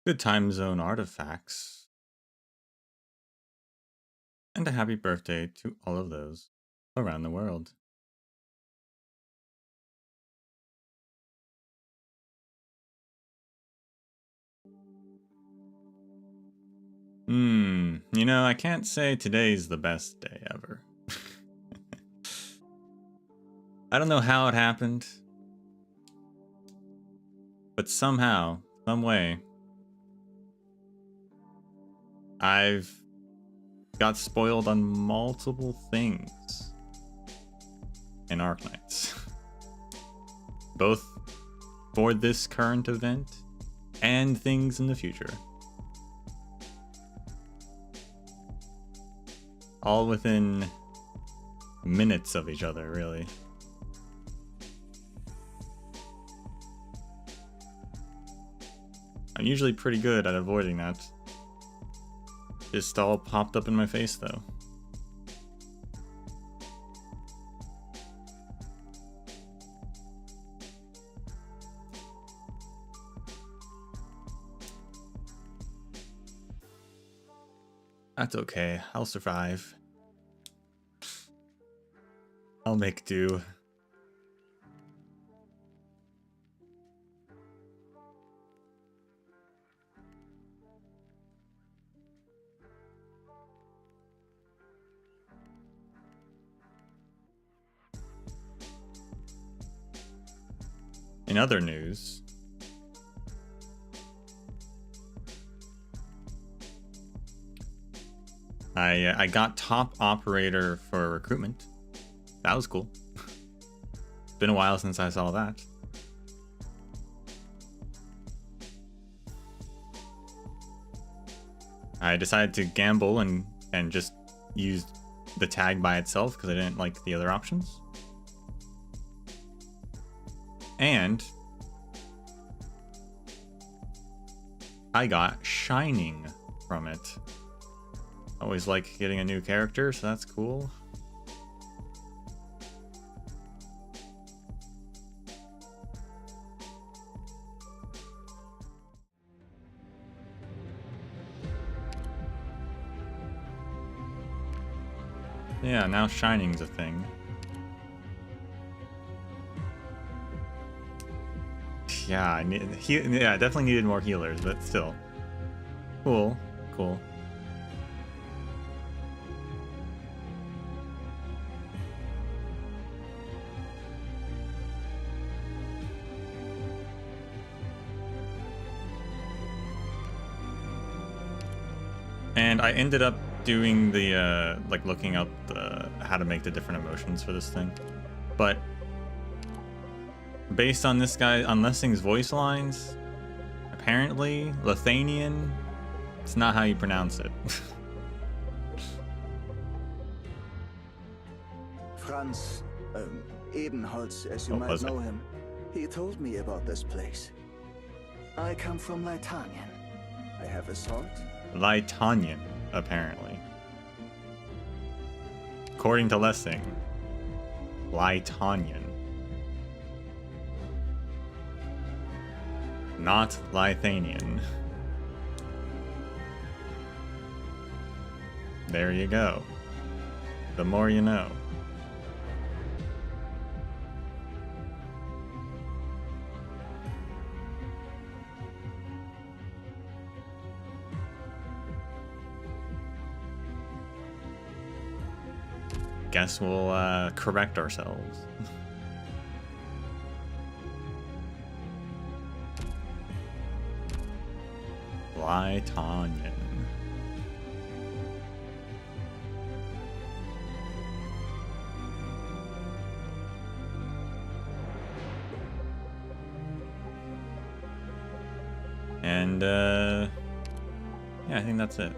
good time zone artifacts, and a happy birthday to all of those around the world. I can't say today's the best day ever. I don't know how it happened, but somehow, some way, I've got spoiled on multiple things in Arknights. Both for this current event and things in the future. All within minutes of each other, really. I'm usually pretty good at avoiding that. Just all popped up in my face, though. That's okay. I'll survive. I'll make do. In other news, I got top operator for recruitment. That was cool. It's been a while since I saw that. I decided to gamble and just use the tag by itself because I didn't like the other options. And I got Shining from it. Always like getting a new character, so that's cool. Yeah, now Shining's a thing. Yeah, I definitely needed more healers, but still. Cool, cool. And I ended up doing the, like looking up how to make the different emotions for this thing. But based on this guy, on Lessing's voice lines, apparently, Leithanien, it's not how you pronounce it. Franz, Ebenholz, as you might know him, he told me about this place. I come from Leithanien. I have a sword. Leithanien, apparently. According to Lessing, Leithanien. Not Leithanien. There you go. The more you know. Guess we'll correct ourselves. Leithanien. And yeah, I think that's it.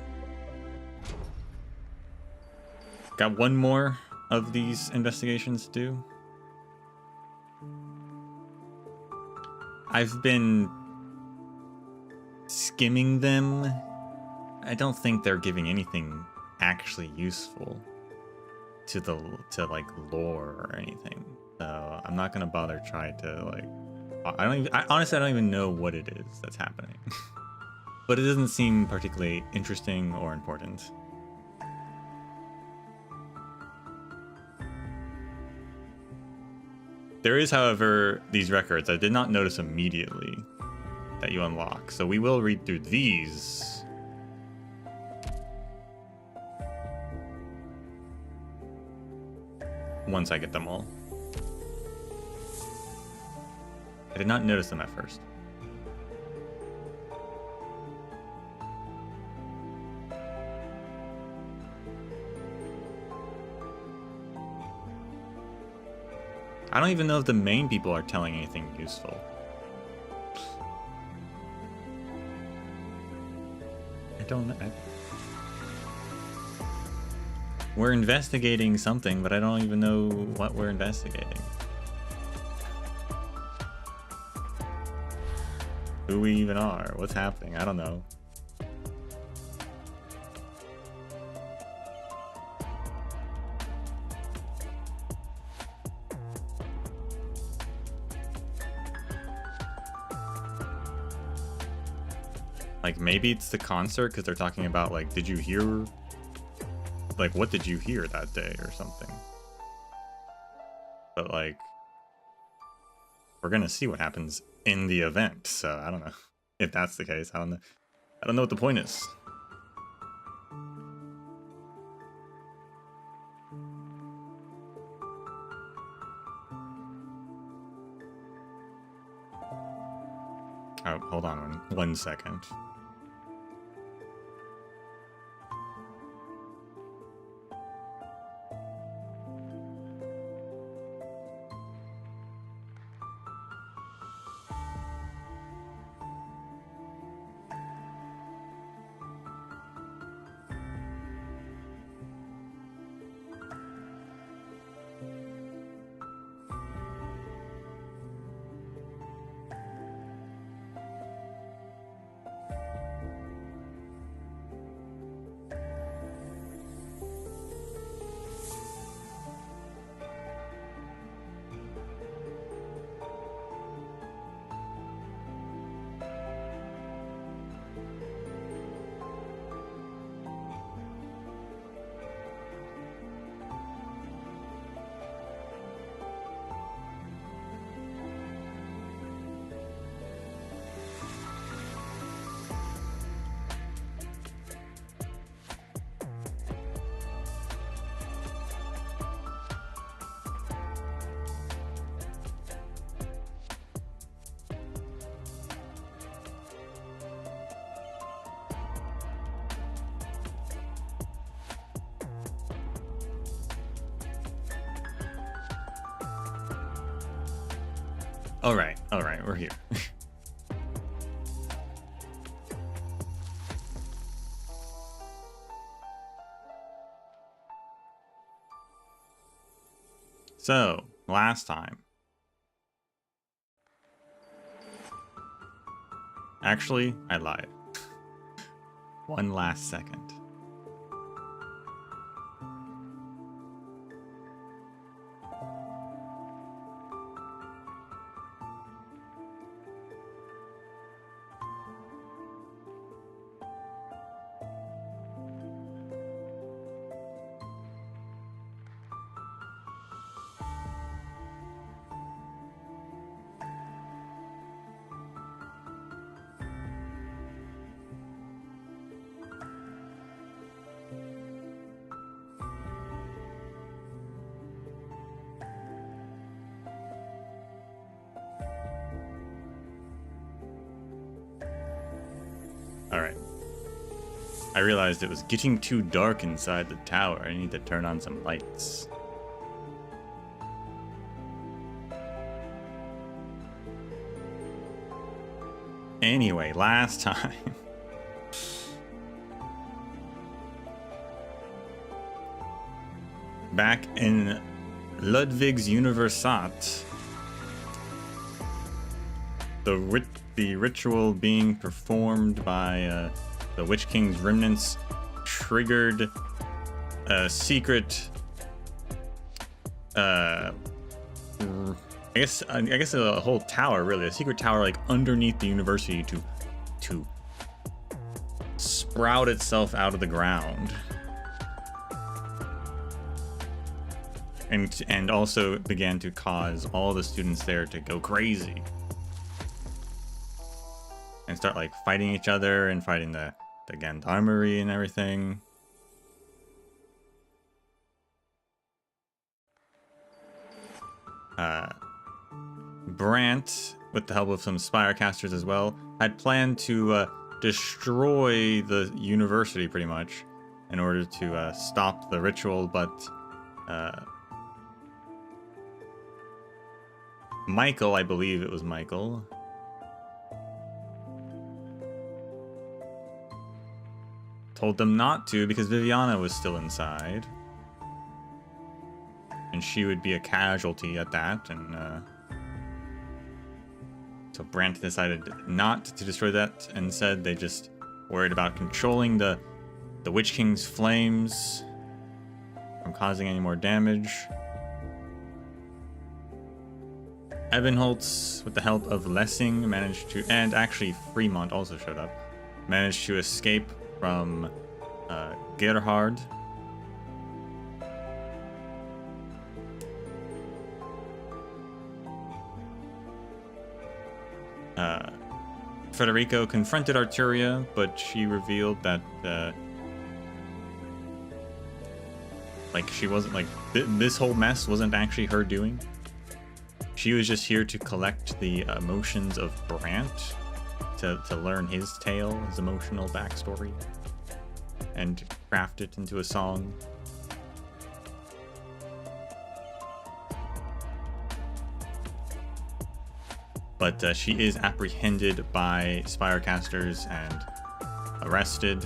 Got one more of these investigations to do. I've been skimming them. I don't think they're giving anything actually useful to like lore or anything. So I'm not gonna bother trying to like. Honestly, I don't even know what it is that's happening. But it doesn't seem particularly interesting or important. There is, however, these records I did not notice immediately that you unlock. So we will read through these. Once I get them all. I did not notice them at first. I don't even know if the main people are telling anything useful. I don't know. We're investigating something, but I don't even know what we're investigating. Who we even are, what's happening, I don't know. Like, maybe it's the concert because they're talking about, like, did you hear, like, what did you hear that day or something? But, like, we're gonna see what happens in the event, so I don't know if that's the case. I don't know what the point is. Oh, hold on 1 second. All right, we're here. So, last time. Actually, I lied. One last second. Alright. I realized it was getting too dark inside the tower. I need to turn on some lights. Anyway, last time. Back in Ludwig's Universität, the ritual being performed by the Witch King's remnants triggered a secret, I guess a whole tower, really, a secret tower like underneath the university to sprout itself out of the ground. And also began to cause all the students there to go crazy. And start like fighting each other and fighting the gendarmerie and everything. Brant, with the help of some Spirecasters as well, had planned to destroy the university pretty much in order to stop the ritual, but Michael, I believe it was Michael, told them not to because Viviana was still inside. And she would be a casualty at that, and so Brant decided not to destroy that, and said they just worried about controlling the Witch King's flames from causing any more damage. Ebenholz, with the help of Lessing, managed to, and actually Fremont also showed up, managed to escape from Gerhard. Federico confronted Arturia, but she revealed that like she wasn't like this whole mess wasn't actually her doing. She was just here to collect the emotions of Brant, to learn his tale, his emotional backstory, and craft it into a song. But she is apprehended by Spirecasters and arrested.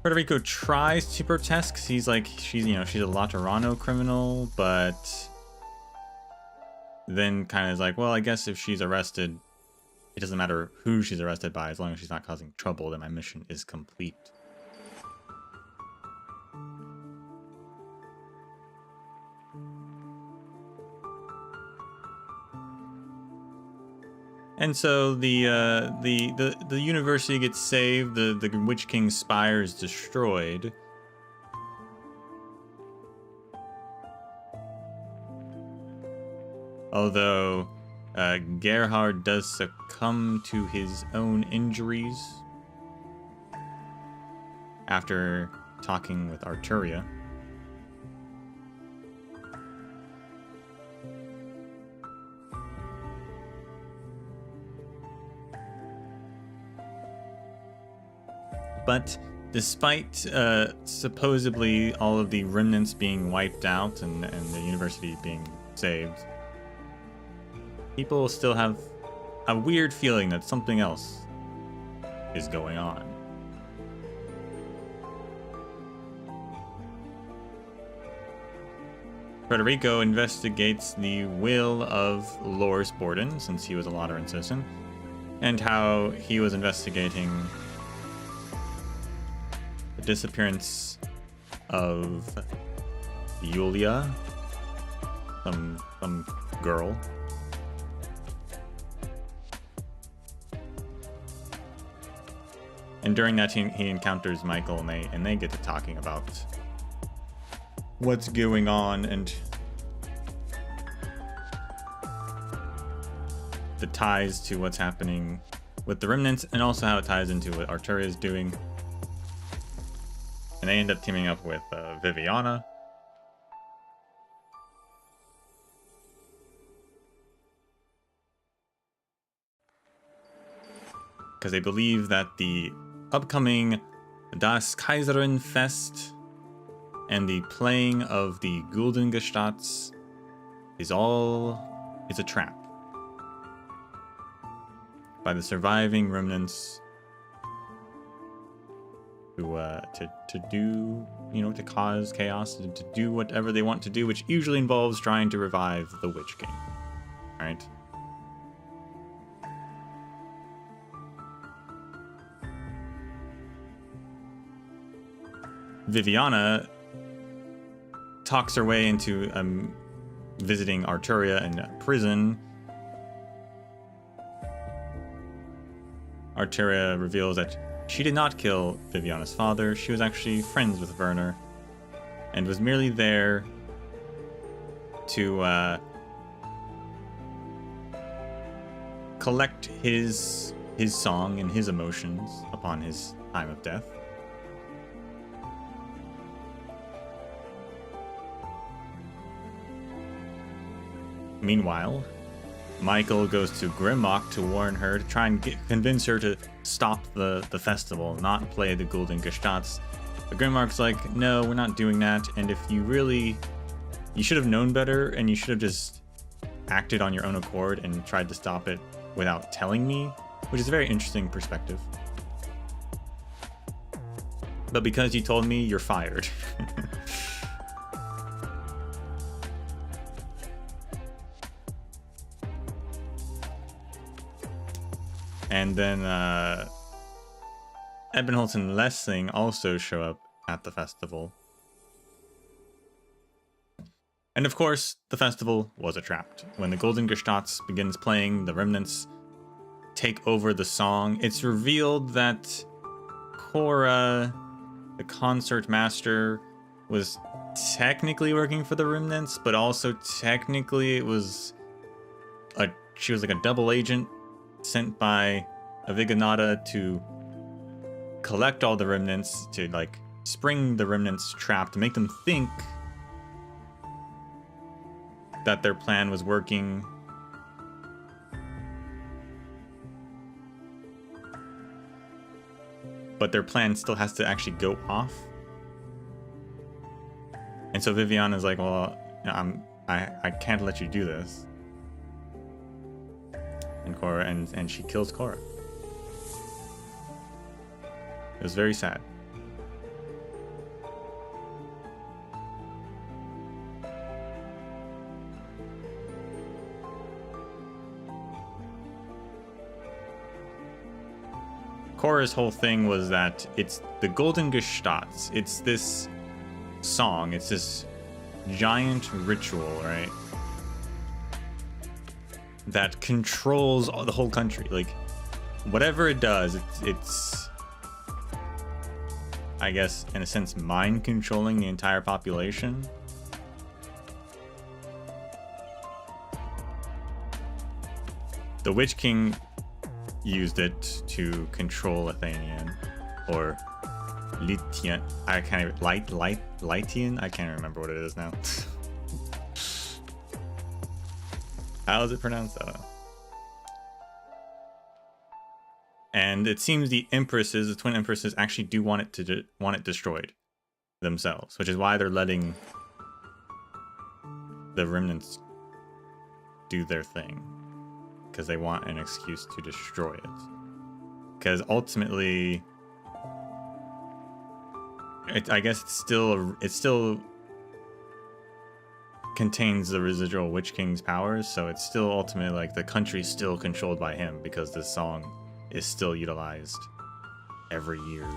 Federico tries to protest because he's like, she's a Laterano criminal, but then kind of is like, well, I guess if she's arrested, it doesn't matter who she's arrested by, as long as she's not causing trouble, then my mission is complete. And so the university gets saved, the Witch King's spire is destroyed. Although Gerhard does succumb to his own injuries after talking with Arturia. But despite supposedly all of the remnants being wiped out and the university being saved, people still have a weird feeling that something else is going on. Federico investigates the will of Loris Borden, since he was a Lateran citizen, and how he was investigating the disappearance of Yulia, some girl. And during that, he encounters Michael, and they get to talking about what's going on and the ties to what's happening with the remnants, and also how it ties into what Arturia is doing. And they end up teaming up with Viviana. Because they believe that the upcoming Das Kaiserin Fest and the playing of the Guldengestats is a trap by the surviving remnants to do, to cause chaos, to do whatever they want to do, which usually involves trying to revive the Witch King, right? Viviana talks her way into visiting Arturia in prison. Arteria reveals that she did not kill Viviana's father. She was actually friends with Werner and was merely there to collect his song and his emotions upon his time of death. Meanwhile, Michael goes to Grimlock to warn her, to try and convince her to stop the festival, not play the Golden Gestats. But Grimlock's like, no, we're not doing that, and if you really... You should have known better, and you should have just acted on your own accord and tried to stop it without telling me, which is a very interesting perspective. But because you told me, you're fired. And then Ebenholz and Lessing also show up at the festival. And of course, the festival was a trap. When the Golden Gestats begins playing, the remnants take over the song. It's revealed that Cora, the concert master, was technically working for the remnants, but also technically it was she was like a double agent sent by Avignata to collect all the remnants, to like spring the remnants' trap, to make them think that their plan was working. But their plan still has to actually go off. And so Viviana's like, well, I can't let you do this. And Cora, and she kills Cora. It was very sad. Cora's whole thing was that it's the Golden Gestats. It's this song. It's this giant ritual, right? That controls the whole country. Like, whatever it does, it's I guess, in a sense, mind controlling the entire population. The Witch King used it to control Leithanien, or Leithanien. I can't even, Leithanien? I can't remember what it is now. How is it pronounced? I don't know. And it seems the empresses, the twin empresses, actually do want it destroyed themselves, which is why they're letting the remnants do their thing, because they want an excuse to destroy it. Because ultimately, I guess it still contains the residual Witch King's powers, so it's still ultimately like the country's still controlled by him, because this song is still utilized every year.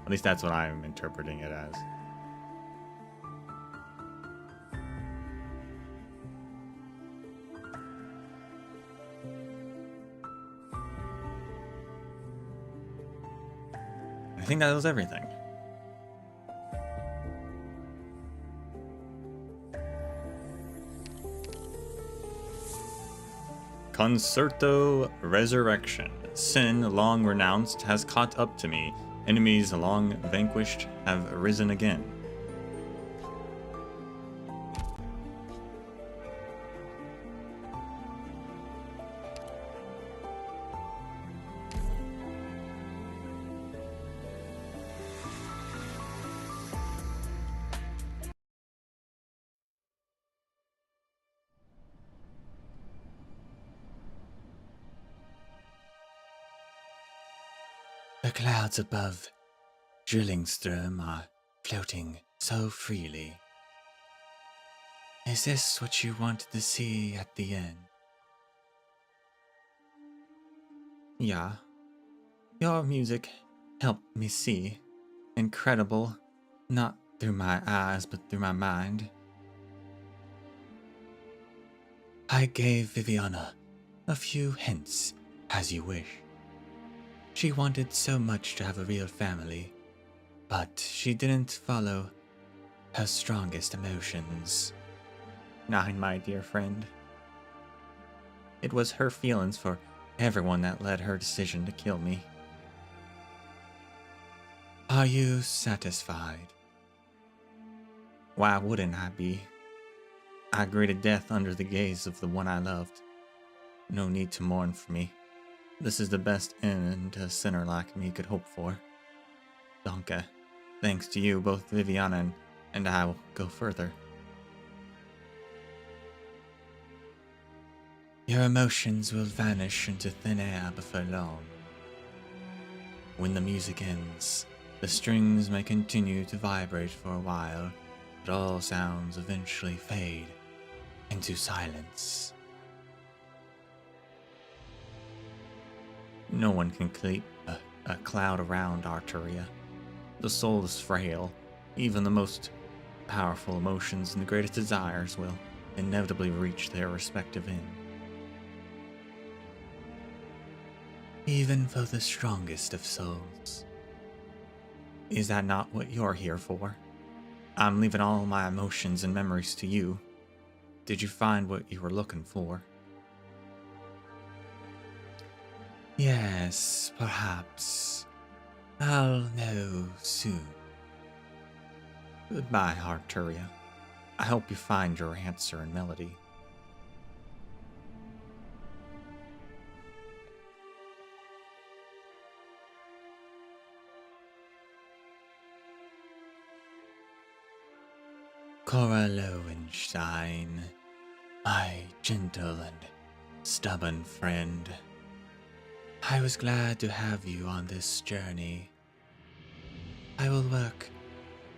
At least that's what I'm interpreting it as. I think that was everything. Concerto Resurrection. Sin, long renounced, has caught up to me. Enemies long vanquished have arisen again. The clouds above Zwillingstürme are floating so freely. Is this what you wanted to see at the end? Yeah. Your music helped me see. Incredible. Not through my eyes, but through my mind. I gave Viviana a few hints, as you wish. She wanted so much to have a real family, but she didn't follow her strongest emotions. Nine, my dear friend. It was her feelings for everyone that led her decision to kill me. Are you satisfied? Why wouldn't I be? I greeted death under the gaze of the one I loved. No need to mourn for me. This is the best end a sinner like me could hope for. Danke. Thanks to you, both Viviana and I will go further. Your emotions will vanish into thin air before long. When the music ends, the strings may continue to vibrate for a while, but all sounds eventually fade into silence. No one can keep a cloud around Arturia. The soul is frail. Even the most powerful emotions and the greatest desires will inevitably reach their respective end. Even for the strongest of souls. Is that not what you're here for? I'm leaving all my emotions and memories to you. Did you find what you were looking for? Yes, perhaps. I'll know soon. Goodbye, Arturia. I hope you find your answer in melody. Cora Lowenstein, my gentle and stubborn friend. I was glad to have you on this journey. I will work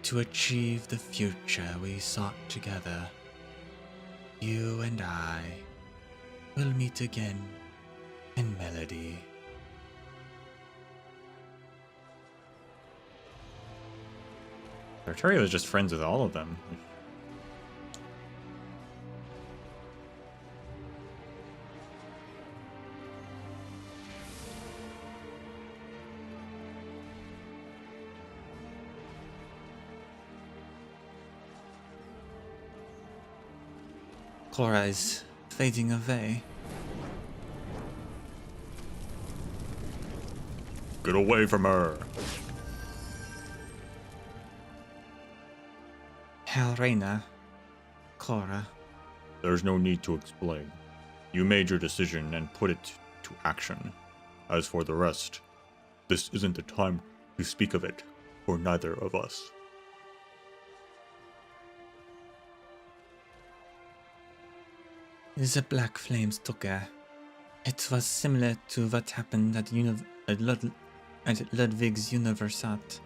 to achieve the future we sought together. You and I will meet again in melody. Arturia was just friends with all of them. Cora is fading away. Get away from her! Helreina, Cora. There's no need to explain. You made your decision and put it to action. As for the rest, this isn't the time to speak of it for neither of us. The Black Flames took her. It was similar to what happened at Ludwig's Universitat.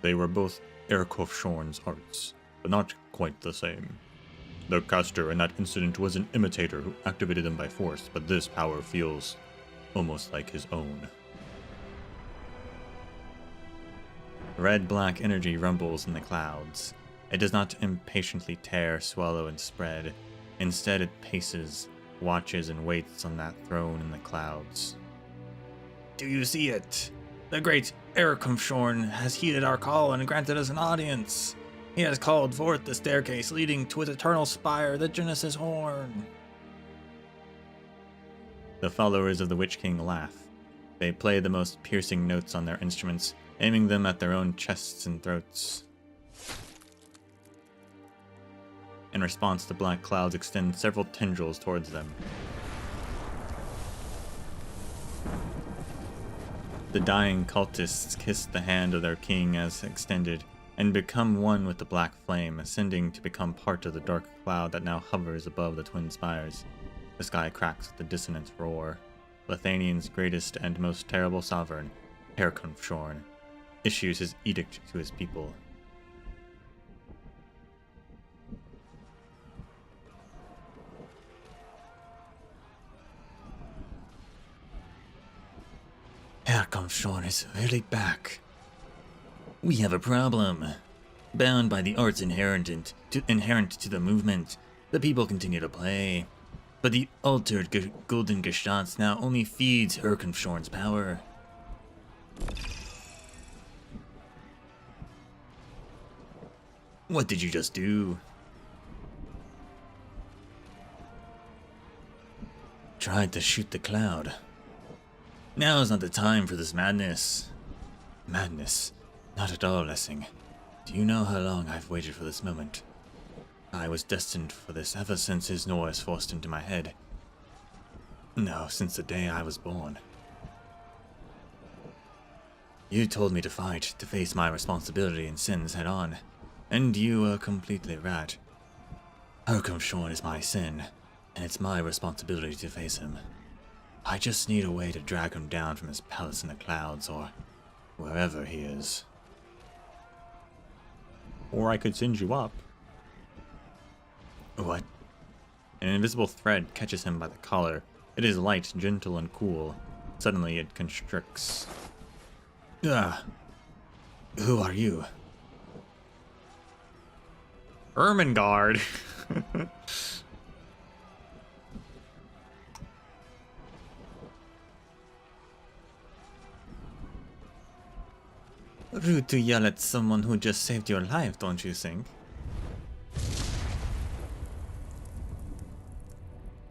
They were both Erkofshorn's arts, but not quite the same. Their caster in that incident was an imitator who activated them by force, but this power feels almost like his own. Red-black energy rumbles in the clouds. It does not impatiently tear, swallow, and spread. Instead, it paces, watches, and waits on that throne in the clouds. Do you see it? The great Erkofshorn has heeded our call and granted us an audience. He has called forth the staircase leading to his eternal spire, the Genesis Horn. The followers of the Witch King laugh. They play the most piercing notes on their instruments, aiming them at their own chests and throats. In response, the black clouds extend several tendrils towards them. The dying cultists kiss the hand of their king as extended, and become one with the black flame, ascending to become part of the dark cloud that now hovers above the twin spires. The sky cracks with a dissonant roar. Leithanien's greatest and most terrible sovereign, Erkofshorn, issues his edict to his people. Erkofshorn is really back. We have a problem. Bound by the arts inherent to the movement, the people continue to play. But the altered golden gestalt now only feeds Erkofshorn's power. What did you just do? Tried to shoot the cloud. Now is not the time for this madness. Madness? Not at all, Lessing. Do you know how long I've waited for this moment? I was destined for this ever since his noise forced into my head. No, since the day I was born. You told me to fight, to face my responsibility and sins head on. And you were completely right. Herkomshorn is my sin, and it's my responsibility to face him. I just need a way to drag him down from his palace in the clouds, or wherever he is. Or I could send you up. What? An invisible thread catches him by the collar. It is light, gentle, and cool. Suddenly it constricts. Ah! Who are you? Ermengarde! Rude to yell at someone who just saved your life, don't you think?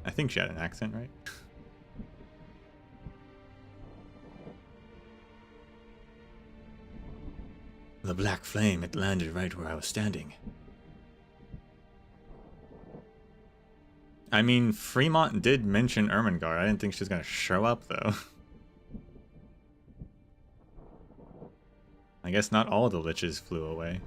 I think she had an accent, right? The black flame, it landed right where I was standing. I mean, Fremont did mention Ermengarde. I didn't think she was going to show up, though. I guess not all the liches flew away.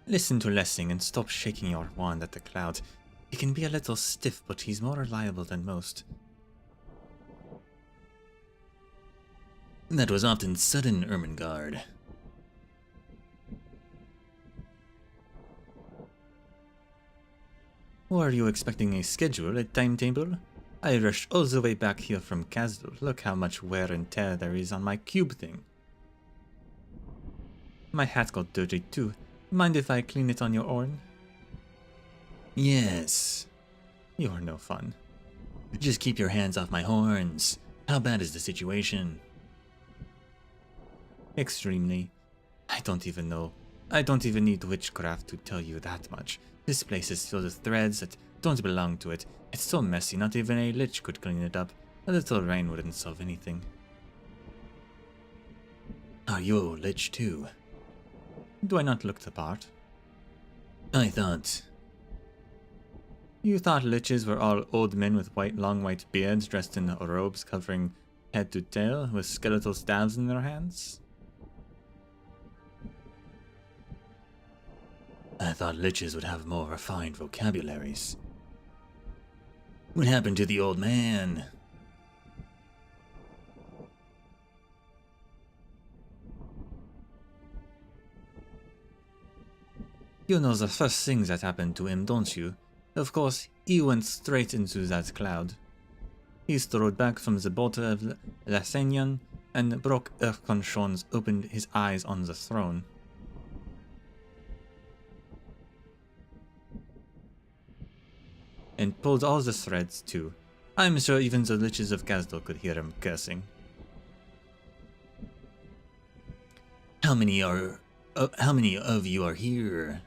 Listen to Lessing and stop shaking your wand at the cloud. He can be a little stiff, but he's more reliable than most. That was often sudden, Ermengarde. Were you expecting a schedule, a timetable? I rushed all the way back here from Castle. Look how much wear and tear there is on my cube thing. My hat got dirty too. Mind if I clean it on your own? Yes. You're no fun. Just keep your hands off my horns. How bad is the situation? Extremely. I don't even know. I don't even need witchcraft to tell you that much. This place is filled with threads that don't belong to it. It's so messy, not even a lich could clean it up. A little rain wouldn't solve anything. Are you a lich too? Do I not look the part? I thought... You thought liches were all old men with long white beards dressed in robes covering head to tail with skeletal staves in their hands? I thought liches would have more refined vocabularies. What happened to the old man? You know the first thing that happened to him, don't you? Of course, he went straight into that cloud. He strode back from the border of Leithanien and broke Arknights opened his eyes on the throne. And pulled all the threads too. I'm sure even the liches of Castle could hear him cursing. How many of you are here?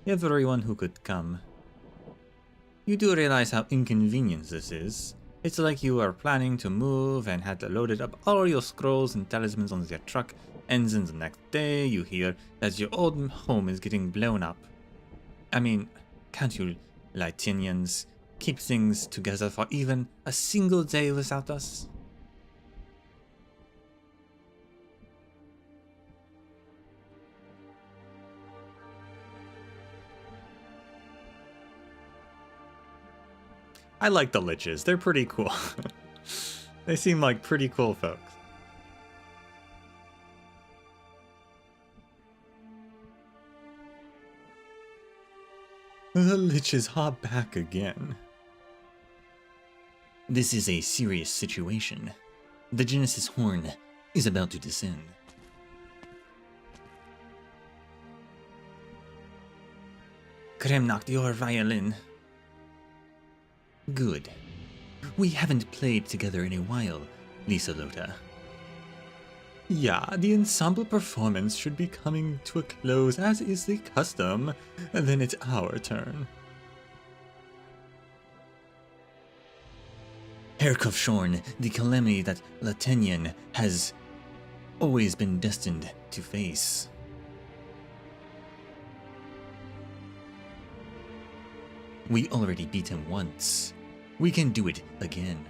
Everyone who could come. You do realize how inconvenient this is. It's like you are planning to move and had loaded up all your scrolls and talismans on your truck, and then the next day you hear that your old home is getting blown up. I mean, can't you Leitanians keep things together for even a single day without us? I like the liches. They're pretty cool. They seem like pretty cool folks. The liches are back again. This is a serious situation. The Genesis Horn is about to descend. Kremnacht, your violin. Good. We haven't played together in a while, Lisa Lota. Yeah, the ensemble performance should be coming to a close, as is the custom, and then it's our turn. Herkofshorn, the calamity that Leithanien has always been destined to face. We already beat him once. We can do it again.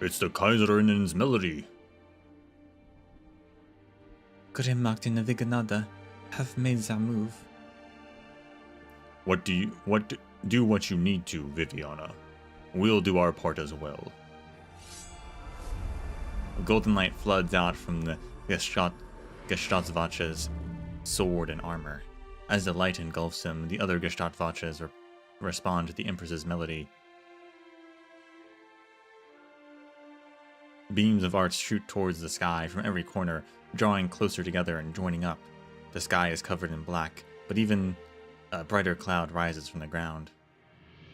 It's the Kaiserinnen's melody. Grimmacht and Viganada have made their move. Do what you need to, Viviana. We'll do our part as well. A golden light floods out from the Gestatzvacha's sword and armor. As the light engulfs him, the other Gestatzvachas respond to the Empress's melody. Beams of arts shoot towards the sky from every corner, drawing closer together and joining up. The sky is covered in black, but even a brighter cloud rises from the ground.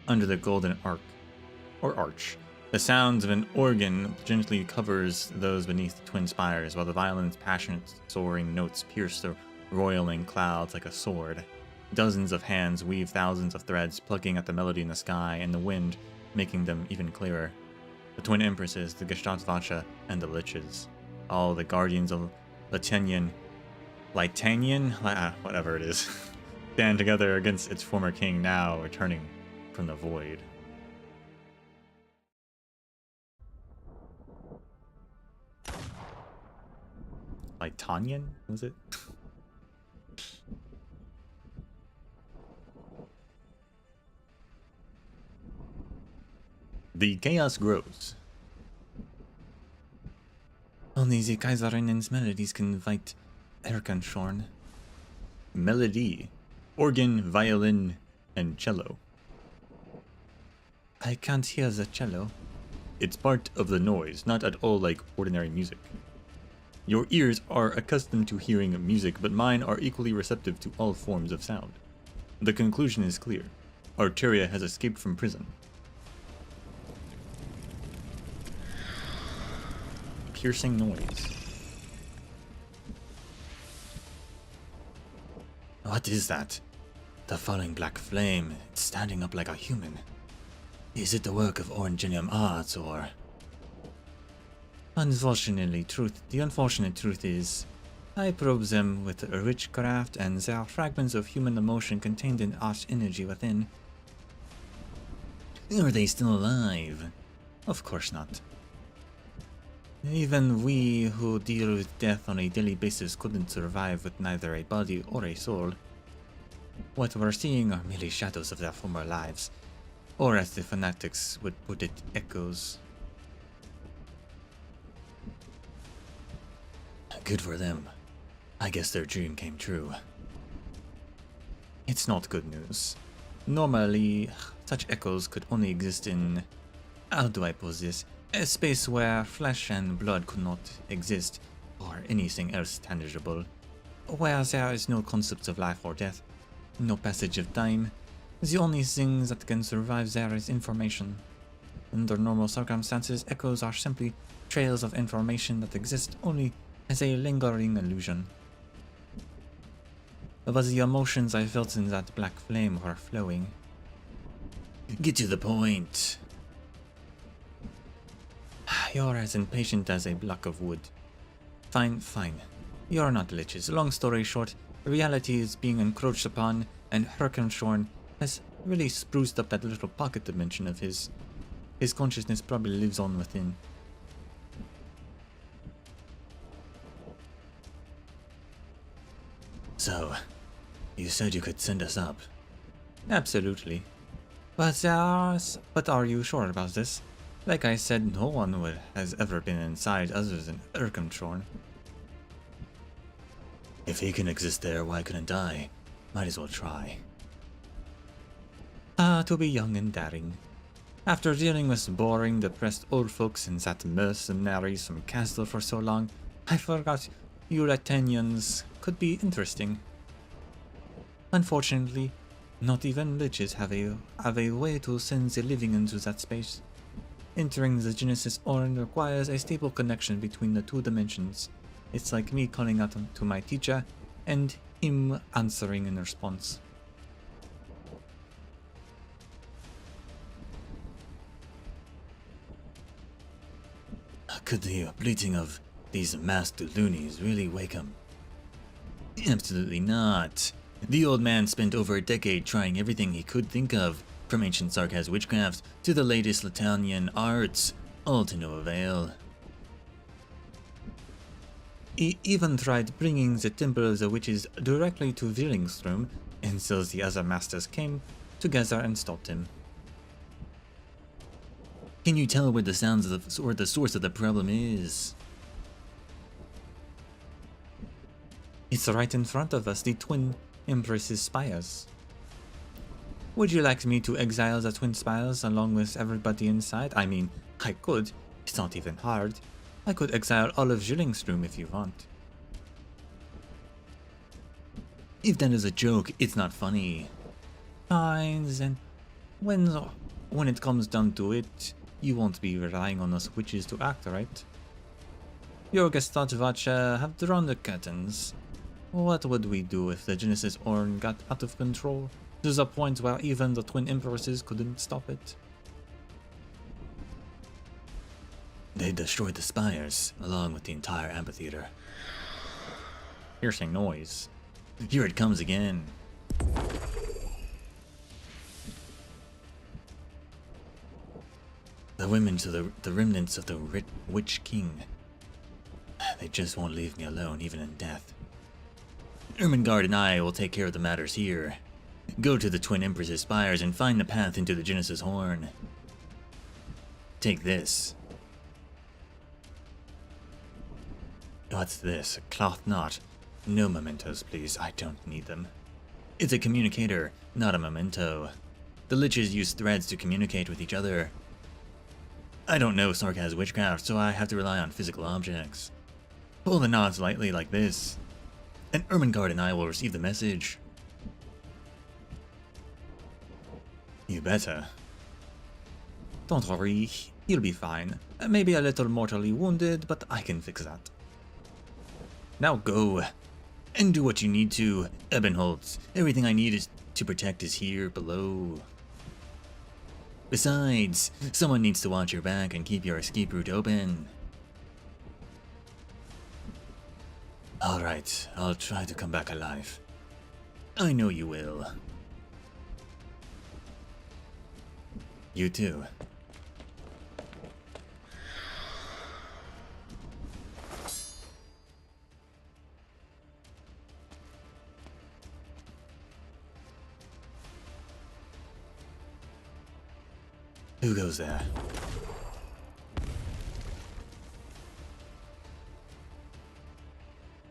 Under the golden arch, the sounds of an organ gently covers those beneath the twin spires, while the violin's passionate, soaring notes pierce the roiling clouds like a sword. Dozens of hands weave thousands of threads, plucking at the melody in the sky and the wind, making them even clearer. The twin empresses, the Gestatzvacha, and the Liches, all the guardians of Leithanien, whatever it is, stand together against its former king, now returning from the void. Leithanien, was it? The chaos grows. Only the Kaiserinnen's melodies can fight Erkenschorn. Melody, organ, violin, and cello. I can't hear the cello. It's part of the noise, not at all like ordinary music. Your ears are accustomed to hearing music, but mine are equally receptive to all forms of sound. The conclusion is clear. Arteria has escaped from prison. Piercing noise. What is that? The falling black flame. It's standing up like a human. Is it the work of Orangenium arts, or... The unfortunate truth is, I probe them with a rich craft, and there are fragments of human emotion contained in arch energy within. Are they still alive? Of course not. Even we who deal with death on a daily basis couldn't survive with neither a body or a soul. What we're seeing are merely shadows of their former lives, or as the fanatics would put it, echoes. Good for them. I guess their dream came true. It's not good news. Normally, such echoes could only exist in... How do I pose this? A space where flesh and blood could not exist, or anything else tangible. Where there is no concept of life or death, no passage of time. The only thing that can survive there is information. Under normal circumstances, echoes are simply trails of information that exist only as a lingering illusion. But the emotions I felt in that black flame were flowing. Get to the point. You're as impatient as a block of wood. Fine. You're not liches. Long story short, reality is being encroached upon, and Herkenschorn has really spruced up that little pocket dimension of his. His consciousness probably lives on within. So, you said you could send us up. Absolutely. But are you sure about this? Like I said, no one has ever been inside other than Erkenschorn. If he can exist there, why couldn't I? Might as well try. To be young and daring. After dealing with boring, depressed old folks and that mercenaries from Castle for so long, I forgot you Leithanniens could be interesting. Unfortunately, not even liches have a way to send the living into that space. Entering the Genesis Orn requires a stable connection between the two dimensions. It's like me calling out to my teacher and him answering in response. Could the bleating of these masked loonies really wake him? Absolutely not. The old man spent over a decade trying everything he could think of, from ancient Sarkaz witchcraft to the latest Leithanien arts, all to no avail. He even tried bringing the Temple of the Witches directly to Zwillingstürme until the other masters came together and stopped him. Can you tell where the source of the problem is? It's right in front of us, the Twin Empress's spires. Would you like me to exile the Twin Spires along with everybody inside? I mean, I could. It's not even hard. I could exile all of Zwillingstürme if you want. If that is a joke, it's not funny. Fine, then. When it comes down to it, you won't be relying on us witches to act, right? Your Gestattvacher have drawn the curtains. What would we do if the Genesis Orn got out of control, to the point where even the Twin Empresses couldn't stop it? They destroyed the spires, along with the entire amphitheater. Piercing noise. Here it comes again. The women to the remnants of the Witch King. They just won't leave me alone, even in death. Ermengarde and I will take care of the matters here. Go to the Twin Empress's spires and find the path into the Genesis Horn. Take this. What's this? A cloth knot? No mementos, please. I don't need them. It's a communicator, not a memento. The liches use threads to communicate with each other. I don't know Sarkaz witchcraft, so I have to rely on physical objects. Pull the knots lightly like this, and Ermengarde and I will receive the message. You better. Don't worry, he'll be fine. Maybe a little mortally wounded, but I can fix that. Now go, and do what you need to, Ebenholz. Everything I need to protect is here below. Besides, someone needs to watch your back and keep your escape route open. Alright, I'll try to come back alive. I know you will. You too. Who goes there?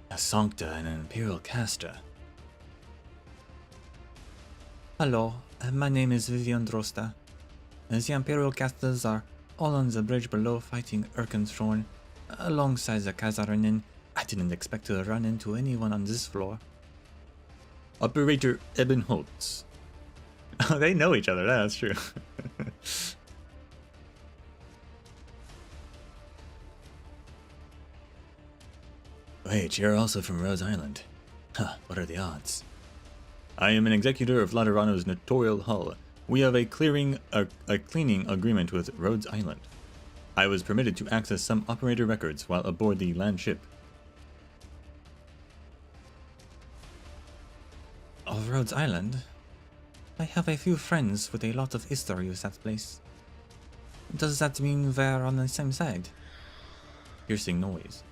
A Sancta and an Imperial caster. Hello, my name is Vivian Drosta. The Imperial casters are all on the bridge below fighting Arknights alongside the Kazarinen. I didn't expect to run into anyone on this floor. Operator Ebenholz. Oh, they know each other, that's true. Wait, you're also from Rhodes Island. Huh, what are the odds? I am an executor of Laterano's notarial hull. We have a cleaning agreement with Rhodes Island. I was permitted to access some operator records while aboard the land ship. Of Rhodes Island? I have a few friends with a lot of history with that place. Does that mean we're on the same side? Piercing noise.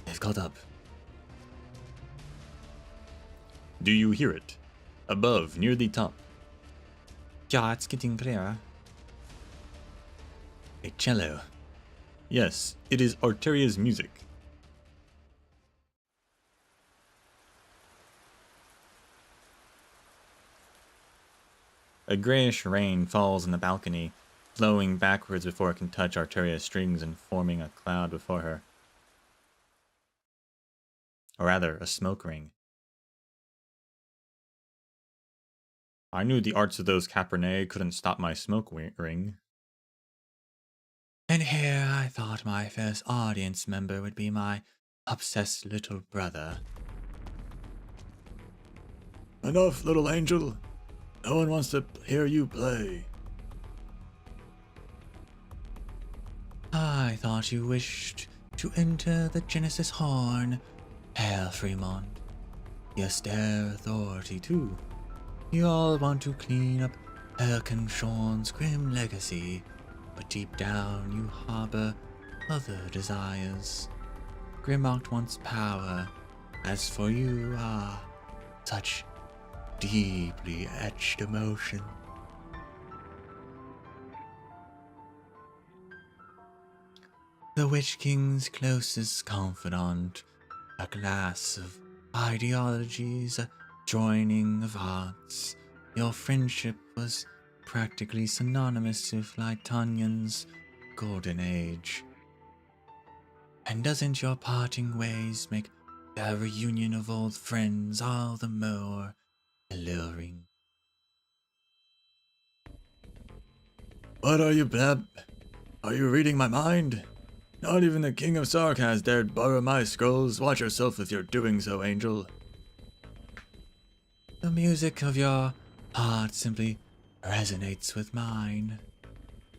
They've caught up. Do you hear it? Above, near the top. Yeah, it's getting clearer. A cello. Yes, it is Arteria's music. A grayish rain falls on the balcony, flowing backwards before it can touch Arteria's strings and forming a cloud before her. Or rather, a smoke ring. I knew the arts of those Capernae couldn't stop my smoke ring. And here I thought my first audience member would be my obsessed little brother. Enough, little angel. No one wants to hear you play. I thought you wished to enter the Genesis horn, Herr Fremont. Yes, their authority too. You all want to clean up Erkenschorn's grim legacy, but deep down you harbor other desires. Grimmacht wants power, as for you are such deeply etched emotion. The Witch King's closest confidant, a glass of ideologies, a joining of hearts. Your friendship was practically synonymous with Leithanien's golden age. And doesn't your parting ways make the reunion of old friends all the more alluring? What are you, Blab? Are you reading my mind? Not even the King of Sark has dared borrow my scrolls. Watch yourself with your doing so, Angel. The music of your heart simply resonates with mine,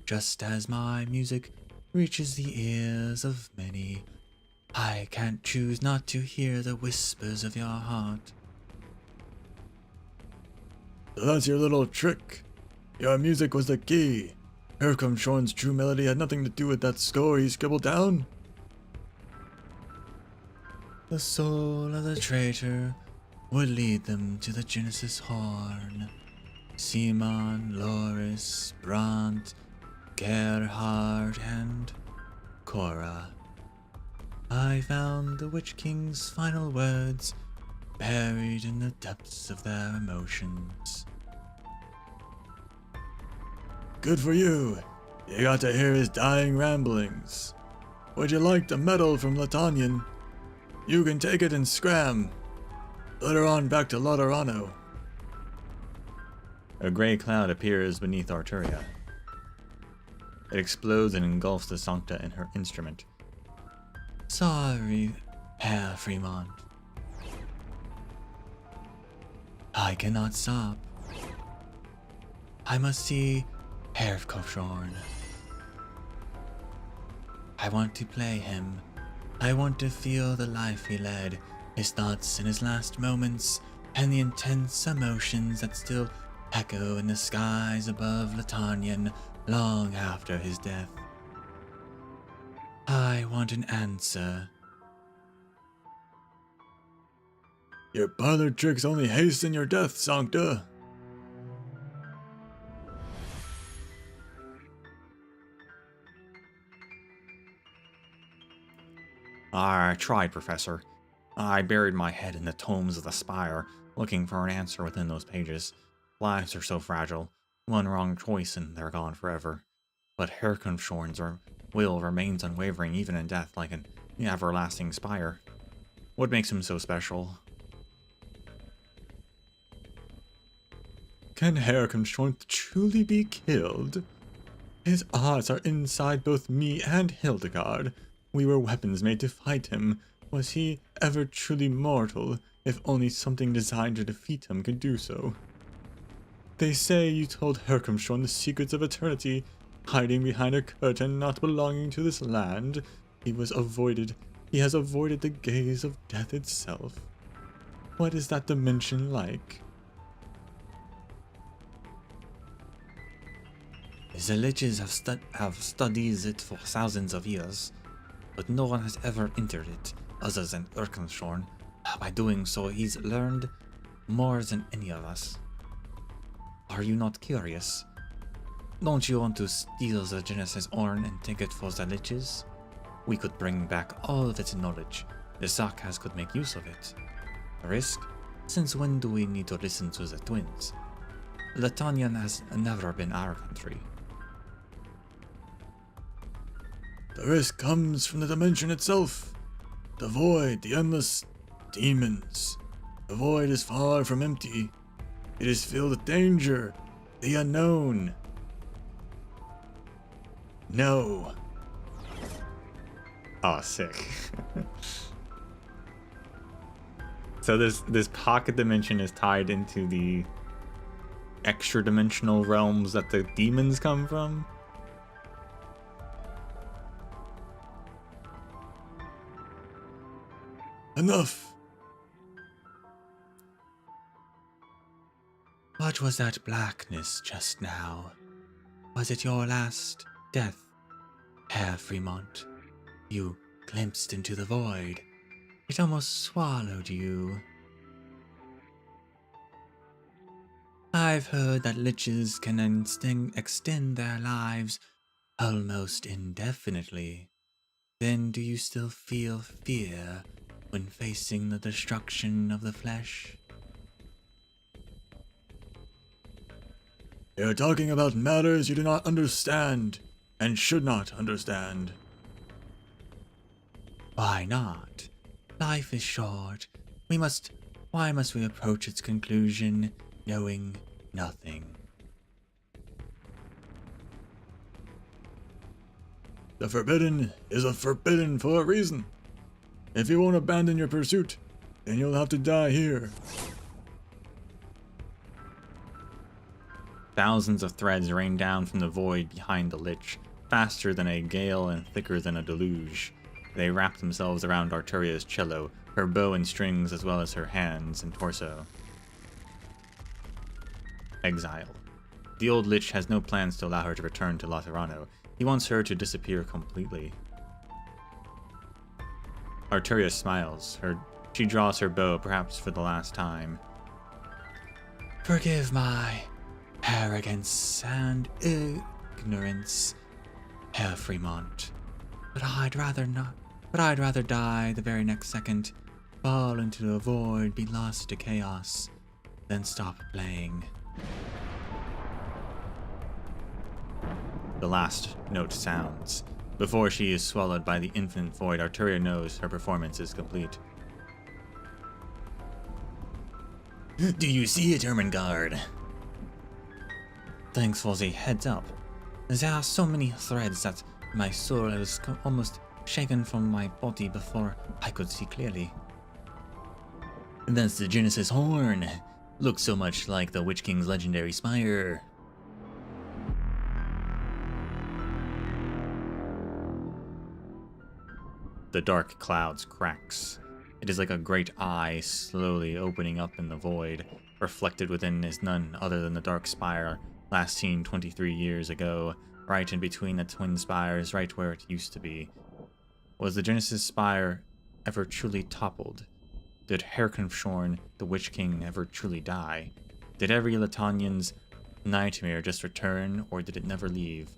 just as my music reaches the ears of many. I can't choose not to hear the whispers of your heart. So that's your little trick. Your music was the key. Erkenschorn's true melody had nothing to do with that score he scribbled down. The soul of the traitor would lead them to the Genesis horn. Simon, Loris, Brandt, Gerhard, and Cora. I found the Witch King's final words buried in the depths of their emotions. Good for you. You got to hear his dying ramblings. Would you like the medal from Leithanien? You can take it and scram. Later on back to Lauderano. A gray cloud appears beneath Arteria. It explodes and engulfs the Sancta in her instrument. Sorry, Herr Fremont. I cannot stop. I must see Erkenschorn. I want to play him. I want to feel the life he led, his thoughts in his last moments, and the intense emotions that still echo in the skies above Leithanien long after his death. I want an answer. Your parlor tricks only hasten your death, Sancta. I tried, Professor. I buried my head in the tomes of the spire, looking for an answer within those pages. Lives are so fragile. One wrong choice and they're gone forever. But Erkenschorn's will remains unwavering even in death, like an everlasting spire. What makes him so special? Can Erkenschorn truly be killed? His odds are inside both me and Hildegard. We were weapons made to fight him. Was he ever truly mortal, if only something designed to defeat him could do so? They say you told Erkenschorn the secrets of eternity, hiding behind a curtain not belonging to this land. He has avoided the gaze of death itself. What is that dimension like? The liches have studied it for thousands of years, but no one has ever entered it other than Erkenschorn. By doing so, he's learned more than any of us. Are you not curious? Don't you want to steal the Genesis horn and take it for the liches? We could bring back all of its knowledge. The Sarkas could make use of it. Risk? Since when do we need to listen to the twins? Leithanien has never been our country. The risk comes from the dimension itself. The void, the endless demons. The void is far from empty. It is filled with danger, the unknown. No. Oh, sick. So this pocket dimension is tied into the extra dimensional realms that the demons come from. Enough. What was that blackness just now? Was it your last death, Herr Fremont? You glimpsed into the void. It almost swallowed you. I've heard that liches can extend their lives almost indefinitely. Then do you still feel fear when facing the destruction of the flesh? You're talking about matters you do not understand and should not understand. Why not? Life is short. Why must we approach its conclusion knowing nothing? The forbidden is a forbidden for a reason. If you won't abandon your pursuit, then you'll have to die here. Thousands of threads rain down from the void behind the lich, faster than a gale and thicker than a deluge. They wrap themselves around Arturia's cello, her bow and strings, as well as her hands and torso. Exile. The old lich has no plans to allow her to return to Laterano. He wants her to disappear completely. Arturia smiles. She draws her bow, perhaps for the last time. Forgive my arrogance and ignorance, Herr Fremont. But I'd rather not. But I'd rather die the very next second, fall into the void, be lost to chaos, than stop playing. The last note sounds. Before she is swallowed by the infinite void, Arturia knows her performance is complete. Do you see it, Ermengarde? Thanks for the heads up. There are so many threads that my soul was almost shaken from my body before I could see clearly. That's the Genesis horn. Looks so much like the Witch King's legendary spire. The dark clouds cracks. It is like a great eye slowly opening up in the void. Reflected within is none other than the dark spire, last seen 23 years ago, right in between the twin spires, right where it used to be. Was the Genesis spire ever truly toppled? Did Herkenshorn, the Witch King, ever truly die? Did every Leithannien's nightmare just return, or did it never leave?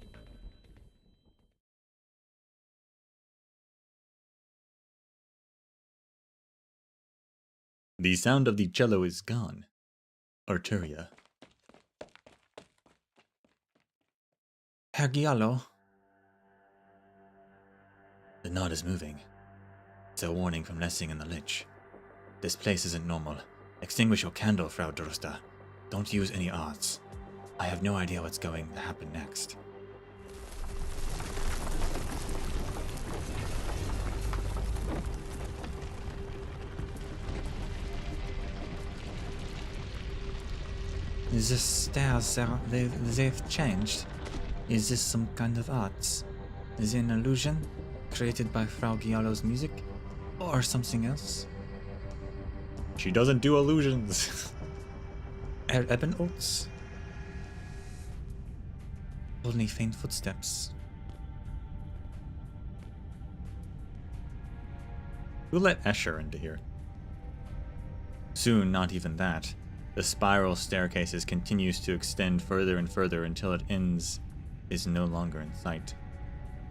The sound of the cello is gone. Arturia. Herr Giallo? The knot is moving. It's a warning from Lessing and the Lich. This place isn't normal. Extinguish your candle, Frau Drosta. Don't use any arts. I have no idea what's going to happen next. The stairs, they've changed. Is this some kind of art? Is it an illusion created by Frau Giallo's music? Or something else? She doesn't do illusions. Eben oats? Only faint footsteps. Who let Escher into here? Soon, not even that. The spiral staircases continues to extend further and further until it ends, is no longer in sight.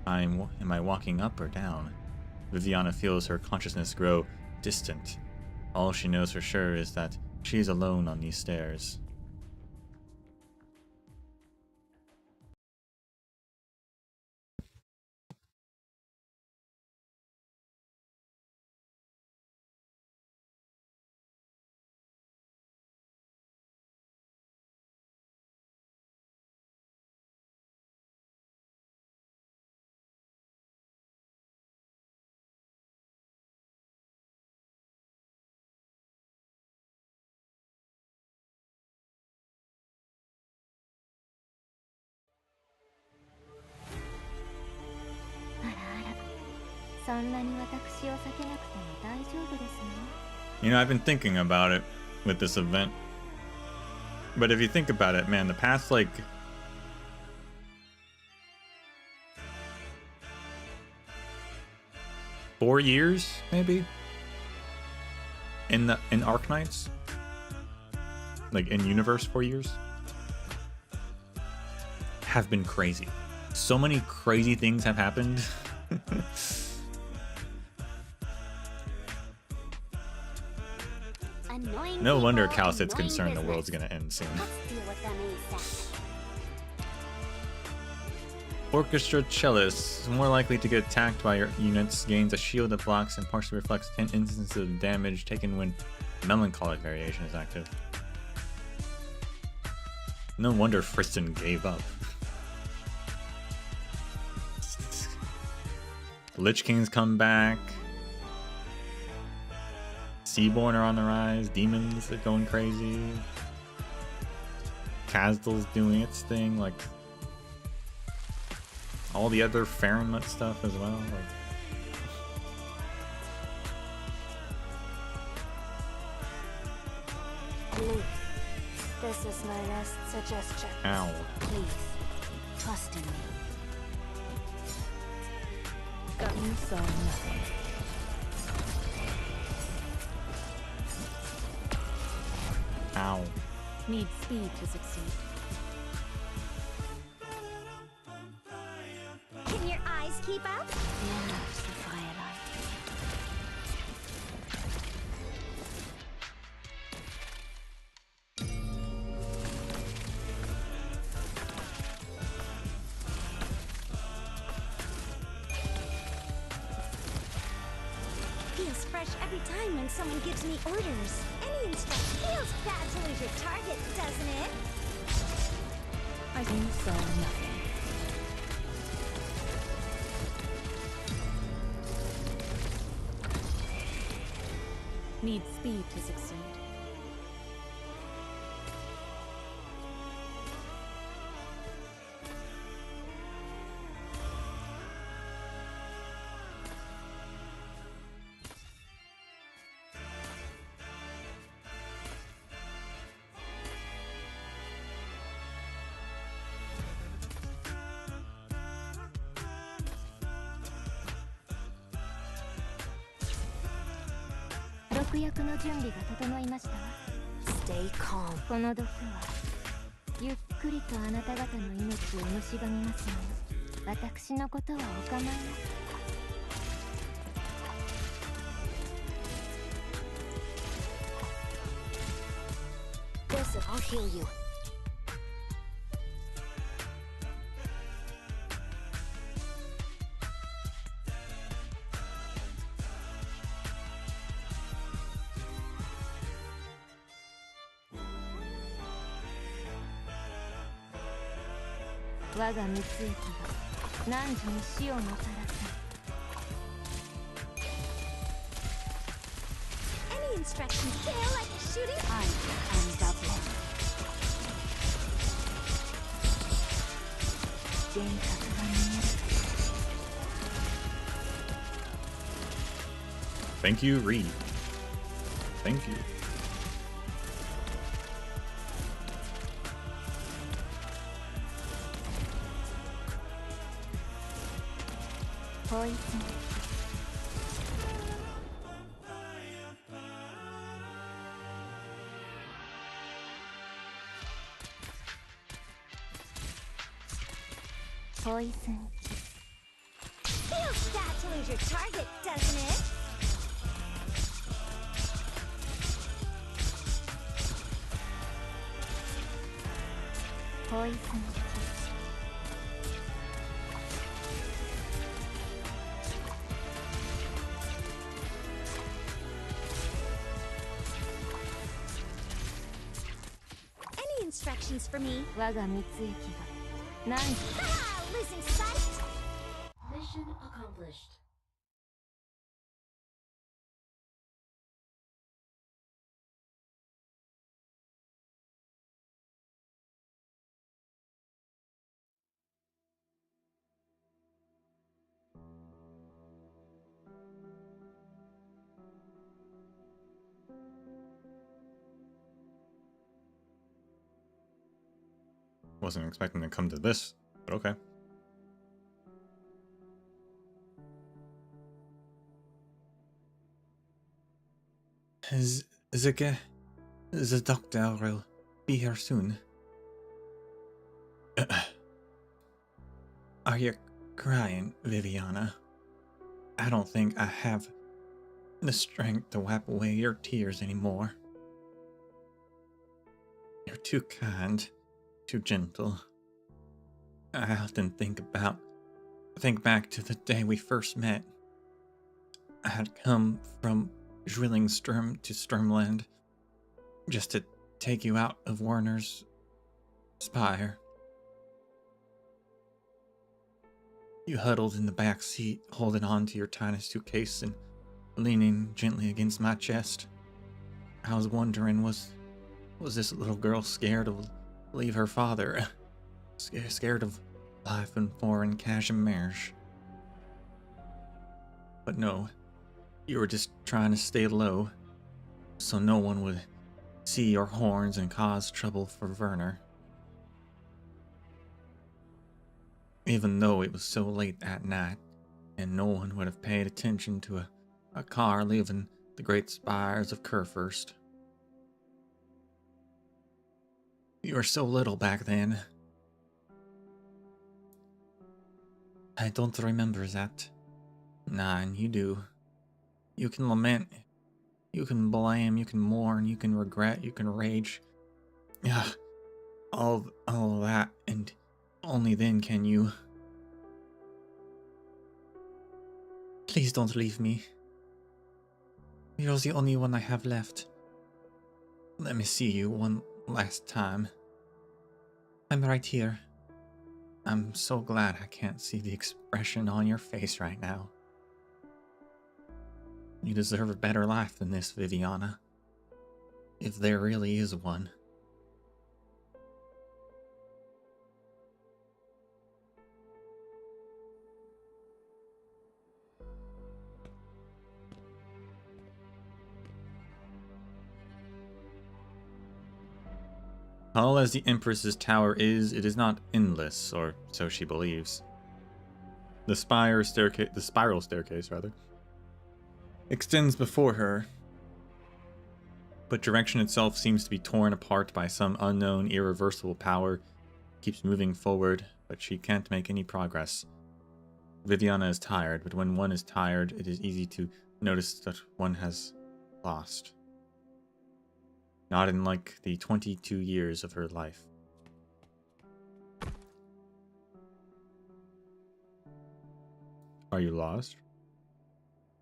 Am I walking up or down? Viviana feels her consciousness grow distant. All she knows for sure is that she is alone on these stairs. You know, I've been thinking about it with this event. But if you think about it, man, the past, like, $4 years, maybe? In Arknights? Like, in universe 4 years? Have been crazy. So many crazy things have happened. No wonder Calcit's concerned the world's gonna end soon. Orchestra Cellist, more likely to get attacked by your units, gains a shield that blocks and partially reflects 10 instances of damage taken when melancholic variation is active. No wonder Friston gave up. Lich King's come back. Seaborn are on the rise. Demons are going crazy. Kazdal's doing its thing. Like, all the other Farenmut stuff as well. Like, Please, this is my last suggestion. ow. Please, trust in me. You saw nothing. Ow. Need speed to succeed. Can your eyes keep up? Yes, the firelight. Feels fresh every time when someone gives me orders. Any instruction feels bad to lose your target, doesn't it? I saw nothing. Need speed to succeed. Stay calm. この毒はゆっくりとあなた方の命を蝕みますので、私のことはお構いなく。Listen, I'll heal you. Any instructions fail like a shooting? I am Dublin. 幻覚が見える。 Thank you, Reed. Thank you. Poison. Poison. Feels bad to lose your target, doesn't it? Poison. Any instructions for me? 我が蜜液が何時 Ah, losing sight? Mission accomplished. Wasn't expecting to come to this, but okay. The doctor will be here soon. Are you crying, Viviana? I don't think I have the strength to wipe away your tears anymore. You're too kind, too gentle. I often think back to the day we first met. I had come from Zwillingstürme to Sturmland just to take you out of Werner's spire. You huddled in the back seat, holding on to your tiny suitcase and leaning gently against my chest. I was wondering, was this little girl scared to leave her father? Scared of life in foreign Cashmere's? But no, you were just trying to stay low, so no one would see your horns and cause trouble for Werner. Even though it was so late at night, and no one would have paid attention to a car leaving the great spires of Kurfürst. You were so little back then. I don't remember that. Nah, and you do. You can lament, you can blame, you can mourn, you can regret, you can rage. Yeah, all that, and only then can you. Please don't leave me. You're the only one I have left. Let me see you one last time. I'm right here. I'm so glad I can't see the expression on your face right now. You deserve a better life than this, Viviana. If there really is one. Tall as the Empress's tower is, it is not endless, or so she believes. The spiral staircase, extends before her, but direction itself seems to be torn apart by some unknown, irreversible power. Keeps moving forward, but she can't make any progress. Viviana is tired, but when one is tired, it is easy to notice that one has lost. Not in like the 22 years of her life. Are you lost?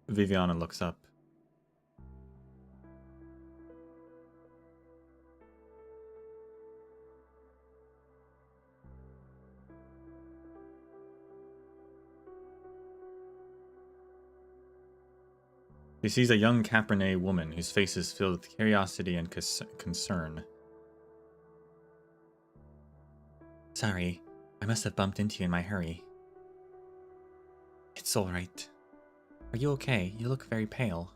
Viviana looks up. He sees a young Cabernet woman whose face is filled with curiosity and concern. Sorry, I must have bumped into you in my hurry. It's alright. Are you okay? You look very pale.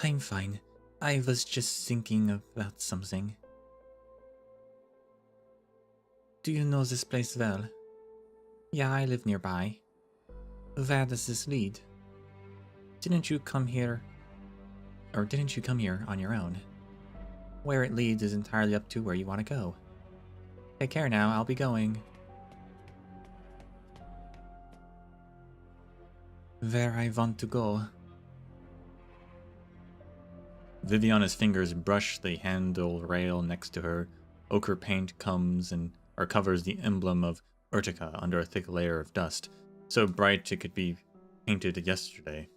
I'm fine. I was just thinking about something. Do you know this place well? Yeah, I live nearby. Where does this lead? Didn't you come here on your own? Where it leads is entirely up to where you want to go. Take care now, I'll be going. Where I want to go. Viviana's fingers brush the handle rail next to her. Ochre paint covers the emblem of Urtica under a thick layer of dust, so bright it could be painted yesterday.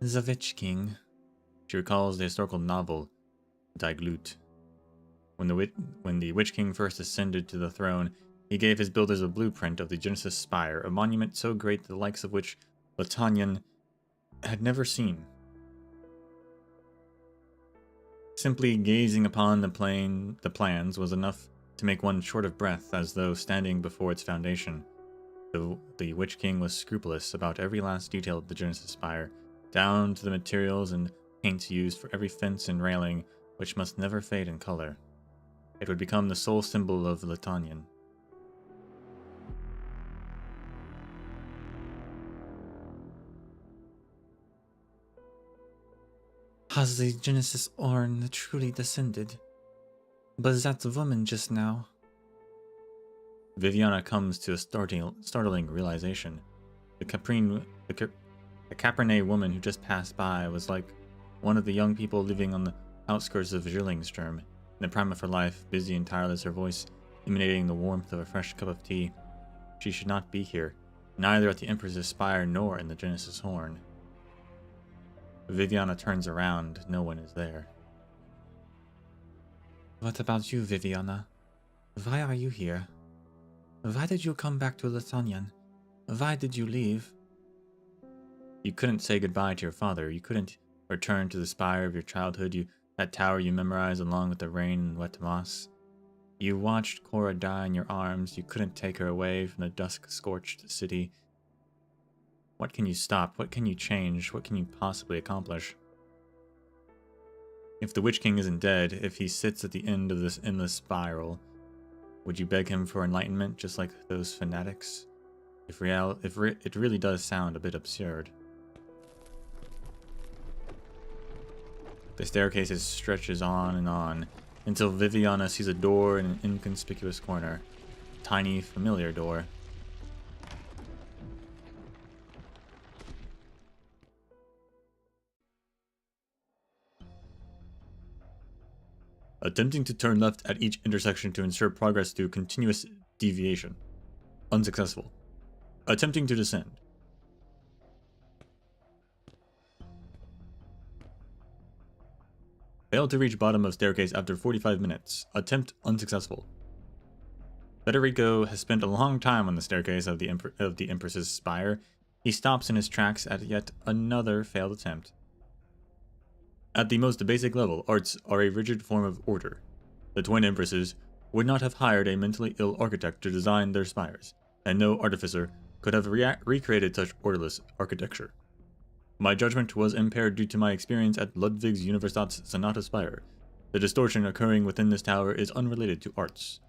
The Witch King. She recalls the historical novel, Die Glut. When the Witch King first ascended to the throne, he gave his builders a blueprint of the Genesis Spire, a monument so great the likes of which Leithanien had never seen. Simply gazing upon the plans was enough to make one short of breath, as though standing before its foundation. The Witch King was scrupulous about every last detail of the Genesis Spire, down to the materials and paints used for every fence and railing, which must never fade in color. It would become the sole symbol of Leithanien. Has the Genesis Orn truly descended? But that woman just now. Viviana comes to a startling realization. The Capernae woman who just passed by was like one of the young people living on the outskirts of Zwillingstürme, in the prime of her life, busy and tireless, her voice emanating the warmth of a fresh cup of tea. She should not be here, neither at the Empress's Spire nor in the Genesis Horn. Viviana turns around. No one is there. What about you, Viviana? Why are you here? Why did you come back to Leithanien? Why did you leave? You couldn't say goodbye to your father. You couldn't return to the spire of your childhood, that tower you memorized along with the rain and wet moss. You watched Cora die in your arms. You couldn't take her away from the dusk-scorched city. What can you stop? What can you change? What can you possibly accomplish? If the Witch King isn't dead, if he sits at the end of this endless spiral, would you beg him for enlightenment just like those fanatics? It really does sound a bit absurd. The staircase stretches on and on, until Viviana sees a door in an inconspicuous corner. A tiny, familiar door. Attempting to turn left at each intersection to ensure progress through continuous deviation. Unsuccessful. Attempting to descend. Failed to reach bottom of staircase after 45 minutes. Attempt unsuccessful. Federico has spent a long time on the staircase of the Empress's Spire. He stops in his tracks at yet another failed attempt. At the most basic level, arts are a rigid form of order. The twin empresses would not have hired a mentally ill architect to design their spires, and no artificer could have recreated such orderless architecture. My judgment was impaired due to my experience at Ludwig's Universitat's Sonata Spire. The distortion occurring within this tower is unrelated to arts,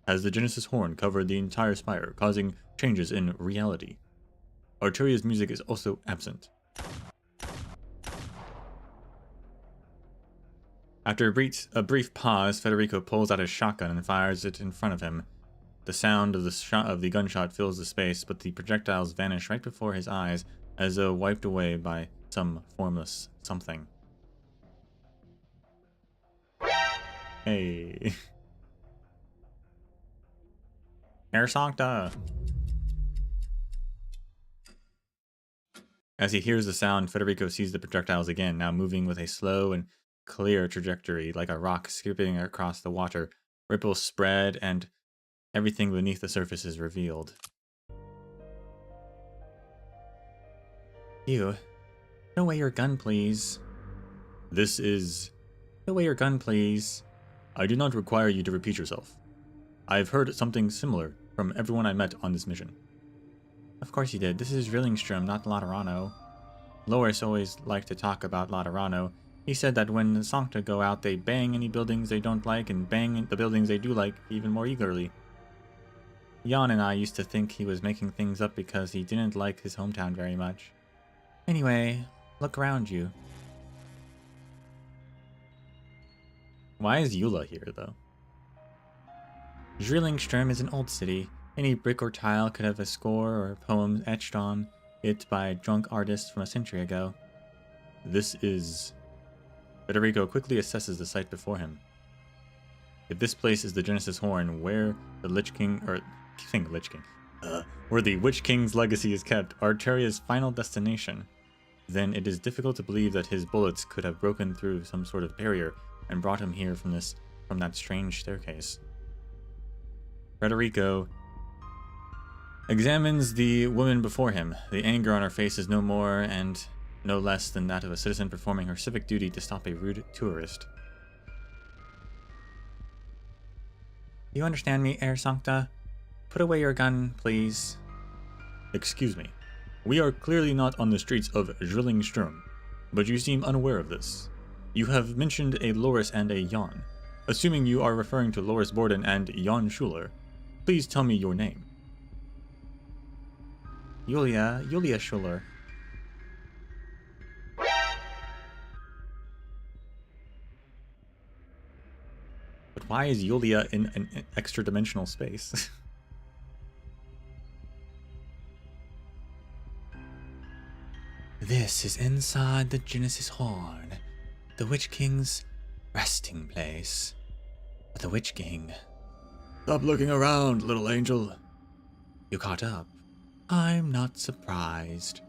as the Genesis Horn covered the entire spire, causing changes in reality. Arturia's music is also absent. After a brief pause, Federico pulls out his shotgun and fires it in front of him. The sound of the gunshot fills the space, but the projectiles vanish right before his eyes, as though wiped away by some formless something. Hey. Herr Sancta! As he hears the sound, Federico sees the projectiles again, now moving with a slow and clear trajectory, like a rock skipping across the water. Ripples spread, and everything beneath the surface is revealed. You. Put away your gun, please. This is... Put away your gun, please. I do not require you to repeat yourself. I have heard something similar from everyone I met on this mission. Of course you did. This is Zwillingstürme, not Laterano. Loris always liked to talk about Laterano. He said that when the Sancta go out, they bang any buildings they don't like and bang the buildings they do like even more eagerly. Jan and I used to think he was making things up because he didn't like his hometown very much. Anyway, look around you. Why is Eula here, though? Zwillingstürme is an old city. Any brick or tile could have a score or poem etched on it by drunk artists from a century ago. This is... Federico quickly assesses the site before him. If this place is the Genesis Horn, where the Lich King, where the Witch King's legacy is kept, Arturia's final destination, then it is difficult to believe that his bullets could have broken through some sort of barrier and brought him here from that strange staircase. Federico examines the woman before him. The anger on her face is no more and no less than that of a citizen performing her civic duty to stop a rude tourist. You understand me, Herr Sancta? Put away your gun, please. Excuse me. We are clearly not on the streets of Zwillingstürme, but you seem unaware of this. You have mentioned a Loris and a Jan. assuming you are referring to Loris Borden and Jan Schuler, please tell me your name. Julia Schuler. But why is Julia in an extra-dimensional space? This is inside the Genesis Horn, the Witch King's resting place. But the Witch King... Stop looking around, little angel. You caught up. I'm not surprised.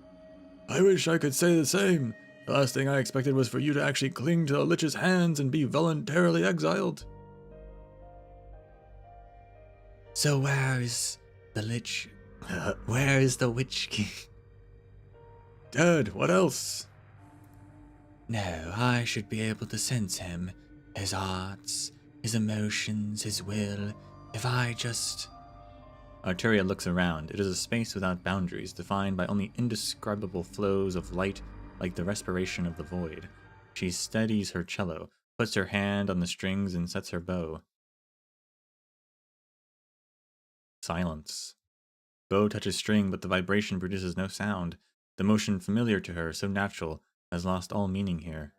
I wish I could say the same. The last thing I expected was for you to actually cling to the Lich's hands and be voluntarily exiled. So where is the Lich... where is the Witch King? Dead, what else? No, I should be able to sense him, his arts, his emotions, his will, if I just... Arteria looks around. It is a space without boundaries, defined by only indescribable flows of light like the respiration of the void. She steadies her cello, puts her hand on the strings, and sets her bow. Silence. Bow touches string, but the vibration produces no sound. The motion familiar to her, so natural, has lost all meaning here.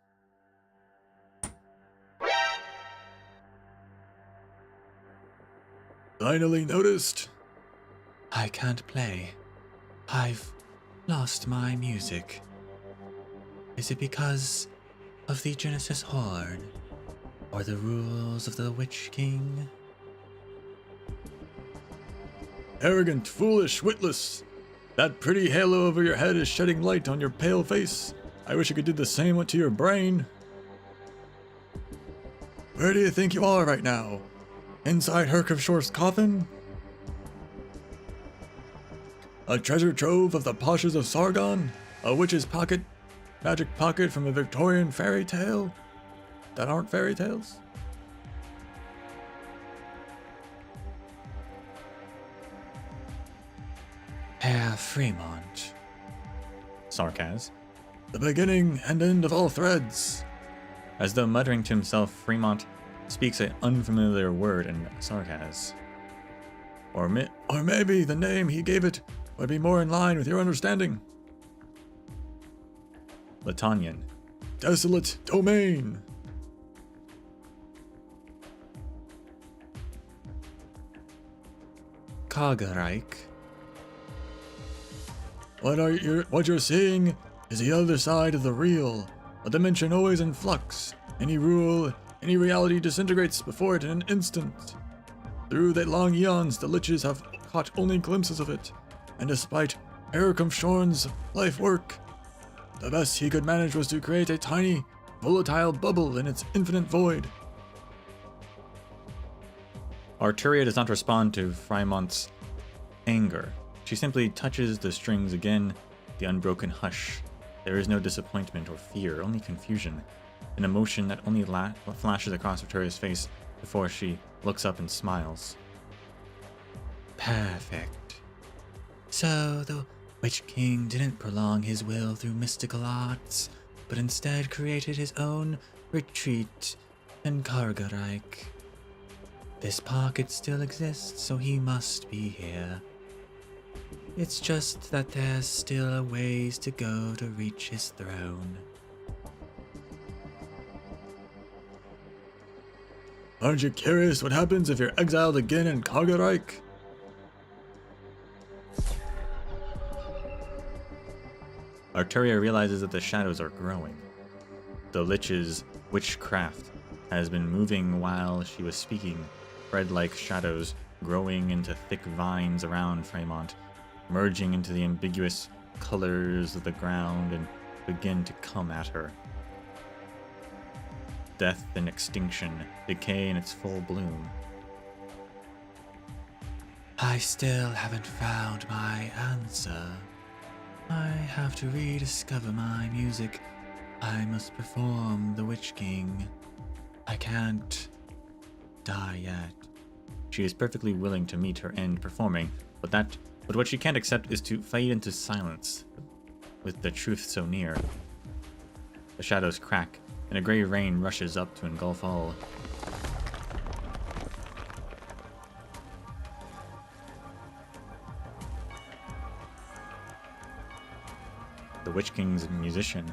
Finally noticed. I can't play. I've lost my music. Is it because of the Genesis Horn? Or the rules of the Witch King? Arrogant, foolish, witless. That pretty halo over your head is shedding light on your pale face. I wish I could do the same to your brain. Where do you think you are right now? Inside Herkevshor's coffin? A treasure trove of the poshers of Sargon? A witch's pocket? Magic pocket from a Victorian fairy tale? That aren't fairy tales? Herr Fremont. Sarcasm. The beginning and end of all threads. As though muttering to himself, Fremont speaks an unfamiliar word in sarcasm. Or maybe the name he gave it would be more in line with your understanding. Leithanien. Desolate domain. Kagerreich. What you're seeing is the other side of the real, a dimension always in flux. Any rule, any reality disintegrates before it in an instant. Through the long eons, the liches have caught only glimpses of it, and despite Ericumshorn's life work, the best he could manage was to create a tiny, volatile bubble in its infinite void. Arteria does not respond to Fremont's anger. She simply touches the strings again, the unbroken hush. There is no disappointment or fear, only confusion, an emotion that only flashes across Arteria's face before she looks up and smiles. Perfect. So the Witch King didn't prolong his will through mystical arts, but instead created his own retreat in Kargerreich. This pocket still exists, so he must be here. It's just that there's still a ways to go to reach his throne. Aren't you curious what happens if you're exiled again in Kargerreich? Arteria realizes that the shadows are growing. The Lich's witchcraft has been moving while she was speaking, thread-like shadows growing into thick vines around Fremont, merging into the ambiguous colors of the ground and begin to come at her. Death and extinction, decay in its full bloom. I still haven't found my answer. I have to rediscover my music. I must perform the Witch King. I can't die yet. She is perfectly willing to meet her end performing, but what she can't accept is to fade into silence with the truth so near. The shadows crack, and a gray rain rushes up to engulf all. the Witch King's musician.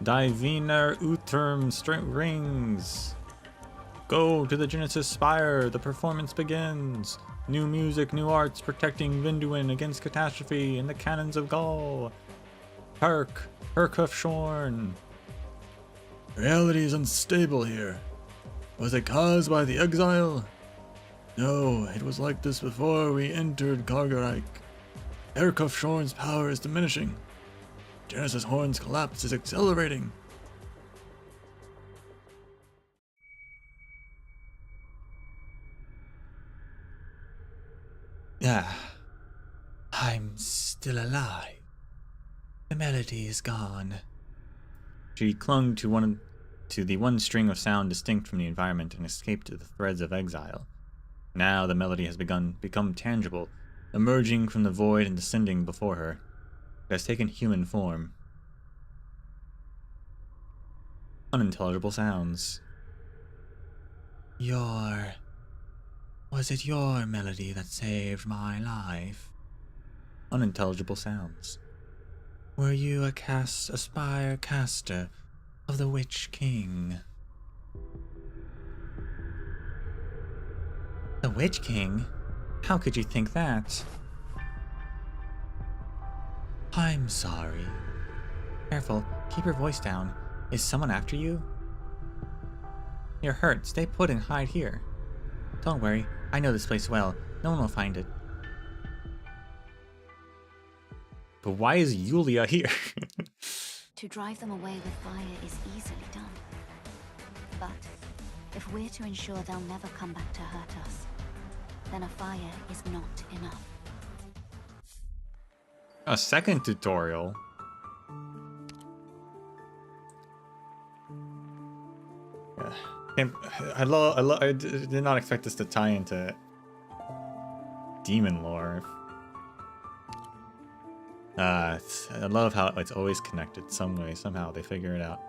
Diviner Uterm rings. Go to the Genesis Spire. The performance begins. New music, new arts, protecting Vinduin against catastrophe and the cannons of Gaul. Herkuf Shorn. Reality is unstable here. Was it caused by the exile? No, it was like this before we entered Kargarike. Herkuf Shorn's power is diminishing. Genesis Horn's collapse is accelerating. I'm still alive. The melody is gone. She clung to the one string of sound distinct from the environment and escaped the threads of exile. Now the melody has become tangible, emerging from the void and descending before her. It has taken human form. Unintelligible sounds. Was it your melody that saved my life? Unintelligible sounds. Were you a spire caster of the Witch King? The Witch King? How could you think that? I'm sorry. Careful, keep your voice down. Is someone after you? You're hurt. Stay put and hide here. Don't worry, I know this place well. No one will find it. But why is Yulia here? To drive them away with fire is easily done. But if we're to ensure they'll never come back to hurt us, then a fire is not enough. A second tutorial? I did not expect this to tie into demon lore. I love how it's always connected some way, somehow they figure it out.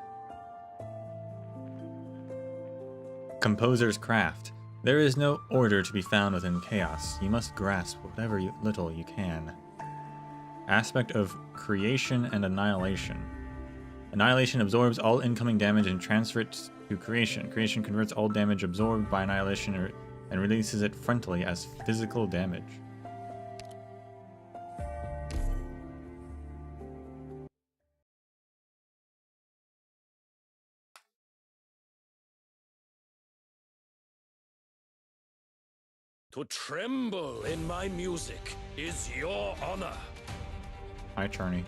Composer's craft. There is no order to be found within chaos. You must grasp whatever little you can. Aspect of creation and annihilation. Annihilation absorbs all incoming damage and transfers it to creation. Creation converts all damage absorbed by annihilation and releases it frontally as physical damage. To tremble in my music is your honor. Hi, Charney.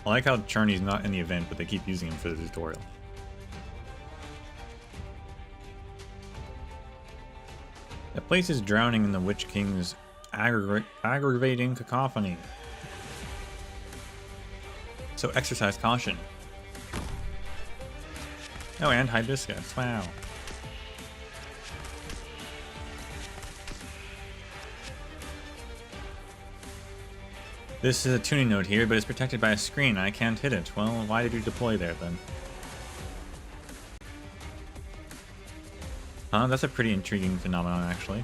I like how Charney's not in the event, but they keep using him for the tutorial. The place is drowning in the Witch King's aggravating cacophony. So exercise caution. Oh, and hibiscus. Wow. This is a tuning node here, but it's protected by a screen. I can't hit it. Well, why did you deploy there then? That's a pretty intriguing phenomenon, actually.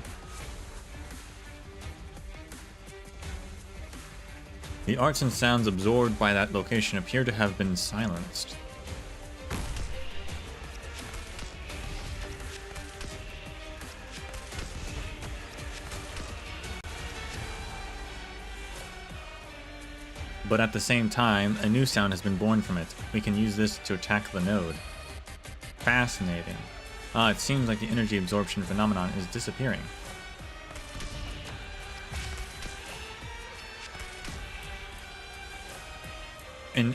The arts and sounds absorbed by that location appear to have been silenced. But at the same time, a new sound has been born from it. We can use this to attack the node. Fascinating. It seems like the energy absorption phenomenon is disappearing. And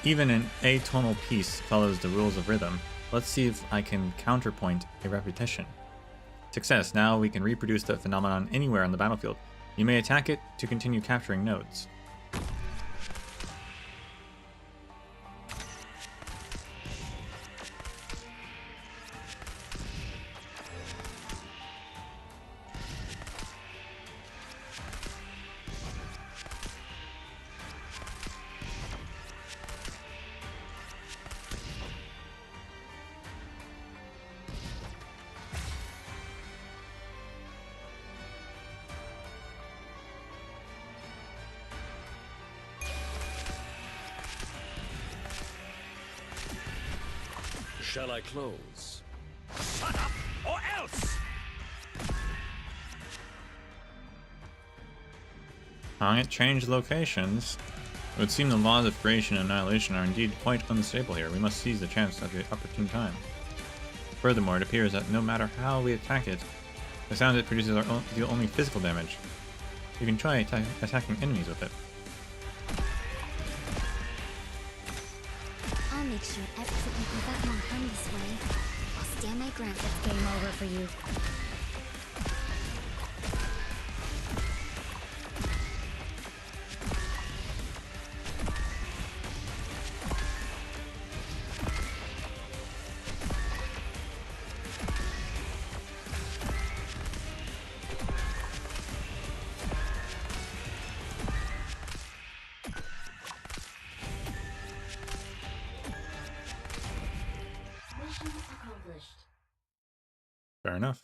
even an atonal piece follows the rules of rhythm. Let's see if I can counterpoint a repetition. Success. Now we can reproduce the phenomenon anywhere on the battlefield. You may attack it to continue capturing nodes. Shall I close? Shut up, or else! It changed locations. It would seem the laws of creation and annihilation are indeed quite unstable here. We must seize the chance at the opportune time. Furthermore, it appears that no matter how we attack it, the sounds it produces deal only physical damage. You can try attacking enemies with it. I'll make sure every people that won't come this way. I'll stand my ground. It's game over for you. Mission accomplished. Fair enough.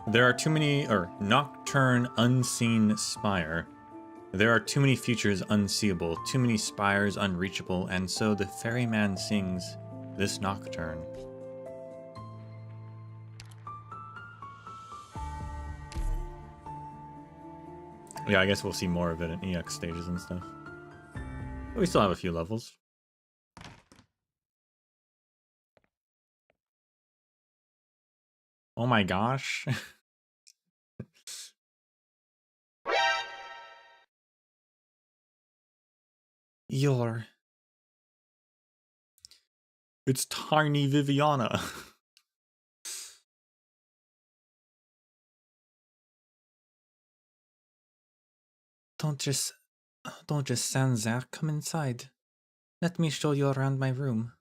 There are too many, Nocturne Unseen Spire. There are too many futures unseeable, too many spires unreachable, and so the ferryman sings this nocturne. Yeah, I guess we'll see more of it in EX stages and stuff. But we still have a few levels. Oh my gosh. It's tiny Viviana. Don't just stand there. Come inside. Let me show you around my room.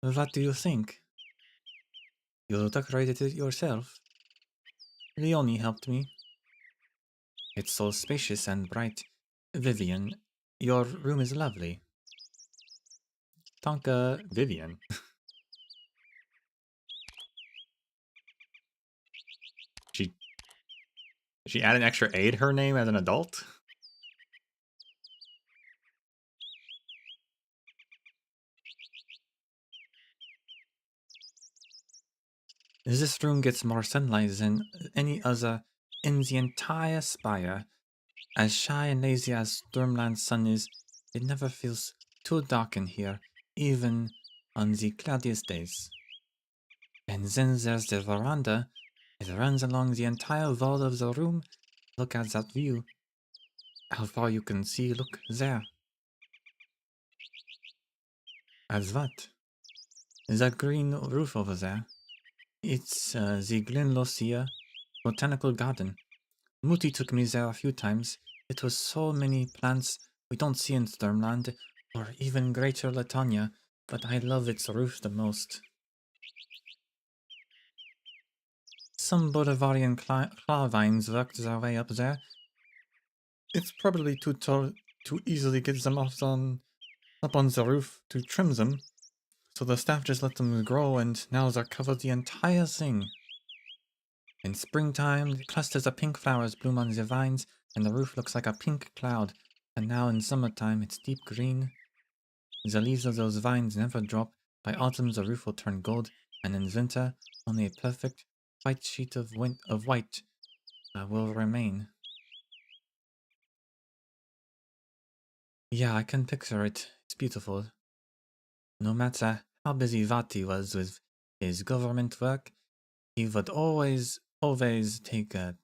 What do you think? You decorated it yourself. Leonie helped me. It's so spacious and bright. Vivian, your room is lovely. Tonka Vivian. She added extra A to her name as an adult? This room gets more sunlight than any other in the entire spire. As shy and lazy as Stormland's sun is, it never feels too dark in here, even on the cloudiest days. And then there's the veranda. It runs along the entire wall of the room. Look at that view. How far you can see, look there. As what? That green roof over there. It's the Glenlosia Botanical Garden. Muti took me there a few times. It was so many plants we don't see in Stormland, or even Greater Leithanien, but I love its roof the most. Some Bolivarian claw vines worked their way up there. It's probably too tall to easily get them up on the roof to trim them, so the staff just let them grow, and now they're covered the entire thing. In springtime, clusters of pink flowers bloom on the vines, and the roof looks like a pink cloud, and now in summertime it's deep green. The leaves of those vines never drop. By autumn the roof will turn gold, and in winter only a perfect white sheet of white will remain. Yeah, I can picture it. It's beautiful. No matter how busy Vati was with his government work, he would always take the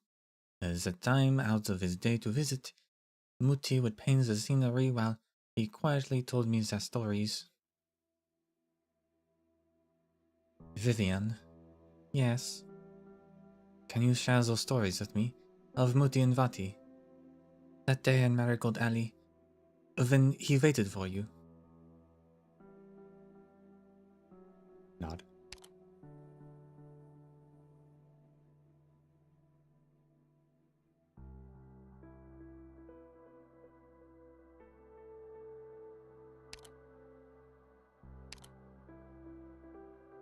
time out of his day to visit. Muti would paint the scenery while he quietly told me their stories. Vivian. Yes. Can you share those stories with me? Of Muti and Vati? That day in Marigold Alley, when he waited for you. Nod.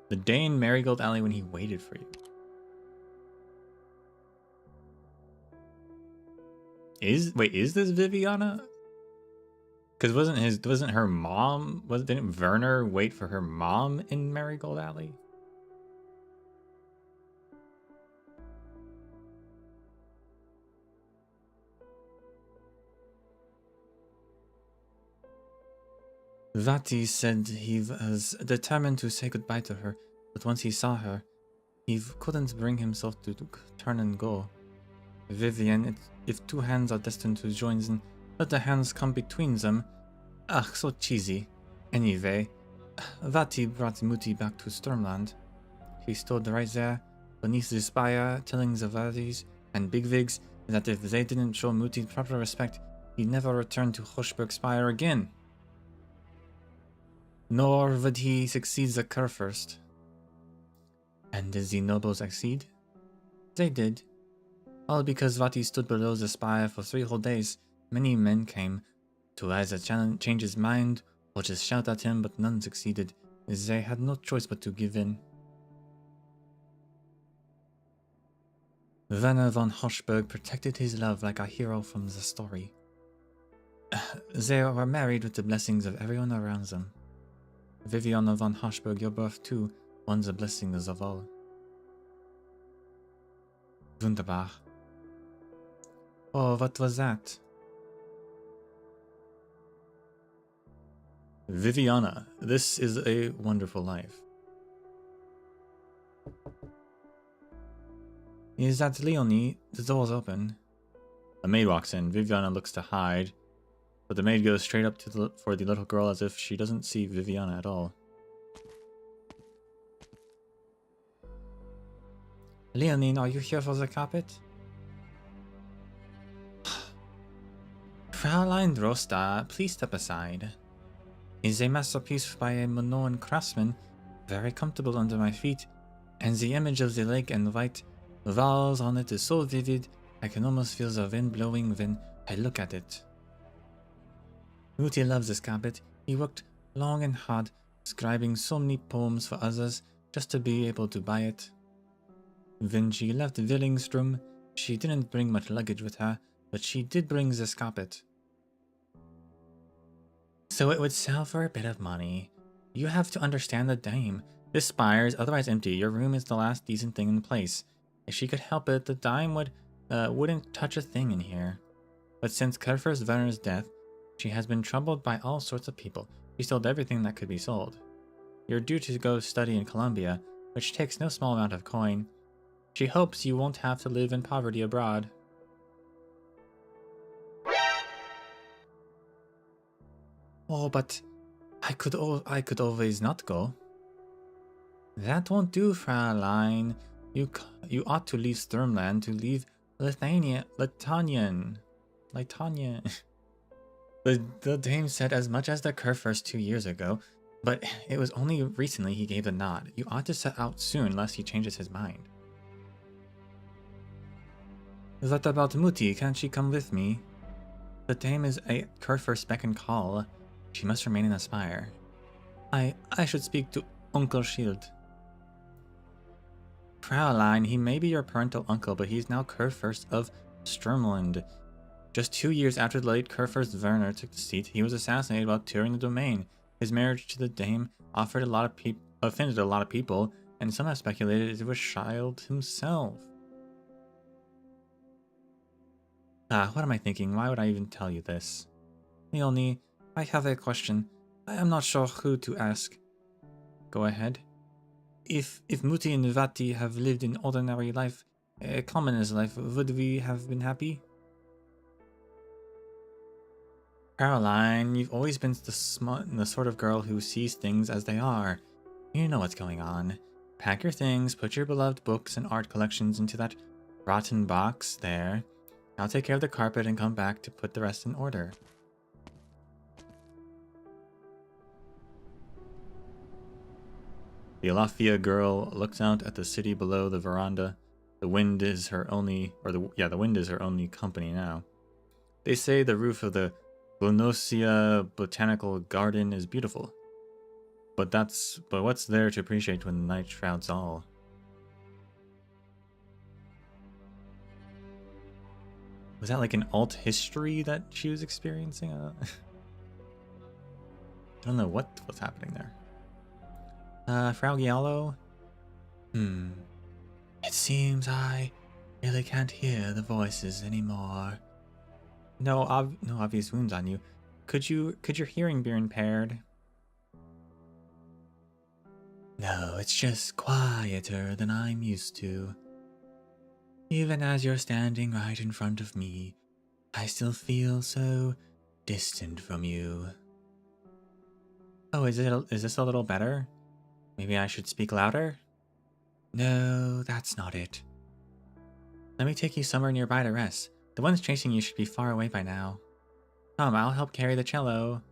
The day in Marigold Alley when he waited for you. Is this Viviana? Because wasn't her mom, didn't Werner wait for her mom in Marigold Alley? Vati said he was determined to say goodbye to her, but once he saw her, he couldn't bring himself to turn and go. Vivian, if two hands are destined to join, then let the hands come between them. Ugh, so cheesy. Anyway, Vati brought Muti back to Stormland. He stood right there, beneath the spire, telling the Vatis and Bigwigs that if they didn't show Muti proper respect, he'd never return to Hochberg Spire again. Nor would he succeed the Kurfürst. And did the nobles succeed? They did. All because Vati stood below the spire for 3 whole days. Many men came to either change his mind or just shout at him, but none succeeded. They had no choice but to give in. Werner von Hochberg protected his love like a hero from the story. They were married with the blessings of everyone around them. Viviana von Hochberg, your birth too won the blessings of all. Wunderbar. Oh, what was that? Viviana, this is a wonderful life. Is that Leonie? The door's open. A maid walks in. Viviana looks to hide, but the maid goes straight up to for the little girl as if she doesn't see Viviana at all. Leonie, are you here for the carpet? Fräulein Drosta, please step aside. Is a masterpiece by a Minoan craftsman, very comfortable under my feet, and the image of the lake and white walls on it is so vivid I can almost feel the wind blowing when I look at it. Muti loves this carpet. He worked long and hard, scribing so many poems for others just to be able to buy it. When she left Zwillingstürme, she didn't bring much luggage with her, but she did bring this carpet. So it would sell for a bit of money. You have to understand the dame. This spire is otherwise empty. Your room is the last decent thing in place. If she could help it, the dame wouldn't touch a thing in here. But since Kurfürst Werner's death, she has been troubled by all sorts of people. She sold everything that could be sold. You're due to go study in Colombia, which takes no small amount of coin. She hopes you won't have to live in poverty abroad. Oh, but I could always not go. That won't do, Fräulein. You ought to leave Sturmland to leave Leithanien. The dame said as much as the Kurfürst 2 years ago, but it was only recently he gave the nod. You ought to set out soon, lest he changes his mind. What about Muti? Can't she come with me? The dame is a Kurfürst beck and call. She must remain in the spire. I should speak to Uncle Schild. Fräulein, he may be your parental uncle, but he's now Kurfürst of Sturmland. Just 2 years after the late Kurfürst Werner took the seat, he was assassinated while touring the domain. His marriage to the dame offended a lot of people, and some have speculated it was Schild himself. What am I thinking? Why would I even tell you this? Leonie, I have a question. I am not sure who to ask. Go ahead. If Muti and Vati have lived an ordinary life, a commoner's life, would we have been happy? Caroline, you've always been the sort of girl who sees things as they are. You know what's going on. Pack your things, put your beloved books and art collections into that rotten box there. I'll take care of the carpet and come back to put the rest in order. The Alafia girl looks out at the city below the veranda. The wind is her only, the wind is her only company now. They say the roof of the Glunosia Botanical Garden is beautiful. But what's there to appreciate when the night shrouds all? Was that like an alt history that she was experiencing? I don't know what was happening there. Frau Giallo? It seems I really can't hear the voices anymore. No obvious wounds on you. Could your hearing be impaired? No, it's just quieter than I'm used to. Even as you're standing right in front of me, I still feel so distant from you. Oh, is this a little better? Maybe I should speak louder? No, that's not it. Let me take you somewhere nearby to rest. The ones chasing you should be far away by now. Come, I'll help carry the cello.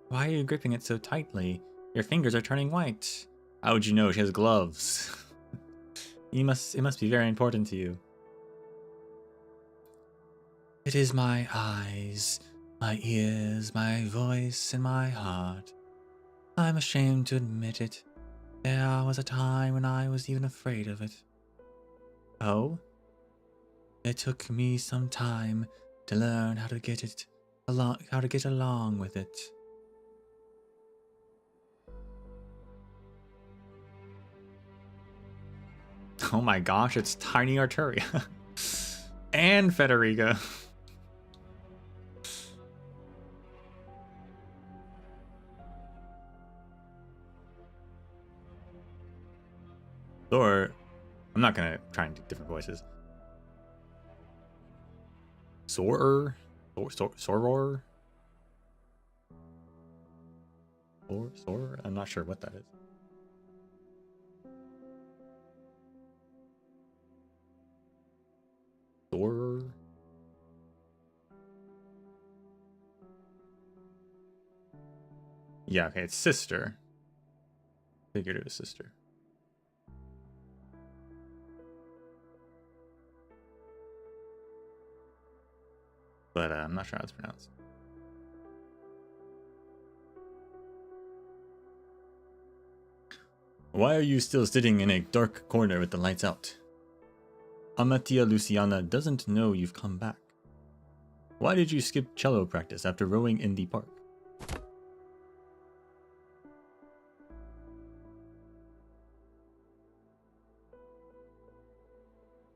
Why are you gripping it so tightly? Your fingers are turning white. How would you know? She has gloves. It must be very important to you. It is my eyes, my ears, my voice, and my heart. I'm ashamed to admit it. There was a time when I was even afraid of it. Oh? It took me some time to learn how to get along with it. Oh my gosh, it's Tiny Arturia. And Federica. Or, I'm not gonna try and do different voices. Soror? Soror? Soror? I'm not sure what that is. Soror? Yeah, okay, it's sister. Figured it was sister. But I'm not sure how it's pronounced. Why are you still sitting in a dark corner with the lights out? Amatia Luciana doesn't know you've come back. Why did you skip cello practice after rowing in the park?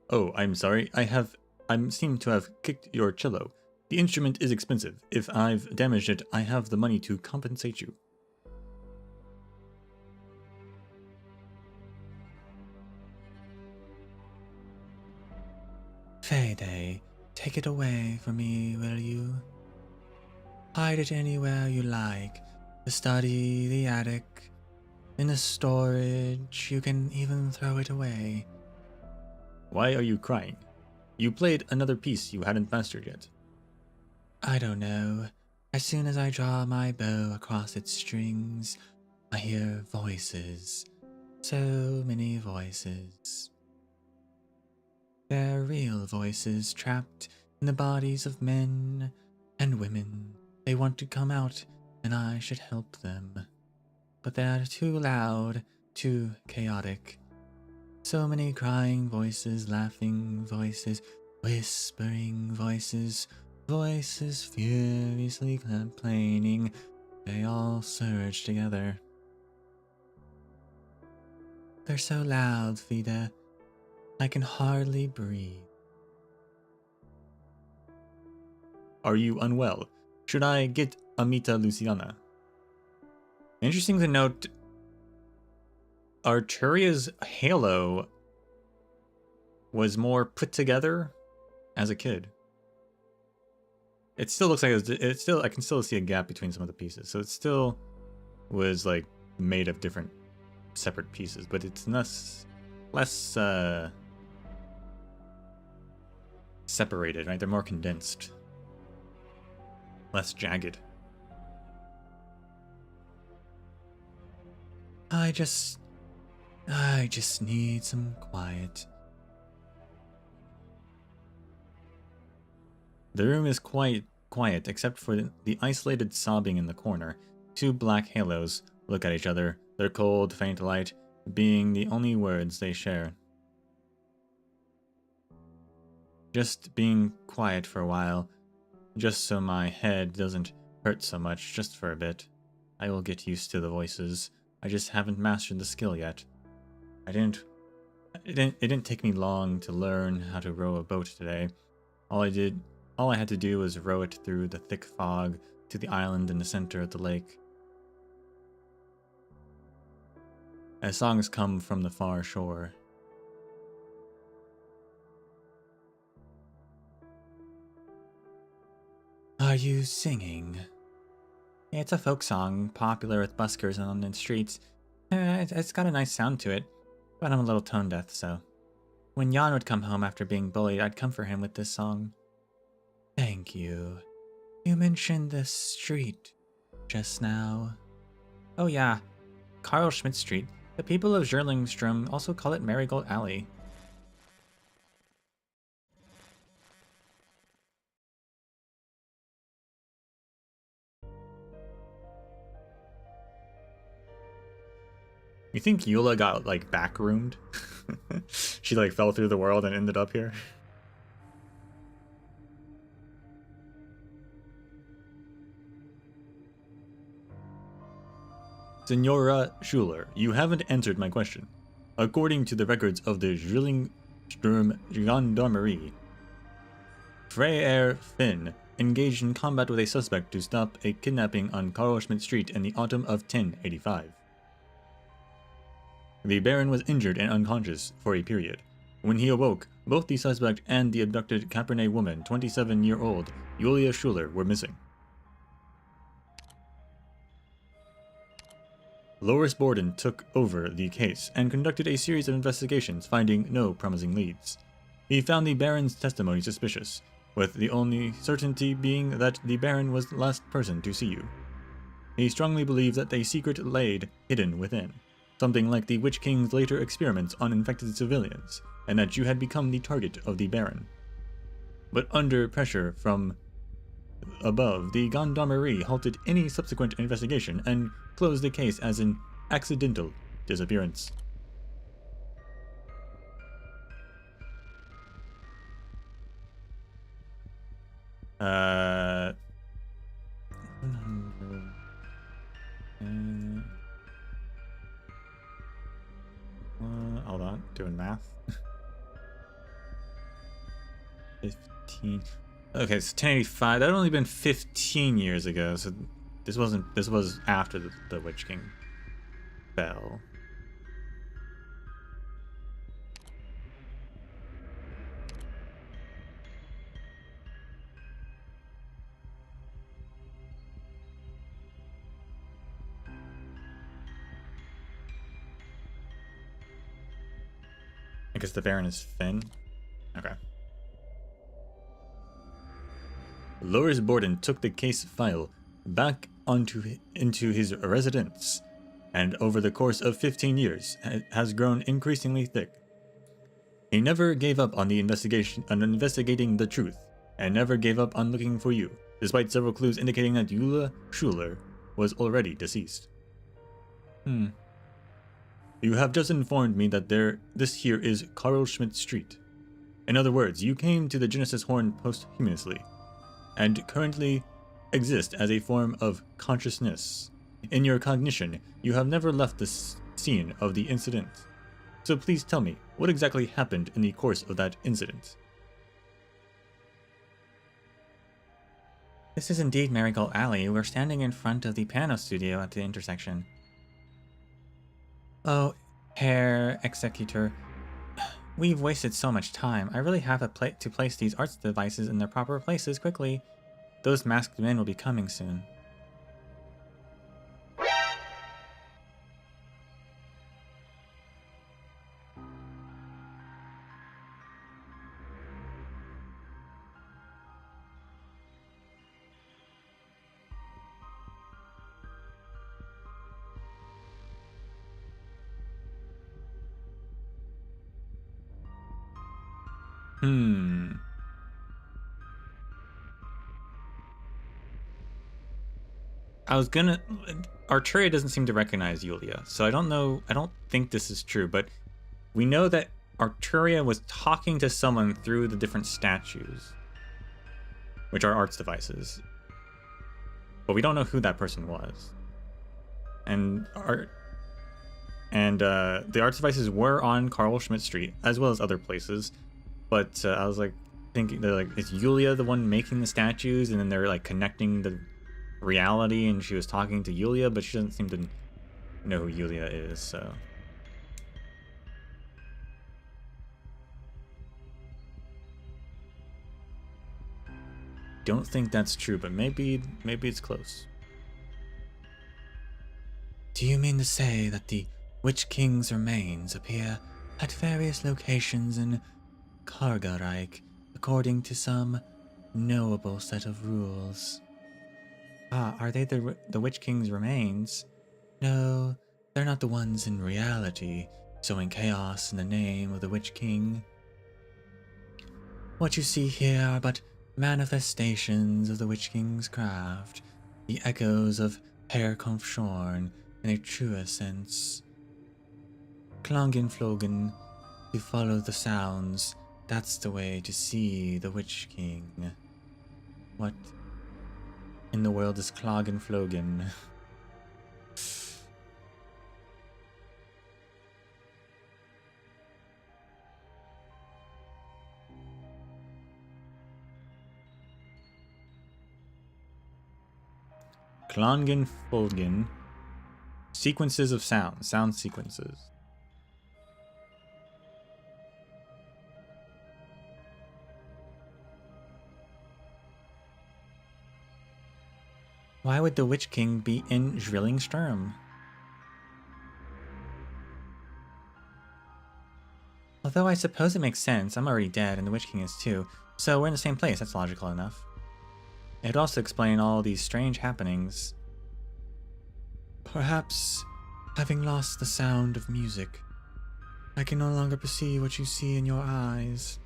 Oh, I'm sorry. I seem to have kicked your cello. The instrument is expensive. If I've damaged it, I have the money to compensate you. Fede, take it away from me, will you? Hide it anywhere you like. The study, the attic, in the storage. You can even throw it away. Why are you crying? You played another piece you hadn't mastered yet. I don't know. As soon as I draw my bow across its strings, I hear voices. So many voices. They're real voices trapped in the bodies of men and women. They want to come out, and I should help them. But they're too loud, too chaotic. So many crying voices, laughing voices, whispering voices, voices furiously complaining. They all surge together. They're so loud, Fide. I can hardly breathe. Are you unwell? Should I get Amita Luciana? Interesting to note, Arturia's halo was more put together as a kid. It still looks like I can still see a gap between some of the pieces. So it still was like made of different separate pieces, but it's less separated, right? They're more condensed. Less jagged. I just need some quiet. The room is quite quiet, except for the isolated sobbing in the corner. Two black halos look at each other, their cold, faint light being the only words they share. Just being quiet for a while, just so my head doesn't hurt so much, just for a bit. I will get used to the voices. I just haven't mastered the skill yet. It didn't take me long to learn how to row a boat today. All I had to do was row it through the thick fog to the island in the center of the lake. As songs come from the far shore. Are you singing? It's a folk song, popular with buskers in London streets. It's got a nice sound to it, but I'm a little tone deaf, so. When Jan would come home after being bullied, I'd comfort him with this song. Thank you. You mentioned the street just now. Oh yeah, Karl Schmidt Street. The people of Zwillingstürme also call it Marigold Alley. You think Eula got, like, backroomed? She, like, fell through the world and ended up here? Senora Schuler, you haven't answered my question. According to the records of the Zwillingstürme Gendarmerie, Freyr Finn engaged in combat with a suspect to stop a kidnapping on Karl Schmidt Street in the autumn of 1085. The Baron was injured and unconscious for a period. When he awoke, both the suspect and the abducted Capernae woman, 27-year-old Julia Schuler, were missing. Loris Borden took over the case and conducted a series of investigations, finding no promising leads. He found the Baron's testimony suspicious, with the only certainty being that the Baron was the last person to see you. He strongly believed that a secret lay hidden within, something like the Witch King's later experiments on infected civilians, and that you had become the target of the Baron. But under pressure from above, the Gendarmerie halted any subsequent investigation and closed the case as an accidental disappearance. Hold on, doing math. 15. Okay, it's 1085. That had only been 15 years ago, so this was after the Witch King fell. I guess the Baron is Finn. Okay. Loris Borden took the case file back into his residence, and over the course of 15 years has grown increasingly thick. He never gave up on the investigation, on investigating the truth, and never gave up on looking for you, despite several clues indicating that Julia Schuler was already deceased. You have just informed me that this here is Karl Schmidt Street. In other words, you came to the Genesis Horn posthumously, and currently exist as a form of consciousness. In your cognition, you have never left the scene of the incident. So please tell me, what exactly happened in the course of that incident? This is indeed Marigold Alley. We're standing in front of the piano studio at the intersection. Oh, Herr Executor, we've wasted so much time. I really have to place these arts devices in their proper places quickly. Those masked men will be coming soon. Hmm. I was gonna... Arturia doesn't seem to recognize Yulia, so I don't know... I don't think this is true, but we know that Arturia was talking to someone through the different statues, which are arts devices. But we don't know who that person was. And the arts devices were on Carl Schmidt Street, as well as other places. But I was like thinking, they're like, is Yulia the one making the statues? And then they're like connecting the reality, and she was talking to Yulia, but she doesn't seem to know who Yulia is, so. Don't think that's true, but maybe it's close. Do you mean to say that the Witch King's remains appear at various locations in Kargarreich according to some knowable set of rules? Ah, are they the Witch King's remains? No, they're not the ones in reality, sowing chaos in the name of the Witch King. What you see here are but manifestations of the Witch King's craft, the echoes of Herkampfschorn in a truer sense. Klangenflogen, to follow the sounds, that's the way to see the Witch King. What in the world is Klagenflogen? Klangenflogen. Sequences of sound sequences. Why would the Witch King be in Zwillingstürme? Although I suppose it makes sense, I'm already dead and the Witch King is too, so we're in the same place, that's logical enough. It'd also explain all these strange happenings. Perhaps, having lost the sound of music, I can no longer perceive what you see in your eyes.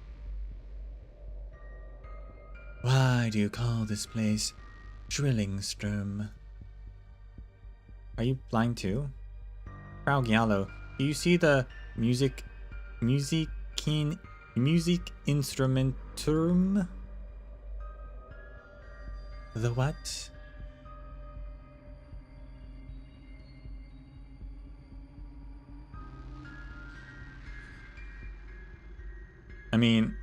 Why do you call this place Zwillingstürme? Are you blind too? Frau Giallo, do you see the Musikinstrumenturm? The what? I mean,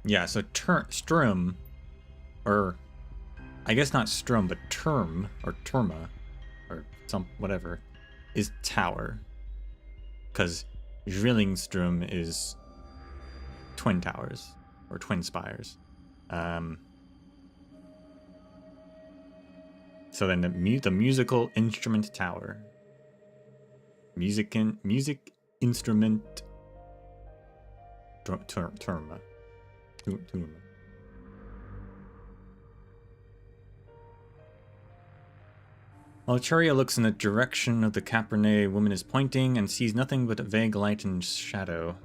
yeah, so Strum, or I guess not Strum, but Term, or Terma, or some whatever, is tower. Because Zwillingstürme is twin towers, or twin spires. So then the musical instrument tower. Music instrument terma. Alturia looks in the direction of the Cabernet woman is pointing and sees nothing but a vague light and shadow.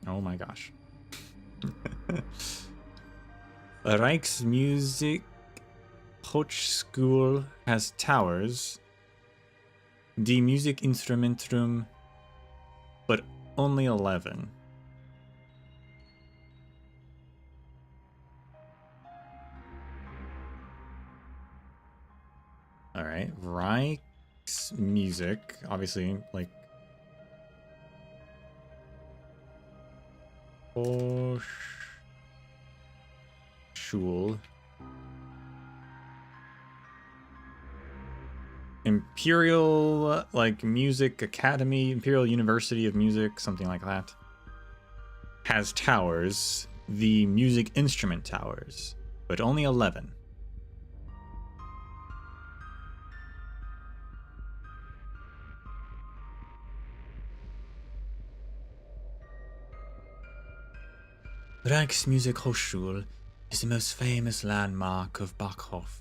Oh my gosh. Rijksmuziek Hochschule has towers. Die Musikinstrumentum, but only 11. Alright, Rijksmuziek, obviously, like... Hochschule. Imperial, like, Music Academy, Imperial University of Music, something like that. Has towers, the music instrument towers, but only 11. Rijksmuziek Hochschule is the most famous landmark of Bachhof.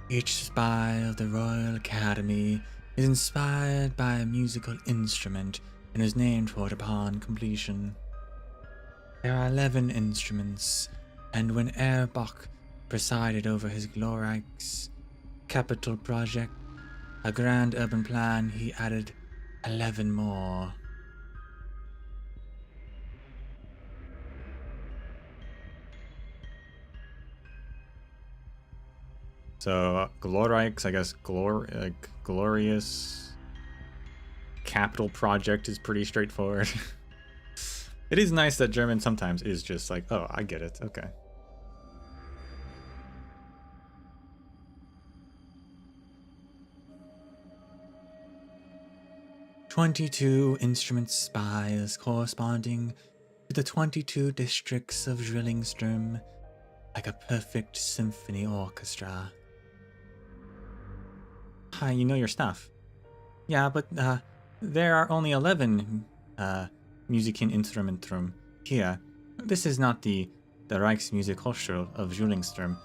Each spire of the Royal Academy is inspired by a musical instrument and is named for it upon completion. There are 11 instruments, and when Erbach presided over his glorious capital project, a grand urban plan, he added 11 more. So, glorreichs, I guess, glorious capital project is pretty straightforward. It is nice that German sometimes is just like, oh, I get it, okay. "22 instrument spires corresponding to the 22 districts of Zwillingstürme, like a perfect symphony orchestra." Hi, you know your stuff. Yeah, but there are only 11 Musikinstrumentum here. This is not the Reichsmusikhochschule of Zwillingstürme,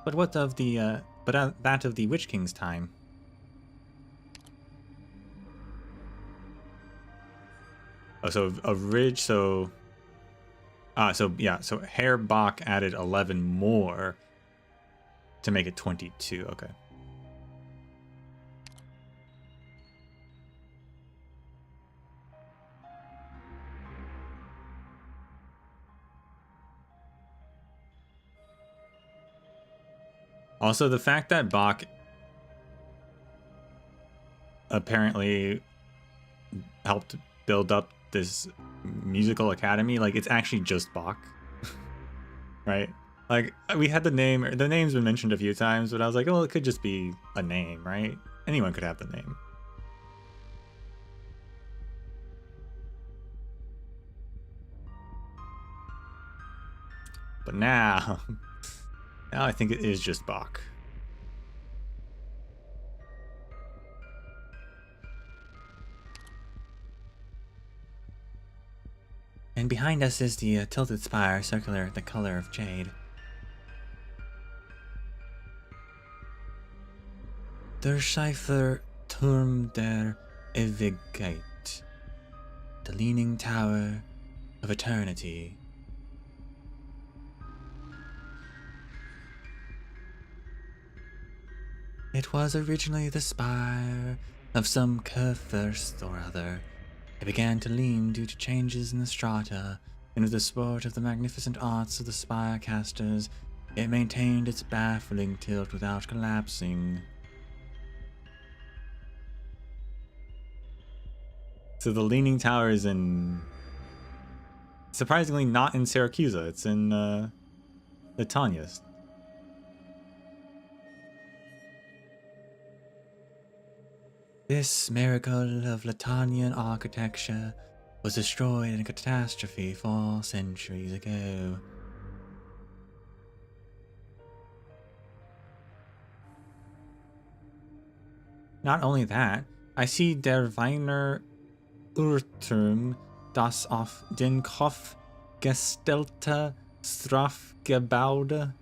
but what of the that of the Witch King's time? Oh, so a ridge, so yeah, so Herbst added 11 more to make it 22. Okay. Also, the fact that Bach apparently helped build up this musical academy, like, it's actually just Bach. Right? Like, we had the name's been mentioned a few times, but I was like, well, it could just be a name, right? Anyone could have the name. But now I think it is just Bach. And behind us is the tilted spire, circular, the color of jade. Der Schiefer Turm der Ewigkeit, the leaning tower of eternity. It was originally the spire of some Kurfürst or other. It began to lean due to changes in the strata, and with the sport of the magnificent arts of the spire casters, it maintained its baffling tilt without collapsing. So the Leaning Tower is in... surprisingly not in Syracuse, it's in Leithanien. This miracle of Leithanien architecture was destroyed in a catastrophe 4 centuries ago. Not only that, I see der Wiener Uhrturm, das auf den Kopf gestellte Strafgebäude.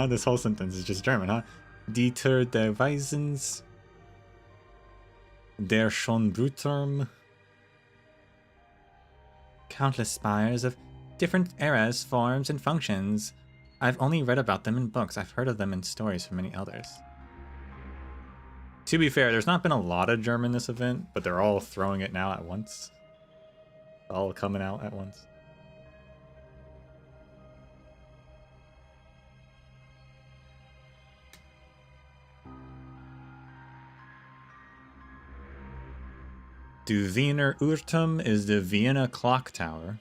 This whole sentence is just German, huh? Dieter der Weisens, der Schönbrüturm. Countless spires of different eras, forms, and functions. I've only read about them in books. I've heard of them in stories from many others. To be fair, there's not been a lot of German this event, but they're all throwing it now at once. All coming out at once. Du Wiener Uhrturm is the Vienna clock tower.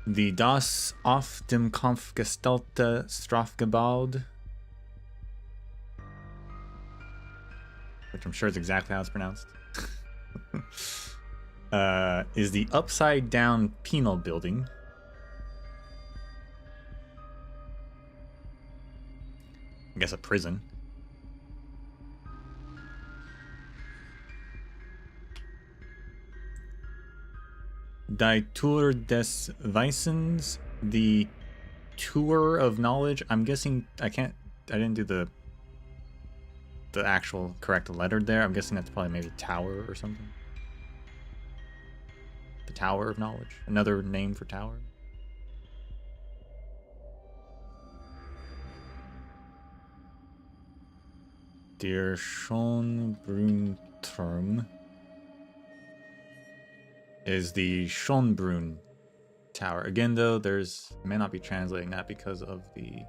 The Das auf dem Kopf gestellte Strafgebäude, which I'm sure is exactly how it's pronounced. is the upside down penal building. I guess a prison. Die Tour des Wissens, the Tour of Knowledge. I'm guessing I didn't do the actual correct letter there. I'm guessing that's probably maybe tower or something. The Tower of Knowledge. Another name for tower. Der Schönbrunturm is the Schönbrunn Tower. Again, though, I may not be translating that because of the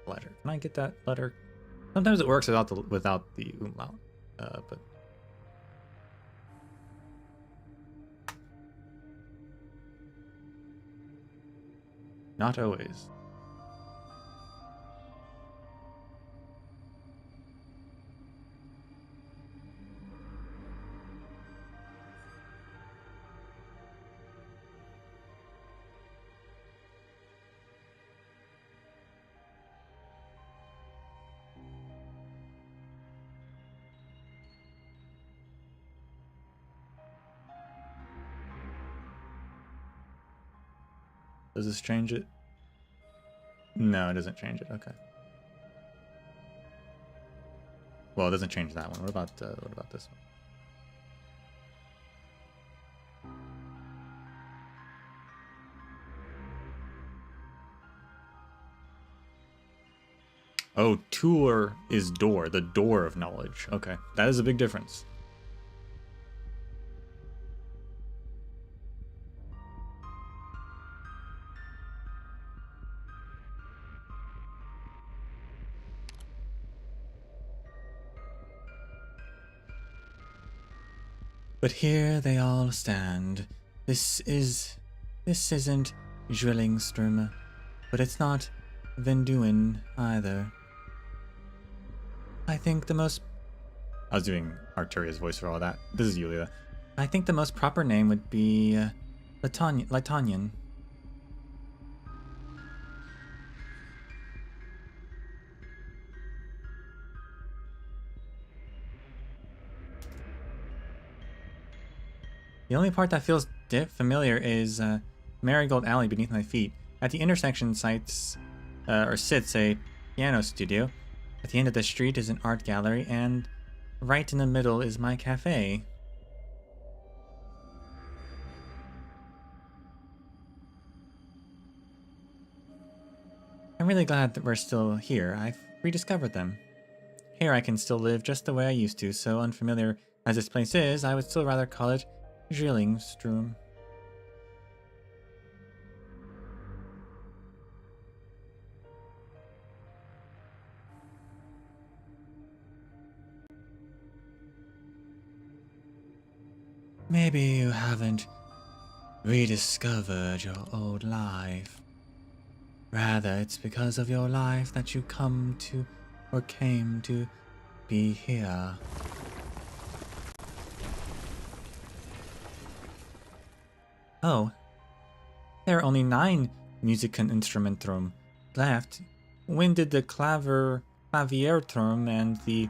letter. Can I get that letter? Sometimes it works without the umlaut, but not always. Does this change it? No, it doesn't change it. Okay. Well, it doesn't change that one. What about this one? Oh, tour is door, the door of knowledge. Okay, that is a big difference. But here they all stand. This isn't Zwillingstürme, but it's not Venduin either. I think the most... I was doing Arcturia's voice for all that. This is Yulia. I think the most proper name would be Leithanien. The only part that feels familiar is Marigold Alley beneath my feet. At the intersection sits a piano studio. At the end of the street is an art gallery, and right in the middle is my cafe. I'm really glad that we're still here. I've rediscovered them. Here I can still live just the way I used to, so unfamiliar as this place is, I would still rather call it Zwillingstürme. Maybe you haven't rediscovered your old life. Rather, it's because of your life that you came to be here. Oh, there are only 9 Musikinstrumentum left. When did the Klavierturm and the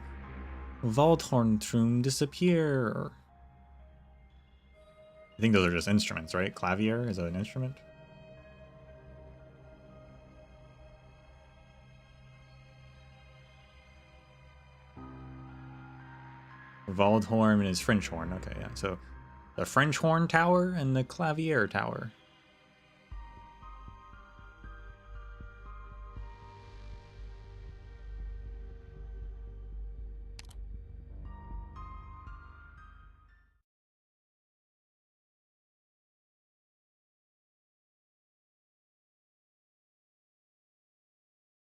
Waldhornturm disappear? I think those are just instruments, right? Clavier, is that an instrument? Waldhorn is French horn. Okay, yeah. So the French horn tower and the Clavier tower.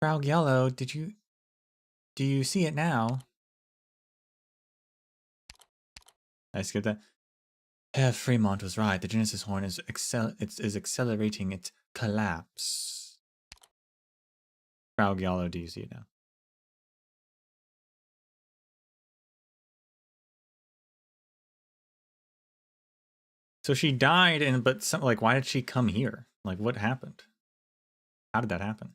Frau Yellow, do you see it now? I skipped that. Herr Fremont was right. The Genesis horn is accelerating its collapse. Frau Yellow, do you see it now? So she died, and but some, like, why did she come here? Like, what happened? How did that happen?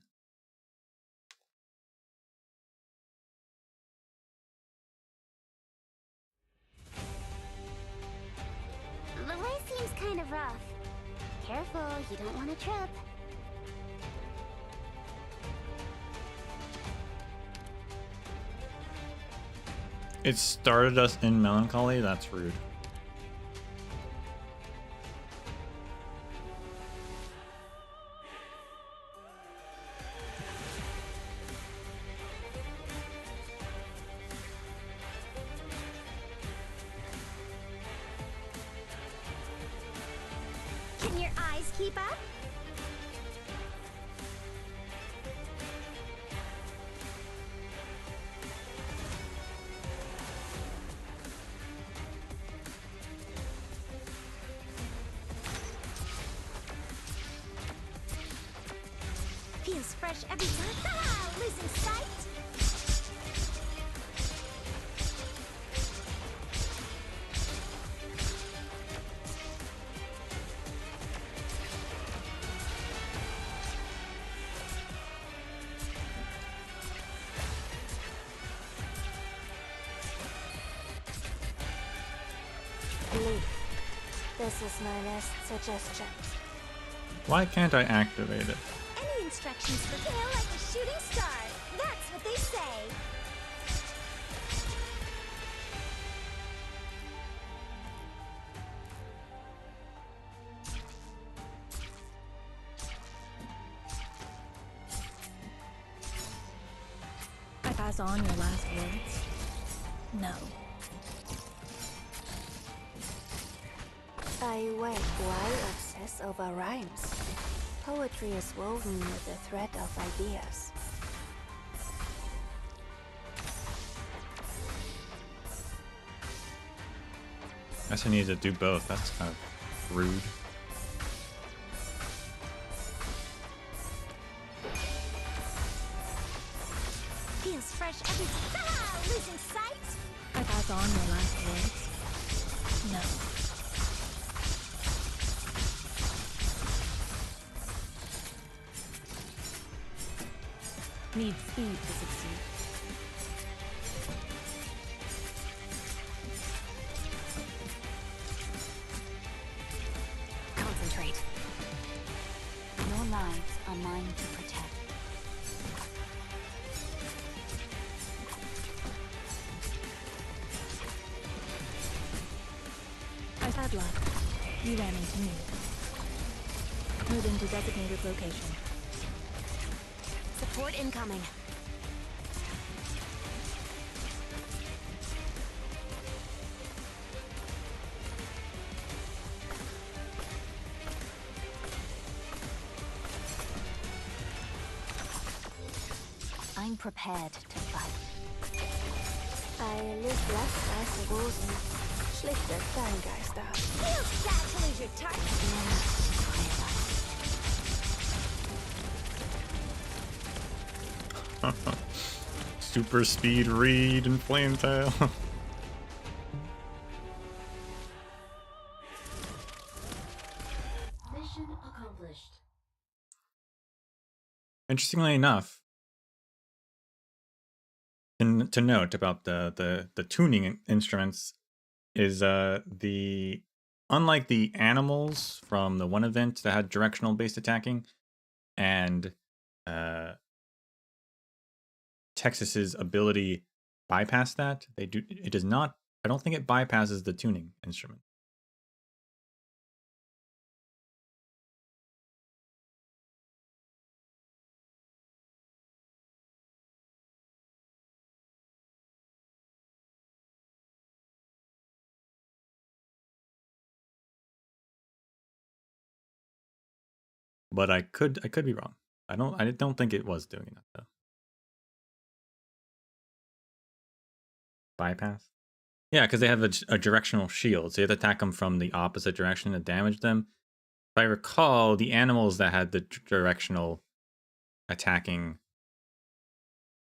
The way seems kind of rough. Careful, you don't want to trip. It started us in melancholy? That's rude. Can your eyes keep up? Feels fresh every time. Ah, losing sight? Leaf. This is known as suggestions. Why can't I activate it? Any instructions for kill like a shooting star? That's what they say. I pass on your last words. No. I wait. Why obsess over rhymes? Poetry is woven with the thread of ideas. I guess I need to do both. That's kind of rude. Feels fresh every time. Ah, losing sight? I pass on your last words. No. Need speed to succeed. Concentrate. Your lives are mine to protect. I've had luck. You ran into me. Moving to designated location. Support incoming. I'm prepared to fight. I live less as a Rosen. Schlichter Steingeister. Feels sad to lose your target. Super speed read and flame tail. Mission accomplished. Interestingly enough, to note about the tuning instruments is the unlike the animals from the one event that had directional based attacking and Texas's ability bypass that, it does not. I don't think it bypasses the tuning instrument. But I could be wrong. I don't think it was doing that though. Bypass. Yeah, because they have a directional shield, so you have to attack them from the opposite direction to damage them. If I recall, the animals that had the directional attacking,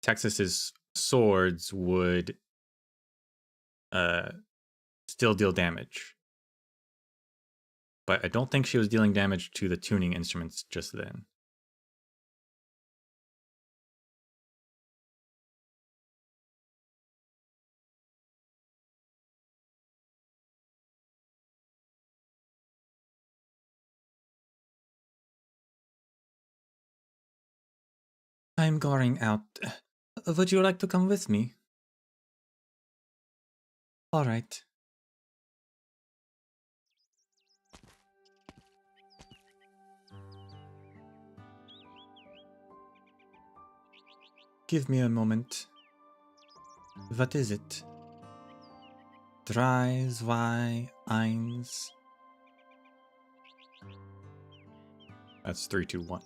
Texas's swords would still deal damage. But I don't think she was dealing damage to the tuning instruments just then. I'm going out. Would you like to come with me? All right. Give me a moment. What is it? 3, 2, 1. That's 3, 2, 1.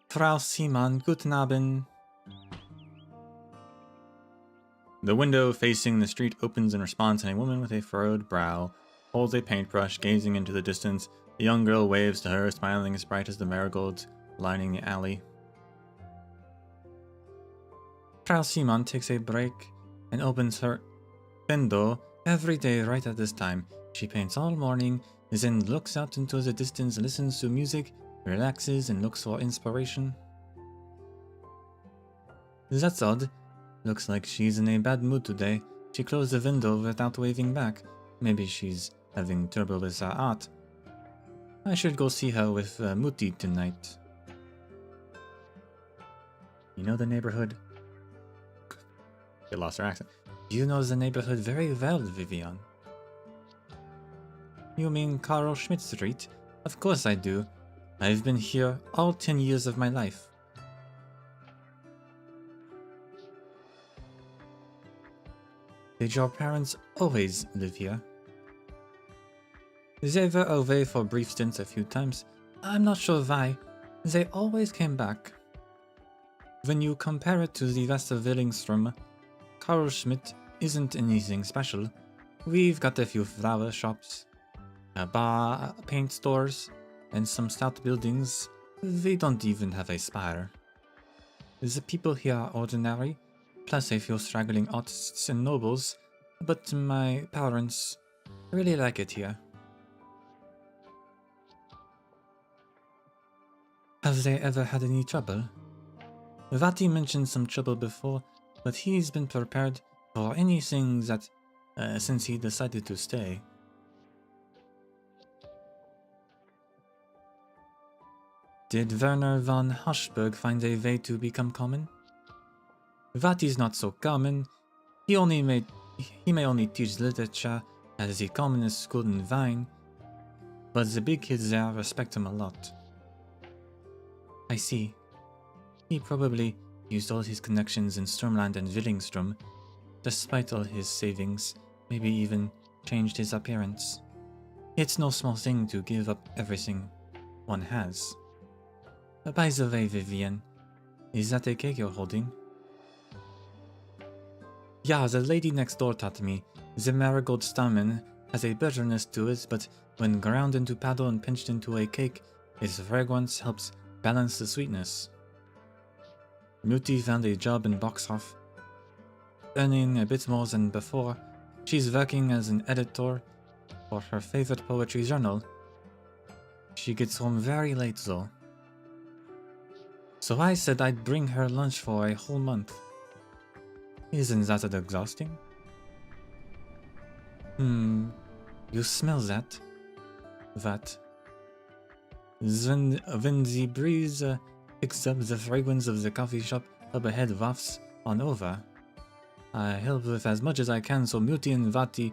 Frau Simon, guten Abend. The window facing the street opens in response, and a woman with a furrowed brow holds a paintbrush, gazing into the distance. The young girl waves to her, smiling as bright as the marigolds lining the alley. Frau Simon takes a break and opens her window every day right at this time. She paints all morning, then looks out into the distance, listens to music, relaxes, and looks for inspiration. That's odd. Looks like she's in a bad mood today. She closed the window without waving back. Maybe she's having trouble with her art. I should go see her with Mutti tonight. You know the neighborhood? She lost her accent. You know the neighborhood very well, Vivian. You mean Carl Schmidt Street? Of course I do. I've been here all 10 years of my life. Did your parents always live here? They were away for brief stints a few times. I'm not sure why. They always came back. When you compare it to the rest of Zwillingstürme, Carl Schmidt isn't anything special. We've got a few flower shops, a bar, paint stores, and some stout buildings. We don't even have a spire. The people here are ordinary, plus a few straggling artists and nobles, but my parents really like it here. Have they ever had any trouble? Vati mentioned some trouble before, but he's been prepared for anything that since he decided to stay. Did Werner von Haschberg find a way to become common? Vati's not so common. He may only teach literature at the commonest school in Vine, but the big kids there respect him a lot. I see. He probably used all his connections in Sturmland and Zwillingstürme, despite all his savings, maybe even changed his appearance. It's no small thing to give up everything one has. By the way, Vivian, is that a cake you're holding? Yeah, the lady next door taught me. The marigold stamen has a bitterness to it, but when ground into powder and pinched into a cake, its fragrance helps balance the sweetness. Mutti found a job in Boxhoff, earning a bit more than before. She's working as an editor for her favorite poetry journal. She gets home very late though. So I said I'd bring her lunch for a whole month. Isn't that exhausting? You smell that? That. When the breeze picks up, the fragrance of the coffee shop up ahead wafts on over. I help with as much as I can so Mutti and Vati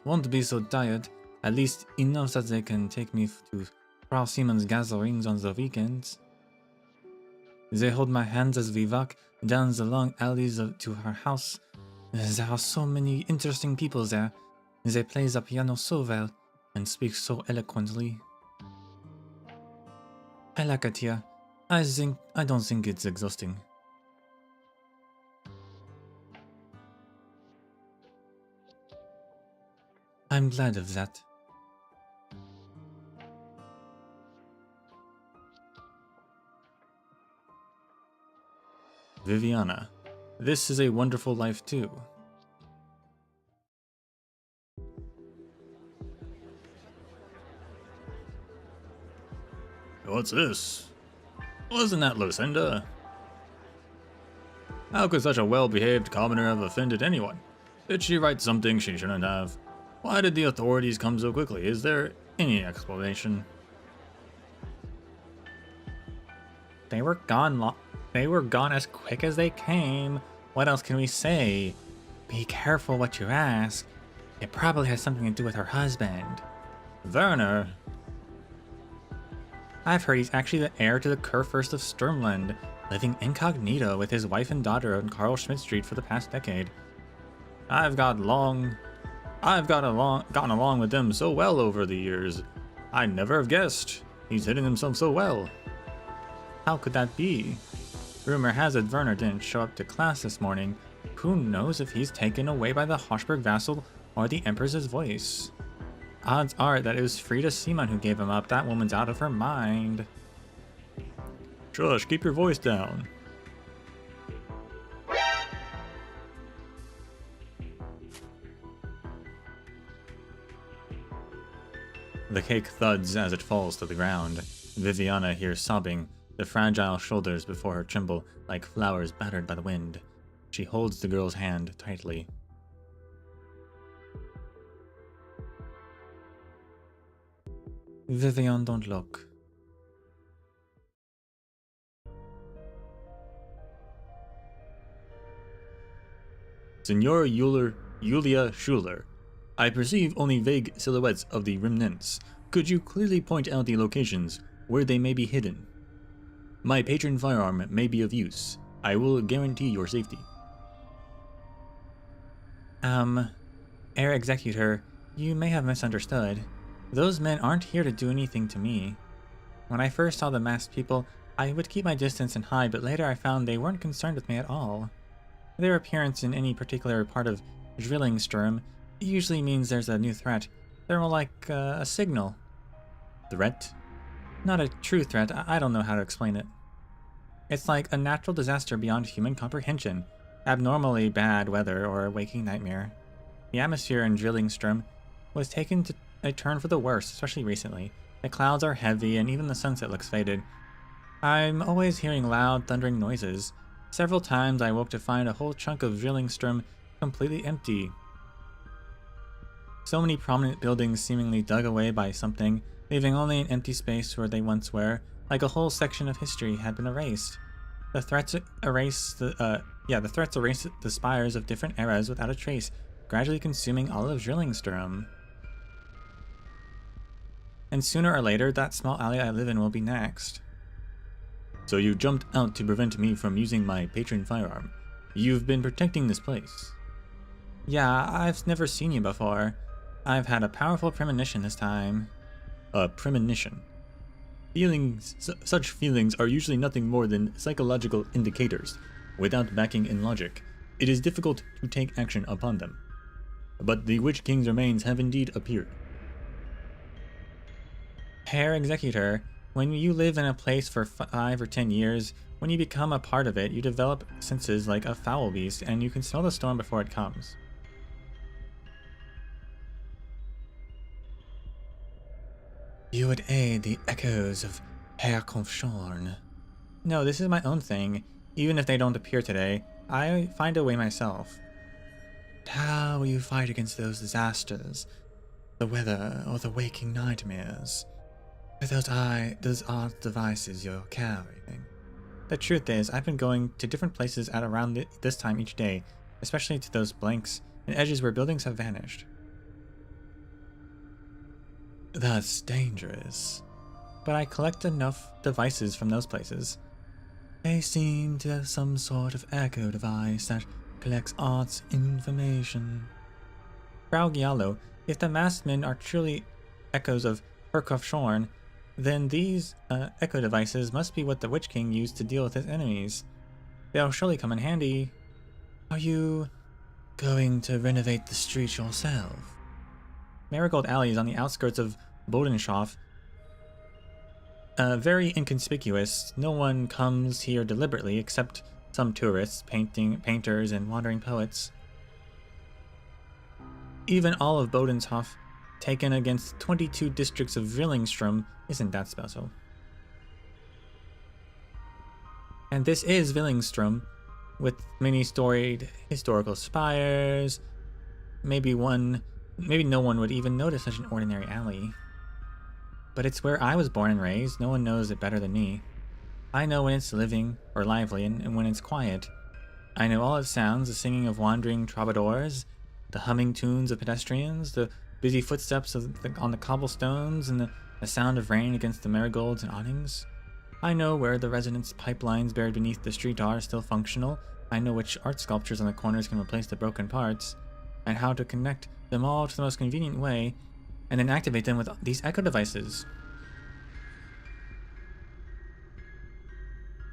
won't be so tired, at least enough that they can take me to Frau Simon's gatherings on the weekends. They hold my hands as we walk down the long alleys to her house. There are so many interesting people there. They play the piano so well and speak so eloquently. I like it here. I don't think it's exhausting. I'm glad of that. Viviana. This is a wonderful life too. What's this? Wasn't that Lucinda? How could such a well-behaved commoner have offended anyone? Did she write something she shouldn't have? Why did the authorities come so quickly? Is there any explanation? They were gone as quick as they came. What else can we say? Be careful what you ask. It probably has something to do with her husband. Werner? I've heard he's actually the heir to the Kurfürst of Sturmland, living incognito with his wife and daughter on Carl Schmidt Street for the past decade. I've gotten along with them so well over the years. I'd never have guessed. He's hidden himself so well. How could that be? Rumor has it Werner didn't show up to class this morning. Who knows if he's taken away by the Hochberg vassal or the Empress's voice. Odds are that it was Frida Simon who gave him up. That woman's out of her mind. Shush, keep your voice down. The cake thuds as it falls to the ground. Viviana hears sobbing. The fragile shoulders before her tremble like flowers battered by the wind. She holds the girl's hand tightly. Vivian, don't look. Senora Julia Schuler, I perceive only vague silhouettes of the remnants. Could you clearly point out the locations where they may be hidden? My patron firearm may be of use. I will guarantee your safety. Herr Executor, you may have misunderstood. Those men aren't here to do anything to me. When I first saw the masked people, I would keep my distance and hide, but later I found they weren't concerned with me at all. Their appearance in any particular part of Zwillingstürme usually means there's a new threat. They're more like a signal. Threat? Not a true threat. I don't know how to explain it. It's like a natural disaster beyond human comprehension. Abnormally bad weather or a waking nightmare. The atmosphere in Zwillingstürme was taken to a turn for the worse, especially recently. The clouds are heavy and even the sunset looks faded. I'm always hearing loud, thundering noises. Several times I woke to find a whole chunk of Zwillingstürme completely empty. So many prominent buildings seemingly dug away by something, leaving only an empty space where they once were, like a whole section of history had been erased. The threats erase the spires of different eras without a trace, gradually consuming all of Zwillingstürme. And sooner or later, that small alley I live in will be next. So you jumped out to prevent me from using my patron firearm. You've been protecting this place. Yeah, I've never seen you before. I've had a powerful premonition this time. A premonition? Such feelings are usually nothing more than psychological indicators. Without backing in logic, it is difficult to take action upon them. But the Witch King's remains have indeed appeared. Herr Executor, when you live in a place for 5 or 10 years, when you become a part of it, you develop senses like a foul beast, and you can smell the storm before it comes. You would aid the echoes of Herr Confschorn. No, this is my own thing. Even if they don't appear today, I find a way myself. How will you fight against those disasters? The weather or the waking nightmares? With those odd devices you're carrying? The truth is, I've been going to different places at around this time each day, especially to those blanks and edges where buildings have vanished. That's dangerous. But I collect enough devices from those places. They seem to have some sort of echo device that collects art's information. Frau Giallo, if the masked men are truly echoes of Herr Schorn, then these echo devices must be what the Witch King used to deal with his enemies. They'll surely come in handy. Are you going to renovate the street yourself? Marigold Alley is on the outskirts of Bodenshof. Very inconspicuous. No one comes here deliberately except some tourists, painters, and wandering poets. Even all of Bodenshof, taken against 22 districts of Zwillingstürme, isn't that special. And this is Zwillingstürme, with many storied historical spires. Maybe no one would even notice such an ordinary alley. But it's where I was born and raised. No one knows it better than me. I know when it's living or lively and when it's quiet. I know all its sounds, the singing of wandering troubadours, the humming tunes of pedestrians, the busy footsteps on the cobblestones, and the sound of rain against the marigolds and awnings. I know where the residence pipelines buried beneath the street are still functional. I know which art sculptures on the corners can replace the broken parts, and how to connect them all to the most convenient way, and then activate them with these echo devices.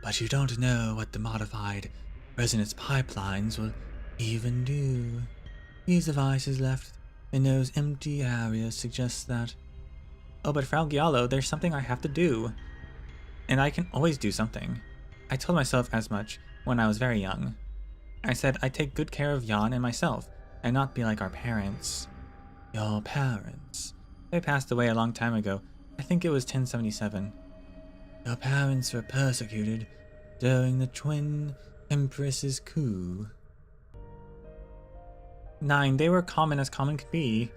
But you don't know what the modified resonance pipelines will even do. These devices left in those empty areas suggest that... Oh, but Frau Giallo, there's something I have to do. And I can always do something. I told myself as much when I was very young. I said I'd take good care of Jan and myself, and not be like our parents. Your parents? They passed away a long time ago. I think it was 1077. Your parents were persecuted during the Twin Empresses' coup. 9. They were common as common could be.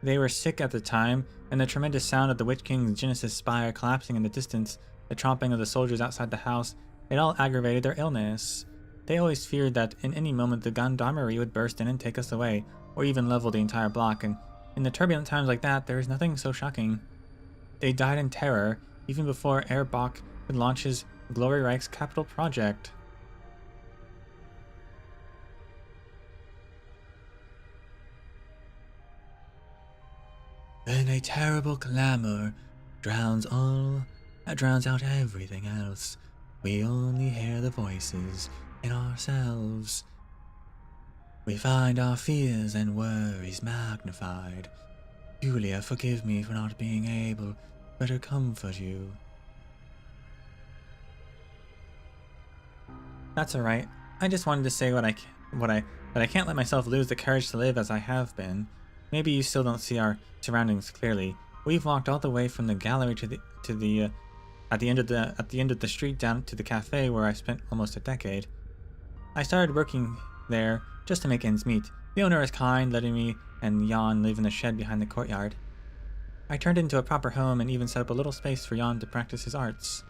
They were sick at the time, and the tremendous sound of the Witch King's Genesis spire collapsing in the distance, the tromping of the soldiers outside the house, it all aggravated their illness. They always feared that in any moment the gendarmerie would burst in and take us away, or even level the entire block, and in the turbulent times like that, there is nothing so shocking. They died in terror, even before Erbach could launch his Glory Reich's capital project. Then a terrible clamor drowns out everything else. We only hear the voices in ourselves. We find our fears and worries magnified. Julia, forgive me for not being able to better comfort you. That's alright. I just wanted to say but I can't let myself lose the courage to live as I have been. Maybe you still don't see our surroundings clearly. We've walked all the way from the gallery at the end of the street down to the cafe where I spent almost a decade. I started working there just to make ends meet. The owner is kind, letting me and Jan live in the shed behind the courtyard. I turned it into a proper home and even set up a little space for Jan to practice his arts.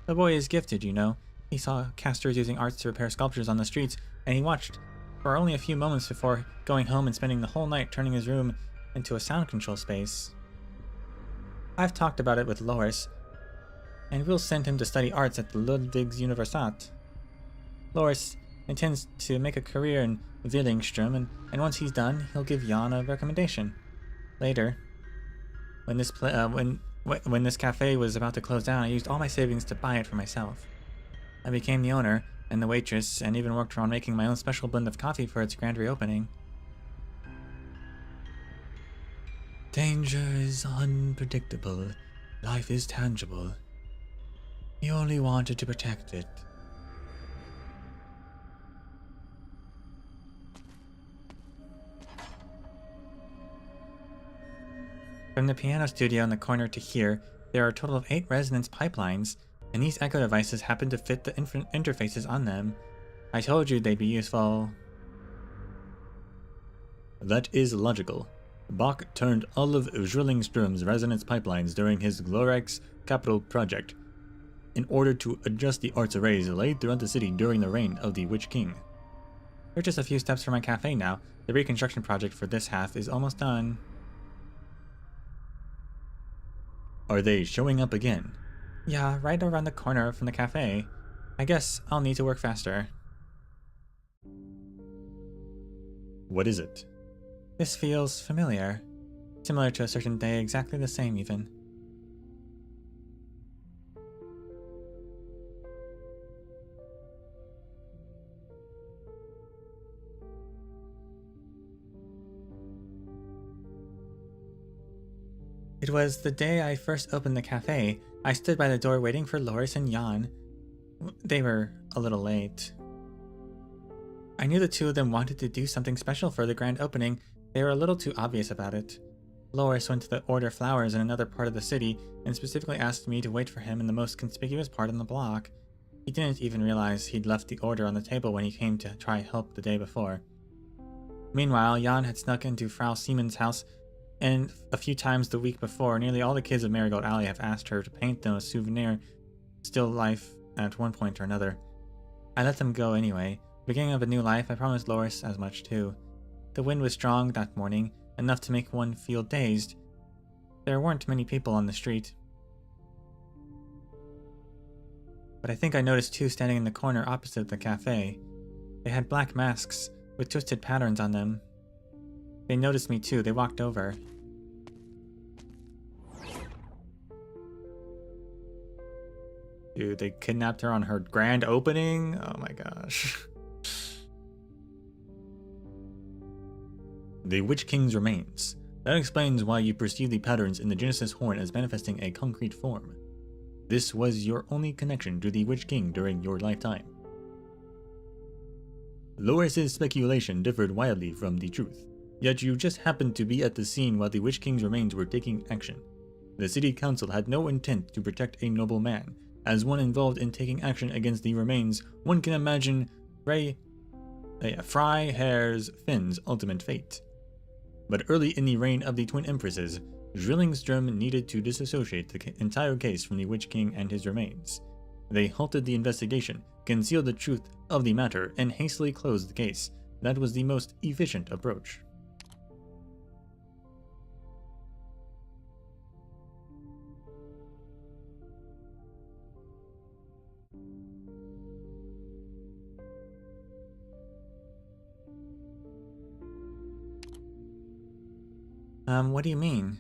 The boy is gifted, you know. He saw casters using arts to repair sculptures on the streets, and he watched for only a few moments before going home and spending the whole night turning his room into a sound control space. I've talked about it with Loris, and we'll send him to study arts at the Ludwigs Universität. Loris intends to make a career in Zwillingstürme, and once he's done, he'll give Jan a recommendation. Later, when this cafe was about to close down, I used all my savings to buy it for myself. I became the owner and the waitress, and even worked on making my own special blend of coffee for its grand reopening. Danger is unpredictable. Life is tangible. You only wanted to protect it. From the piano studio in the corner to here, there are a total of 8 resonance pipelines, and these echo devices happen to fit the interfaces on them. I told you they'd be useful. That is logical. Bach turned all of Zwillingstürme's resonance pipelines during his Glorreich's capital project in order to adjust the arts arrays laid throughout the city during the reign of the Witch King. We're just a few steps from my cafe now. The reconstruction project for this half is almost done. Are they showing up again? Yeah, right around the corner from the cafe. I guess I'll need to work faster. What is it? This feels familiar. Similar to a certain day, exactly the same even. It was the day I first opened the cafe. I stood by the door waiting for Loris and Jan. They were a little late. I knew the two of them wanted to do something special for the grand opening. They were a little too obvious about it. Loris went to order flowers in another part of the city and specifically asked me to wait for him in the most conspicuous part on the block. He didn't even realize he'd left the order on the table when he came to try help the day before. Meanwhile, Jan had snuck into Frau Siemens' house, and a few times the week before, nearly all the kids of Marigold Alley have asked her to paint them a souvenir still life at one point or another. I let them go anyway. Beginning of a new life, I promised Loris as much too. The wind was strong that morning, enough to make one feel dazed. There weren't many people on the street. But I think I noticed two standing in the corner opposite the cafe. They had black masks with twisted patterns on them. They noticed me too. They walked over. Dude, they kidnapped her on her grand opening? Oh my gosh. The Witch King's remains. That explains why you perceive the patterns in the Genesis horn as manifesting a concrete form. This was your only connection to the Witch King during your lifetime. Loris's speculation differed wildly from the truth, yet you just happened to be at the scene while the Witch King's remains were taking action. The city council had no intent to protect a noble man. As one involved in taking action against the remains, one can imagine Freiherr's Finn's ultimate fate. But early in the reign of the Twin Empresses, Zwillingstürme needed to disassociate the entire case from the Witch King and his remains. They halted the investigation, concealed the truth of the matter, and hastily closed the case. That was the most efficient approach. What do you mean?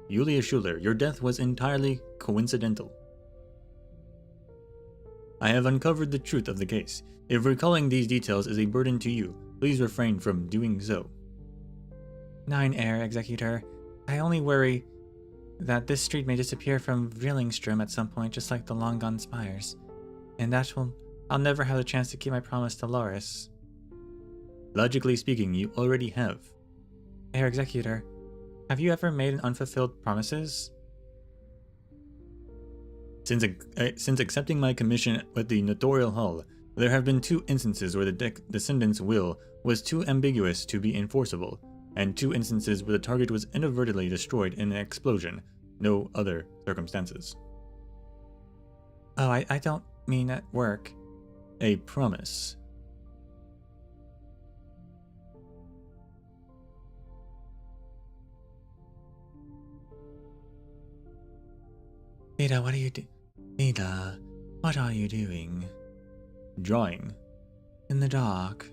Julia Schuller, your death was entirely coincidental. I have uncovered the truth of the case. If recalling these details is a burden to you, please refrain from doing so. 9 Air Executor. I only worry that this street may disappear from Zwillingstürme at some point, just like the long gone spires. And I'll never have the chance to keep my promise to Loris. Logically speaking, you already have. Air Executor, have you ever made unfulfilled promises? Since accepting my commission with the Notarial Hall, there have been 2 instances where the descendant's will was too ambiguous to be enforceable, and 2 instances where the target was inadvertently destroyed in an explosion. No other circumstances. Oh, I don't mean at work. A promise. Ida, what are you doing? Drawing. In the dark.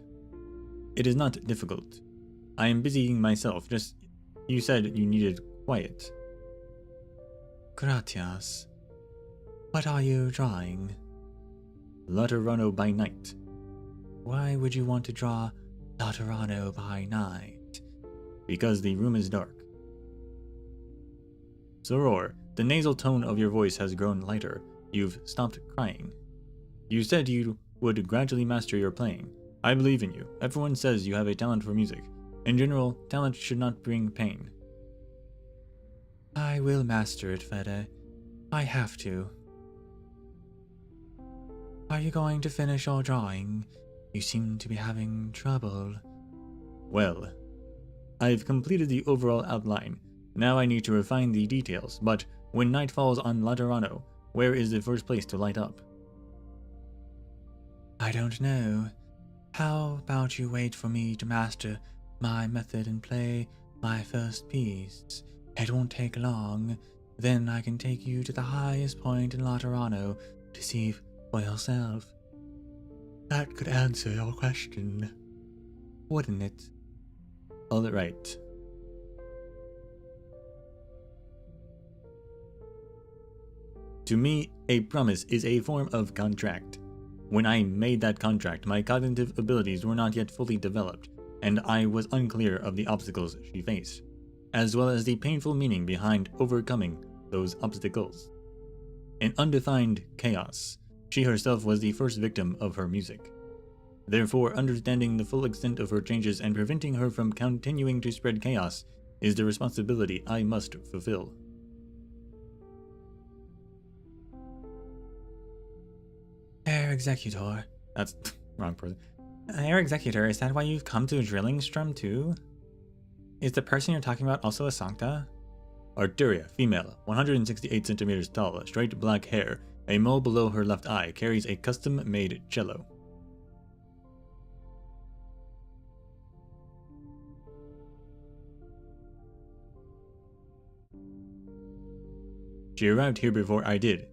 It is not difficult. I am busying myself, you said you needed quiet. Gratias. What are you drawing? Laterano by night. Why would you want to draw Laterano by night? Because the room is dark. Soror, the nasal tone of your voice has grown lighter. You've stopped crying. You said you would gradually master your playing. I believe in you. Everyone says you have a talent for music. In general, talent should not bring pain. I will master it, Fede. I have to. Are you going to finish your drawing? You seem to be having trouble. Well, I've completed the overall outline. Now I need to refine the details, but when night falls on Laterano, where is the first place to light up? I don't know. How about you wait for me to master my method and play my first piece? It won't take long. Then I can take you to the highest point in Laterano to see for yourself. That could answer your question, wouldn't it? All right. To me, a promise is a form of contract. When I made that contract, my cognitive abilities were not yet fully developed, and I was unclear of the obstacles she faced, as well as the painful meaning behind overcoming those obstacles. In undefined chaos, she herself was the first victim of her music. Therefore, understanding the full extent of her changes and preventing her from continuing to spread chaos is the responsibility I must fulfill. Air Executor. That's wrong person. Herr Executor, is that why you've come to Zwillingstürme too? Is the person you're talking about also a Sancta? Arteria, female, 168 centimeters tall, straight black hair, a mole below her left eye, carries a custom-made cello. She arrived here before I did.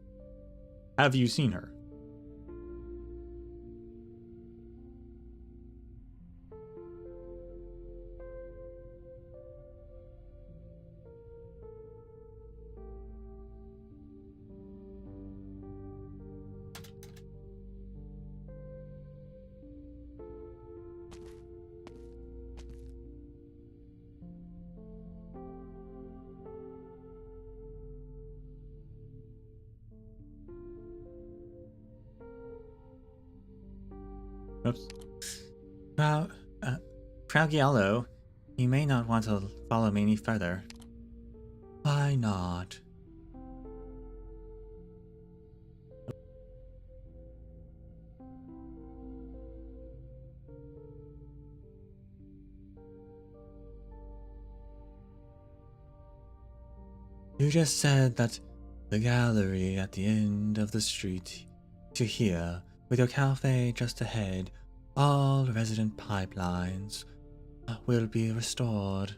Have you seen her? Oops. Frau Giallo, you may not want to follow me any further. Why not? You just said that the gallery at the end of the street to here, with your cafe just ahead, all resident pipelines will be restored.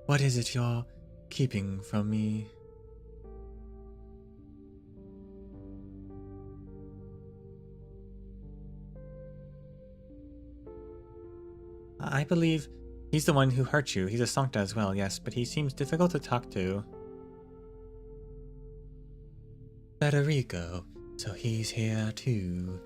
What is it you're keeping from me? I believe he's the one who hurt you. He's a Sancta as well, yes, but he seems difficult to talk to. Federico, so he's here too.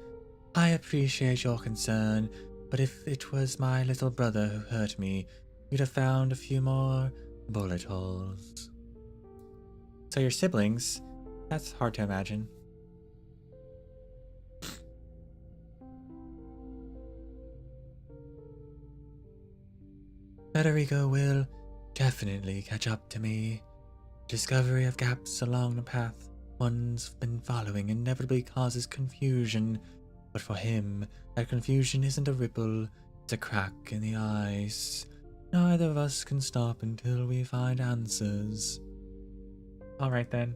I appreciate your concern, but if it was my little brother who hurt me, you'd have found a few more bullet holes. So your siblings? That's hard to imagine. Federico will definitely catch up to me. Discovery of gaps along the path one's been following inevitably causes confusion, but for him, that confusion isn't a ripple, it's a crack in the ice. Neither of us can stop until we find answers. Alright then.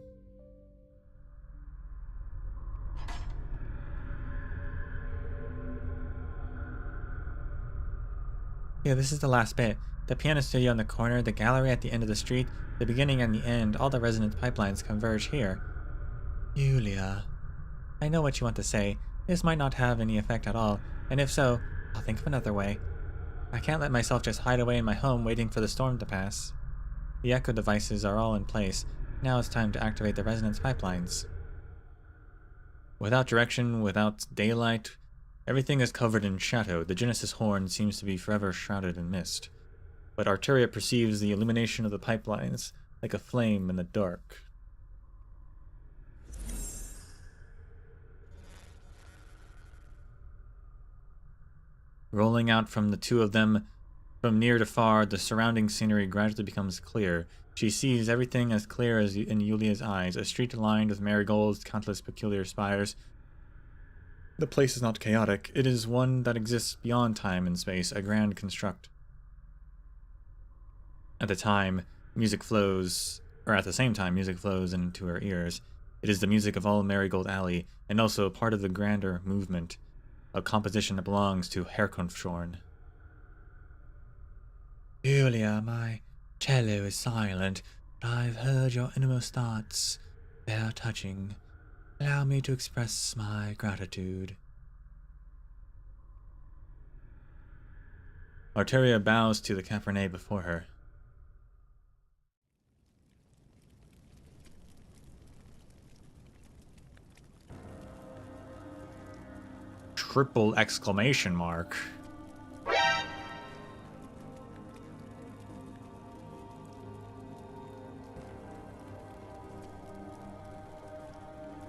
Yeah, this is the last bit. The piano studio in the corner, the gallery at the end of the street, the beginning and the end, all the resonance pipelines converge here. Julia. I know what you want to say. This might not have any effect at all, and if so, I'll think of another way. I can't let myself just hide away in my home waiting for the storm to pass. The echo devices are all in place. Now it's time to activate the resonance pipelines. Without direction, without daylight, everything is covered in shadow. The Genesis horn seems to be forever shrouded in mist. But Arteria perceives the illumination of the pipelines like a flame in the dark. Rolling out from the two of them, from near to far, the surrounding scenery gradually becomes clear. She sees everything as clear as in Julia's eyes, a street lined with marigolds, countless peculiar spires. The place is not chaotic, it is one that exists beyond time and space, a grand construct. At the same time, music flows into her ears. It is the music of all Marigold Alley, and also part of the grander movement, a composition that belongs to Herkonfshorn. Julia, my cello is silent, but I've heard your innermost thoughts. They're touching. Allow me to express my gratitude. Arteria bows to the Cabernet before her. Triple exclamation mark.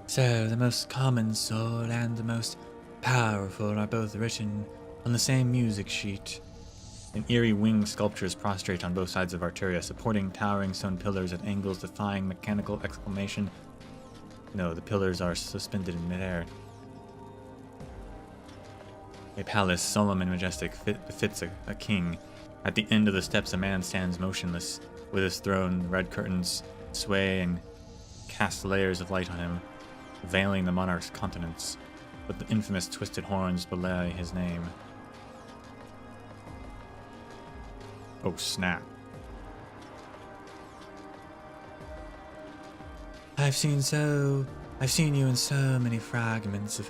So, the most common soul and the most powerful are both written on the same music sheet. An eerie winged sculptures prostrate on both sides of Arteria, supporting towering stone pillars at angles defying mechanical exclamation. No, the pillars are suspended in midair. A palace, solemn and majestic, befits a king. At the end of the steps, a man stands motionless, with his throne. The red curtains sway and cast layers of light on him, veiling the monarch's countenance, but the infamous twisted horns belie his name. Oh, snap. I've seen you in so many fragments of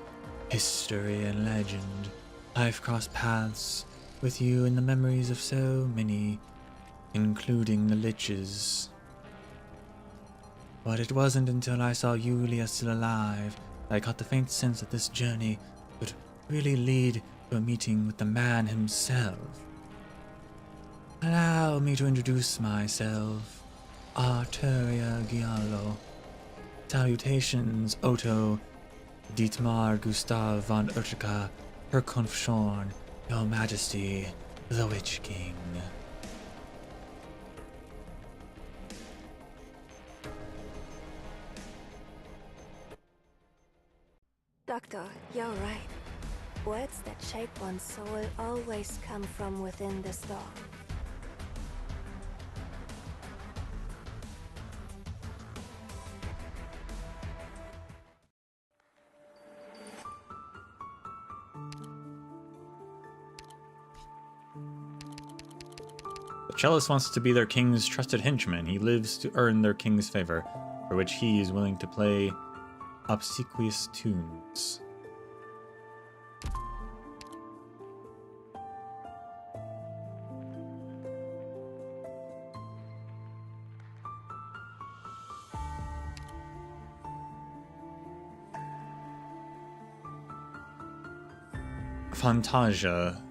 history and legend. I've crossed paths with you in the memories of so many, including the Liches. But it wasn't until I saw Yulia still alive that I caught the faint sense that this journey would really lead to a meeting with the man himself. Allow me to introduce myself, Arteria Giallo. Salutations, Otto, Dietmar Gustav von Urtica, Herkonfschorn, Your Majesty, the Witch King. Doctor, you're right. Words that shape one's soul always come from within the storm. The cellist wants to be their king's trusted henchman. He lives to earn their king's favor, for which he is willing to play obsequious tunes. Fantasia,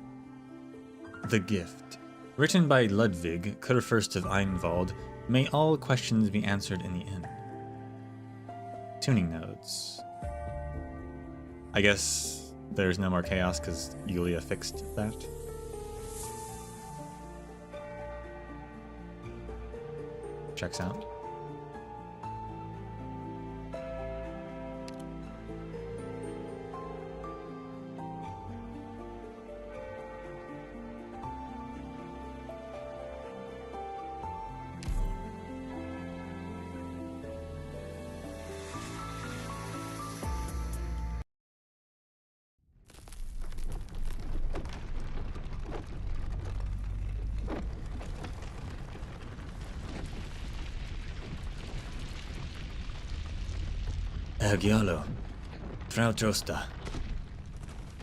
the Gift. Written by Ludwig, Kurfürst of Einwald, may all questions be answered in the end. Tuning notes. I guess there's no more chaos because Yulia fixed that. Checks out. Giallo. Frau Trosta.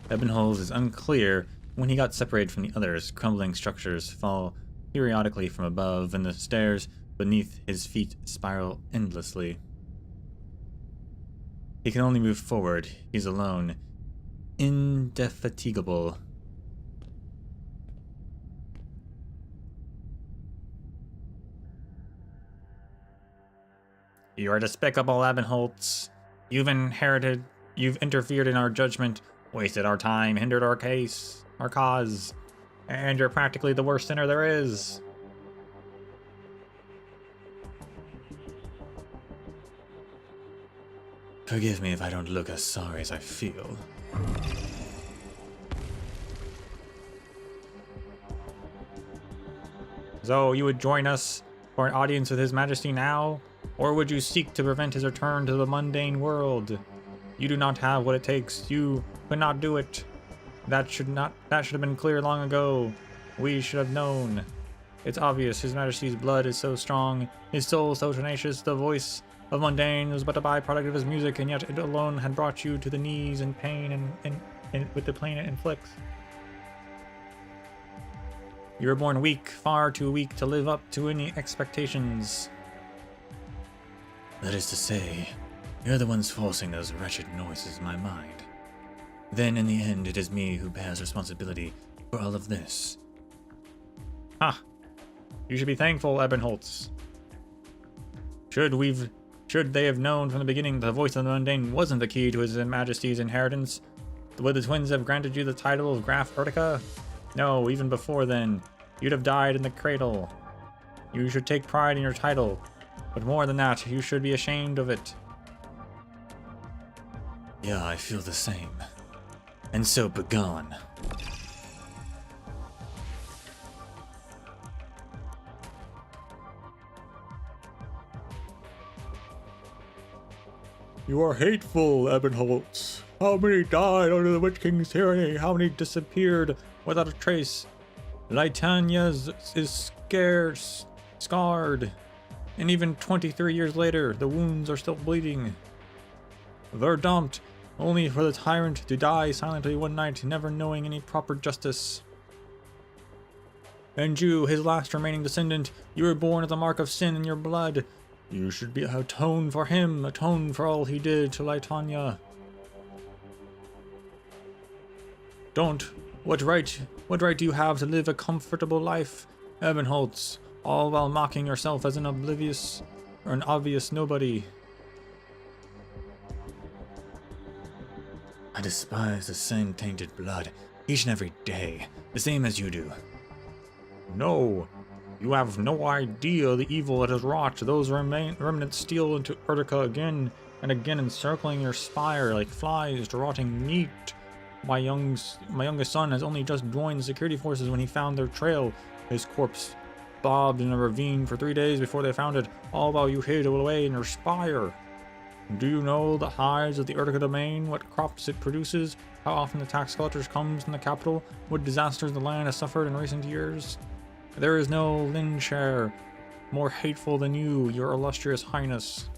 Ebenholz is unclear when he got separated from the others. Crumbling structures fall periodically from above, and the stairs beneath his feet spiral endlessly. He can only move forward. He's alone. Indefatigable. You are despicable, Ebenholz. You've interfered in our judgment, wasted our time, hindered our cause, and you're practically the worst sinner there is. Forgive me if I don't look as sorry as I feel. So you would join us for an audience with His Majesty now? Or would you seek to prevent his return to the mundane world? You do not have what it takes. You could not do it. That should have been clear long ago. We should have known. It's obvious. His Majesty's blood is so strong, his soul so tenacious. The voice of mundane was but a byproduct of his music, and yet it alone had brought you to the knees in pain and with the pain it inflicts. You were born weak, far too weak to live up to any expectations. That is to say, you're the ones forcing those wretched noises in my mind. Then, in the end, it is me who bears responsibility for all of this. Ah, you should be thankful, Ebenholz. Should they have known from the beginning the voice of the mundane wasn't the key to His Majesty's inheritance, Would the twins have granted you the title of Graf Urtica? No, even before then. You'd have died in the cradle. You should take pride in your title. But more than that, you should be ashamed of it. Yeah, I feel the same. And so begone. You are hateful, Ebenholtz. How many died under the Witch King's tyranny? How many disappeared without a trace? Leithanien is scarred. And even 23 years later, the wounds are still bleeding. Verdammt, only for the tyrant to die silently one night, never knowing any proper justice. And you, his last remaining descendant, you were born with a mark of sin in your blood. You should be atone for him, atone for all he did to Leithanien. Don't. What right do you have to live a comfortable life, Ebenholtz, all while mocking yourself as an obvious nobody? I despise the sin-tainted blood each and every day, the same as you do. No. You have no idea the evil it has wrought. Those remnants steal into Urtica again and again, encircling your spire like flies to rotting meat. My youngest son has only just joined the security forces when he found their trail. His corpse bobbed in a ravine for 3 days before they found it, all while you hid away in your spire. Do you know the hives of the Urtica domain, what crops it produces, how often the tax collectors comes from the capital, what disasters the land has suffered in recent years? There is no Linshare more hateful than you, your illustrious highness.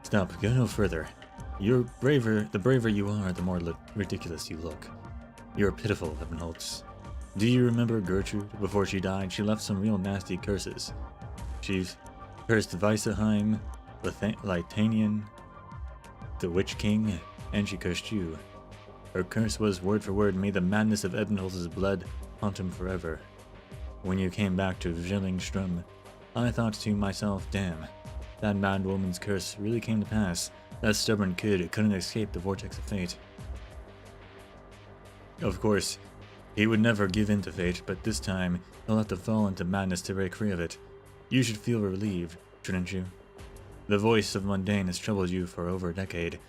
Stop, go no further. The braver you are, the more ridiculous you look. You're pitiful, Ebenholtz. Do you remember Gertrude? Before she died, she left some real nasty curses. She cursed Weisheim, Leithanien, the Witch King, and she cursed you. Her curse was, word for word, may the madness of Ebenholtz's blood haunt him forever. When you came back to Zwillingstürme, I thought to myself, damn, that mad woman's curse really came to pass. That stubborn kid couldn't escape the vortex of fate. Of course, he would never give in to fate, but this time he'll have to fall into madness to break free of it. You should feel relieved, shouldn't you? The voice of mundane has troubled you for over a decade,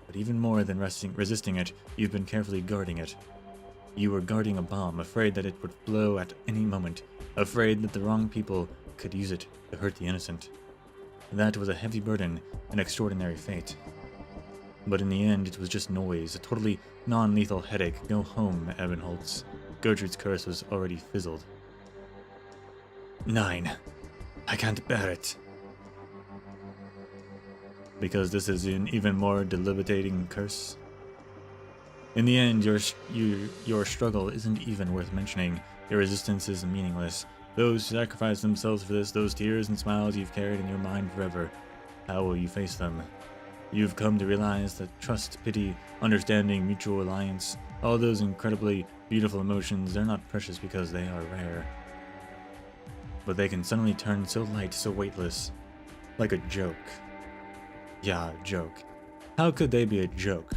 but even more than resisting it, you've been carefully guarding it. You were guarding a bomb, afraid that it would blow at any moment, afraid that the wrong people could use it to hurt the innocent. That was a heavy burden, an extraordinary fate. But in the end, it was just noise, a totally non-lethal headache. Go home, Ebenholtz. Gertrude's curse was already fizzled. 9. I can't bear it. Because this is an even more debilitating curse? In the end, your struggle isn't even worth mentioning. Your resistance is meaningless. Those who sacrifice themselves for this, those tears and smiles you've carried in your mind forever, how will you face them? You've come to realize that trust, pity, understanding, mutual alliance, all those incredibly beautiful emotions, they're not precious because they are rare. But they can suddenly turn so light, so weightless, like a joke. Yeah, a joke. How could they be a joke?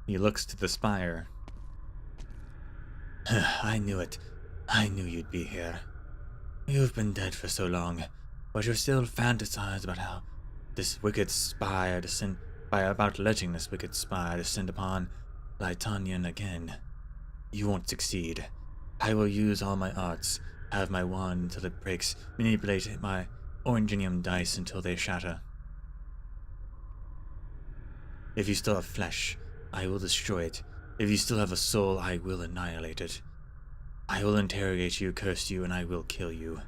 He looks to the spire. I knew it. I knew you'd be here. You've been dead for so long, but you still fantasize about how this wicked spire about letting this wicked spire descend upon Leithanien again. You won't succeed. I will use all my arts, have my wand until it breaks, manipulate my oranginium dice until they shatter. If you still have flesh, I will destroy it. If you still have a soul, I will annihilate it. I will interrogate you, curse you, and I will kill you.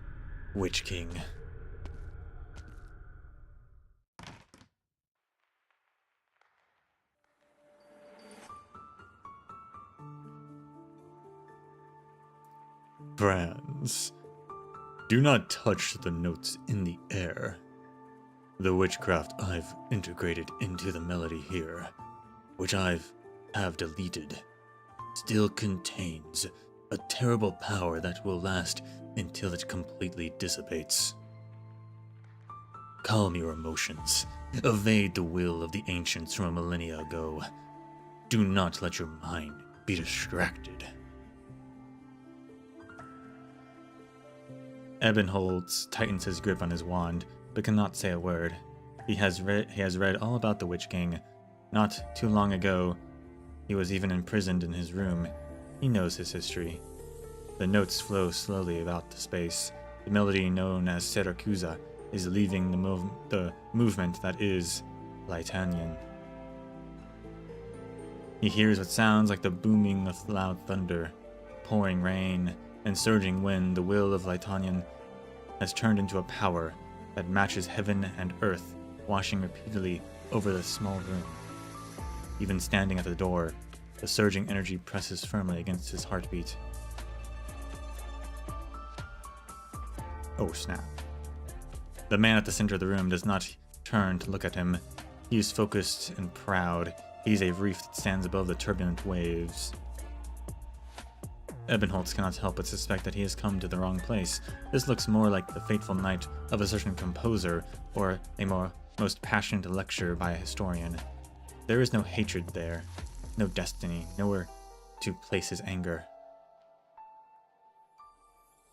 Witch King. Brands, do not touch the notes in the air. The witchcraft I've integrated into the melody here, which have deleted, still contains a terrible power that will last until it completely dissipates. Calm your emotions. Evade the will of the ancients from a millennia ago. Do not let your mind be distracted. Ebenholz tightens his grip on his wand, but cannot say a word. He has read all about the Witch King. Not too long ago, he was even imprisoned in his room. He knows his history. The notes flow slowly about the space. The melody known as Siracusa is leaving the movement that is Leithanien. He hears what sounds like the booming of loud thunder, pouring rain, and surging wind. The will of Leithanien has turned into a power that matches heaven and earth, washing repeatedly over the small room. Even standing at the door, the surging energy presses firmly against his heartbeat. Oh snap. The man at the center of the room does not turn to look at him. He is focused and proud. He's a reef that stands above the turbulent waves. Ebenholz cannot help but suspect that he has come to the wrong place. This looks more like the fateful night of a certain composer, or a most passionate lecture by a historian. There is no hatred there, no destiny, nowhere to place his anger.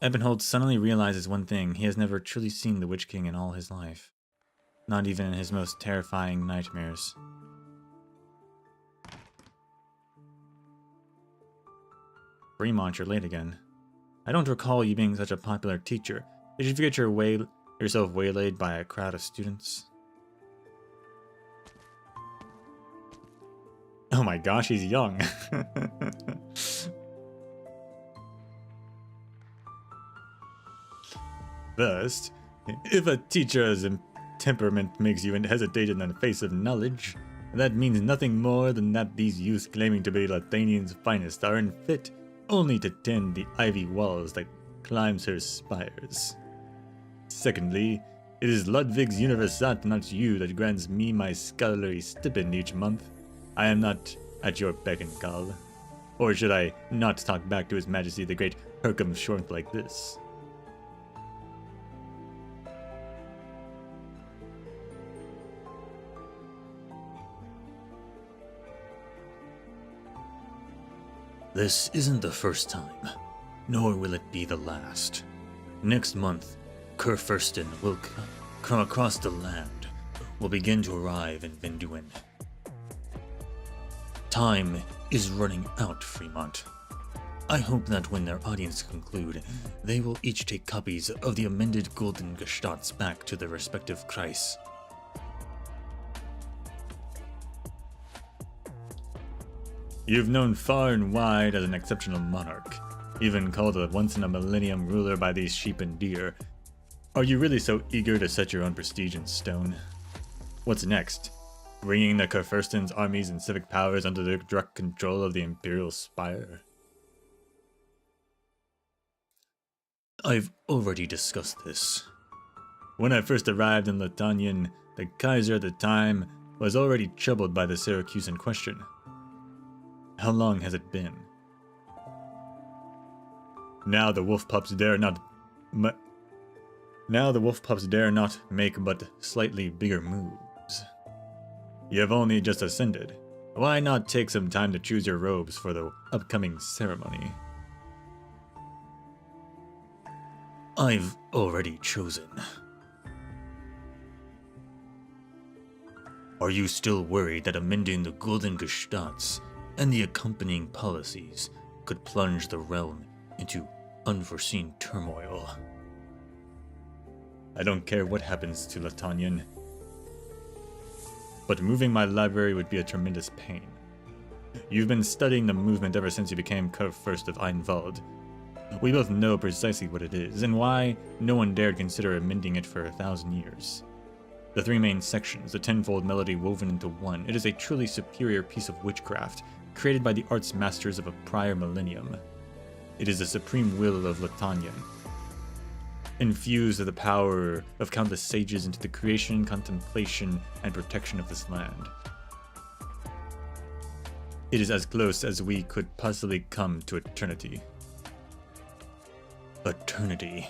Ebenholz suddenly realizes one thing: he has never truly seen the Witch King in all his life. Not even in his most terrifying nightmares. Fremont, you're late again. I don't recall you being such a popular teacher. Did you get yourself waylaid by a crowd of students? Oh my gosh, he's young. First, if a teacher's temperament makes you hesitate in the face of knowledge, that means nothing more than that these youths claiming to be Leithanien's finest are unfit only to tend the ivy walls that climbs her spires. Secondly, it is Ludwig's Universitat, not you, that grants me my scholarly stipend each month. I am not at your beck and call. Or should I not talk back to His Majesty the Great Hercom Short like this? This isn't the first time, nor will it be the last. Next month, Kurfürsten will come across the land, will begin to arrive in Venduin. Time is running out, Fremont. I hope that when their audience conclude, they will each take copies of the amended Golden Gestats back to their respective Kreis. You've known far and wide as an exceptional monarch, even called a once-in-a-millennium ruler by these sheep and deer. Are you really so eager to set your own prestige in stone? What's next? Bringing the Kurfürsten's armies and civic powers under the direct control of the Imperial Spire? I've already discussed this. When I first arrived in Leithanien, the Kaiser at the time was already troubled by the Syracusan question. How long has it been? Now the wolf pups dare not make but slightly bigger moves. You have only just ascended. Why not take some time to choose your robes for the upcoming ceremony? I've already chosen. Are you still worried that amending the Golden Gestats and the accompanying policies could plunge the realm into unforeseen turmoil? I don't care what happens to Leithanien, but moving my library would be a tremendous pain. You've been studying the movement ever since you became Kurfürst of Einwald. We both know precisely what it is, and why no one dared consider amending it for 1,000 years. The three main sections, the tenfold melody woven into one, it is a truly superior piece of witchcraft, created by the arts masters of a prior millennium. It is the supreme will of Leithanien, infused with the power of countless sages into the creation, contemplation, and protection of this land. It is as close as we could possibly come to eternity. Eternity.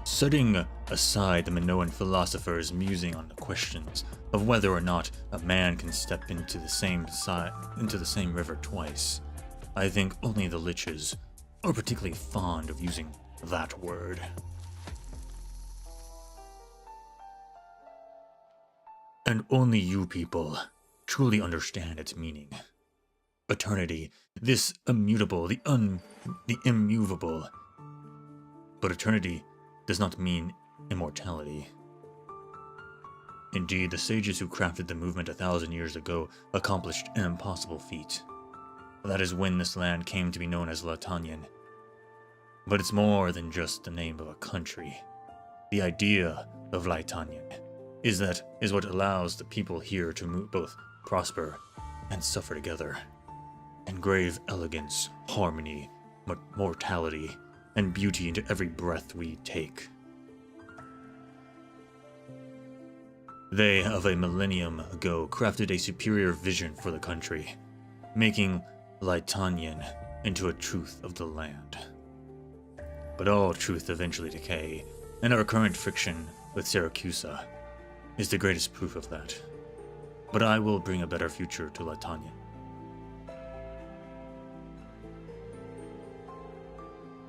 Setting aside the Minoan philosophers musing on the questions of whether or not a man can step into the same river twice, I think only the liches are particularly fond of using that word. And only you people truly understand its meaning. Eternity, this immutable, the immovable. But eternity does not mean immortality. Indeed, the sages who crafted the movement 1,000 years ago accomplished an impossible feat. That is when this land came to be known as Leithanien. But it's more than just the name of a country. The idea of Leithanien is what allows the people here to both prosper and suffer together. Engrave elegance, harmony, mortality, and beauty into every breath we take. They, of a millennium ago, crafted a superior vision for the country, making Leithanien into a truth of the land. But all truth eventually decay, and our current friction with Syracusa is the greatest proof of that. But I will bring a better future to Leithanien.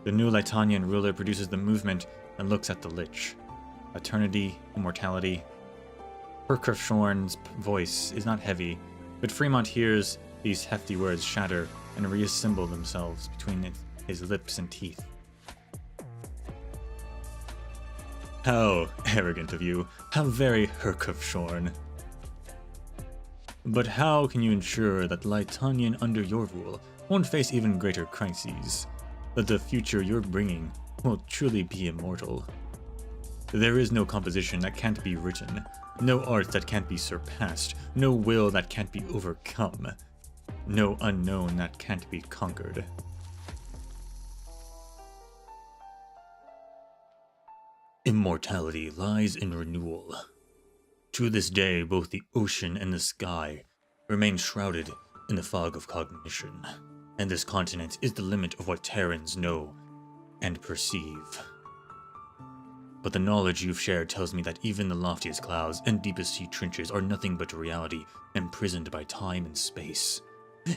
The new Leithanien ruler produces the movement and looks at the Lich. Eternity, immortality. Herkefshorn's voice is not heavy, but Fremont hears these hefty words shatter and reassemble themselves between his lips and teeth. How arrogant of you. How very Herkefshorn. But how can you ensure that Leithanien under your rule won't face even greater crises? That the future you're bringing will truly be immortal? There is no composition that can't be written, no art that can't be surpassed, no will that can't be overcome, no unknown that can't be conquered. Immortality lies in renewal. To this day, both the ocean and the sky remain shrouded in the fog of cognition, and this continent is the limit of what Terrans know and perceive. But the knowledge you've shared tells me that even the loftiest clouds and deepest sea trenches are nothing but reality imprisoned by time and space.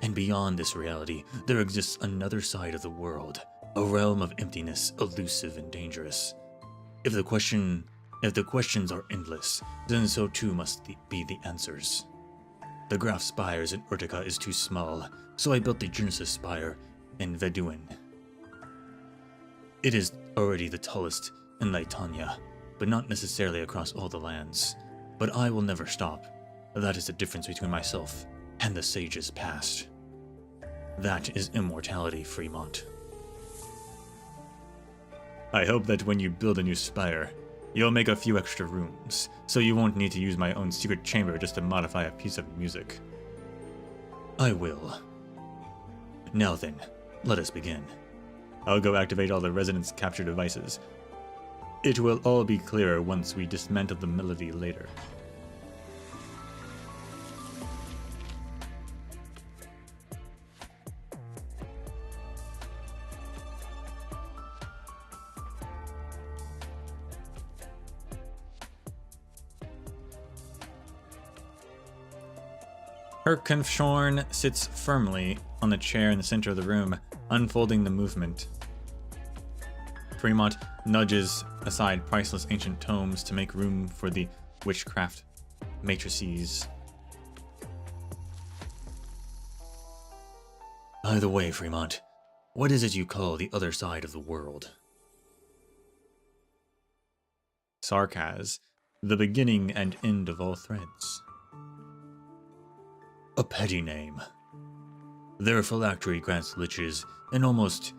And beyond this reality, there exists another side of the world, a realm of emptiness, elusive and dangerous. If the questions are endless, then so too must be the answers. The Graf Spires in Urtica is too small, so I built the Genesis Spire in Veduin. It is already the tallest in Leithanien, but not necessarily across all the lands. But I will never stop. That is the difference between myself and the sages past. That is immortality, Fremont. I hope that when you build a new spire, you'll make a few extra rooms, so you won't need to use my own secret chamber just to modify a piece of music. I will. Now then, let us begin. I'll go activate all the resonance capture devices. It will all be clearer once we dismantle the melody later. Herkefshorn sits firmly on the chair in the center of the room, unfolding the movement. Fremont nudges aside priceless ancient tomes to make room for the witchcraft matrices. By the way, Fremont, what is it you call the other side of the world? Sarkaz, the beginning and end of all threads. A petty name. Their phylactery grants liches an almost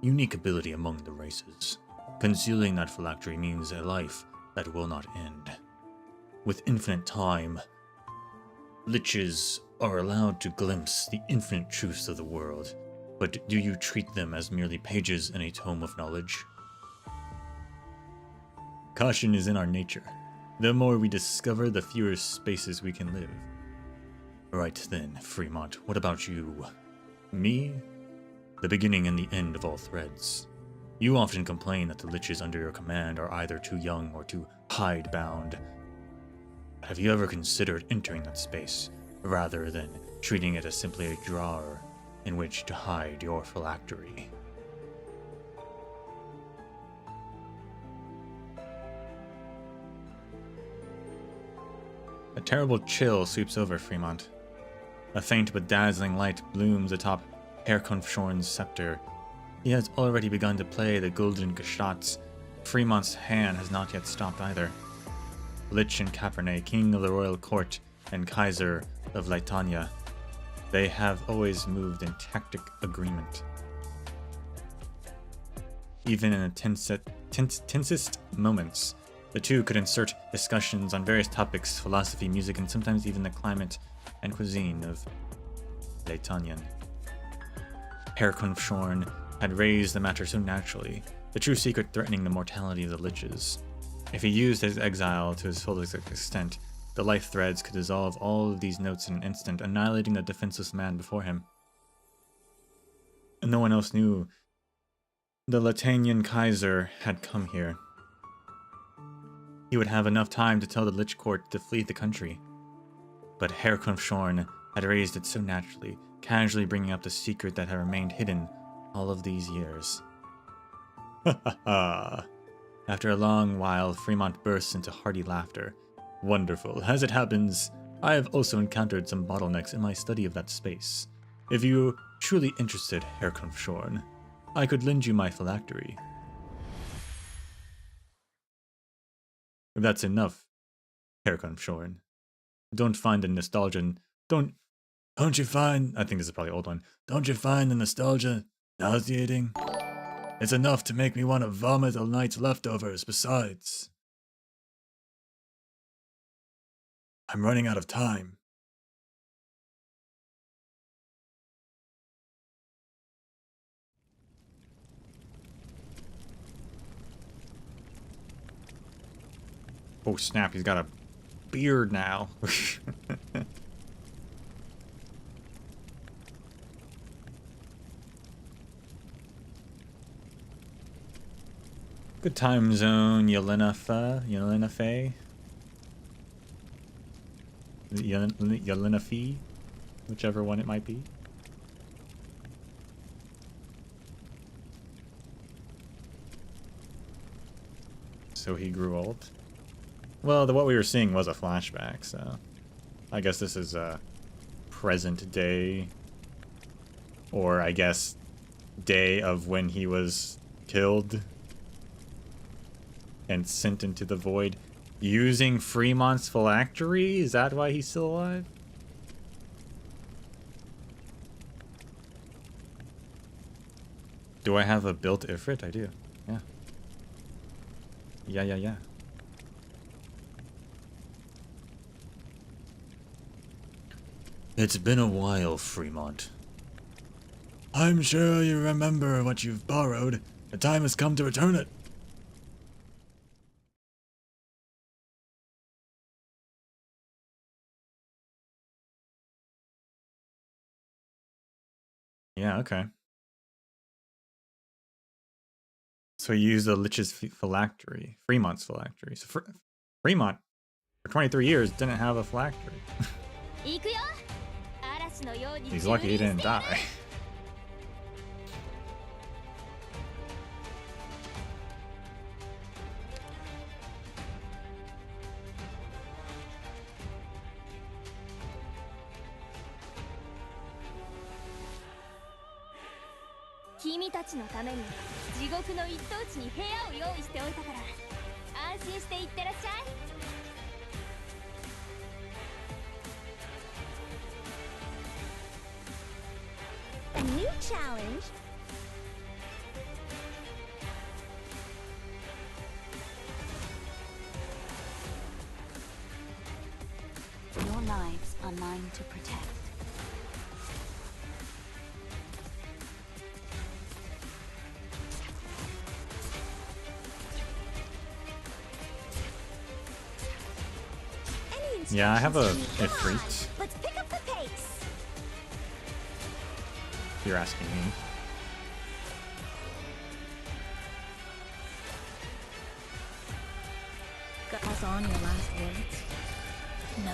unique ability among the races. Concealing that phylactery means a life that will not end. With infinite time, liches are allowed to glimpse the infinite truths of the world, but do you treat them as merely pages in a tome of knowledge? Caution is in our nature. The more we discover, the fewer spaces we can live. Right then, Fremont, what about you? Me? The beginning and the end of all threads. You often complain that the liches under your command are either too young or too hidebound. Have you ever considered entering that space, rather than treating it as simply a drawer in which to hide your phylactery? A terrible chill sweeps over Fremont. A faint but dazzling light blooms atop Herkonfshorn's scepter. He has already begun to play the golden geschots. Fremont's hand has not yet stopped either. Lich and Capernae, king of the royal court and Kaiser of Leithanien, they have always moved in tactic agreement. Even in the tensest moments, the two could insert discussions on various topics, philosophy, music, and sometimes even the climate and cuisine of Leithanien. Herkonfshorn had raised the matter so naturally, the true secret threatening the mortality of the liches. If he used his exile to his fullest extent, the life threads could dissolve all of these notes in an instant, annihilating the defenseless man before him. And no one else knew the Leithanien Kaiser had come here. He would have enough time to tell the Lich Court to flee the country. But Herkonfshorn had raised it so naturally, casually bringing up the secret that had remained hidden all of these years. Ha ha ha! After a long while, Fremont bursts into hearty laughter. Wonderful. As it happens, I have also encountered some bottlenecks in my study of that space. If you're truly interested, Herkonfshorn, I could lend you my phylactery. If that's enough, Herkonfshorn. Don't find the nostalgia. Don't you find? I think this is probably an old one. Don't you find the nostalgia nauseating? It's enough to make me want to vomit a night's leftovers. Besides, I'm running out of time. Oh snap, he's got a beard now. Good time zone, Yelena Faye. Yelena Fee, whichever one it might be. So he grew old. Well, what we were seeing was a flashback, so I guess this is present day, or I guess day of when he was killed and sent into the void using Fremont's phylactery. Is that why he's still alive? Do I have a built Ifrit? I do. Yeah. It's been a while, Fremont. I'm sure you remember what you've borrowed. The time has come to return it. Yeah, okay. So he used the Lich's phylactery, Fremont's phylactery. So Fremont, for 23 years, didn't have a phylactery. He's lucky he didn't die. A new challenge. lives are mine to protect. Yeah, I have a Ifrit. Let's pick up the pace. If you're asking me. Pass on your last words? No.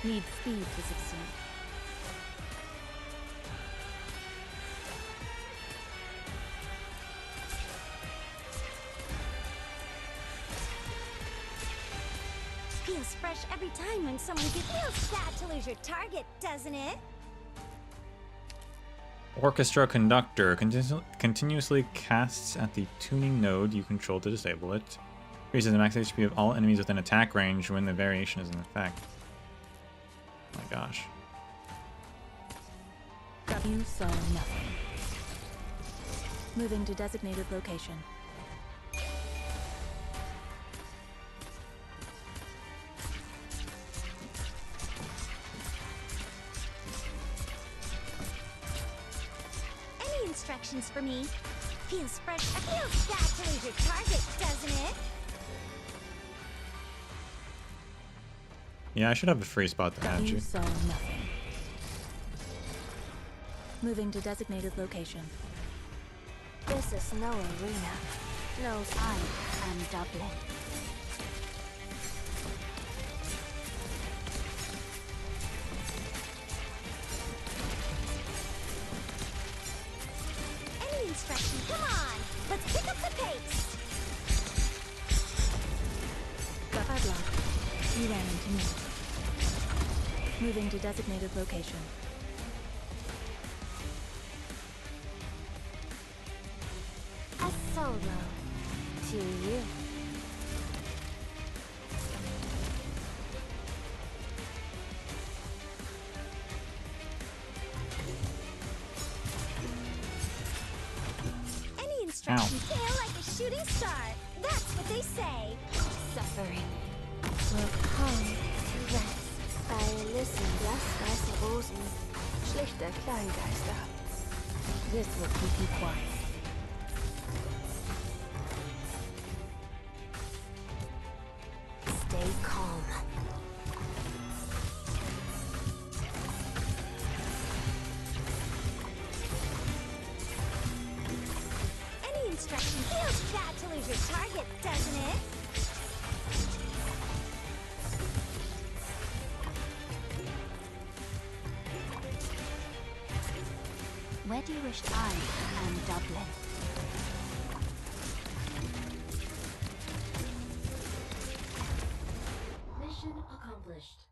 Need speed to succeed. Feels fresh every time when someone gets... Feels sad to lose your target, doesn't it? Orchestra conductor continuously casts at the tuning node you control to disable it. Increases the max HP of all enemies within attack range when the variation is in effect. Oh my gosh. You saw nothing. Moving to designated location. Any instructions for me? Feels fresh. Feels sad to lose your target, doesn't it? Yeah, I should have a free spot to add you. You saw nothing. Moving to designated location. This is no arena. No I am Dublin. Any instruction? Come on! Let's pick up the pace! Bad luck. You ran into me. Moving to designated location. a solo to you. Any instruction, feel like a shooting star. That's what they say. Suffering will come to rest. Bei Listen, Lastgeister Rosen, schlichter Kleingeister. This will keep you quiet. Stay calm. Any instruction feels bad to lose your target, doesn't it? Where do you wish I am Dublin? Mission accomplished.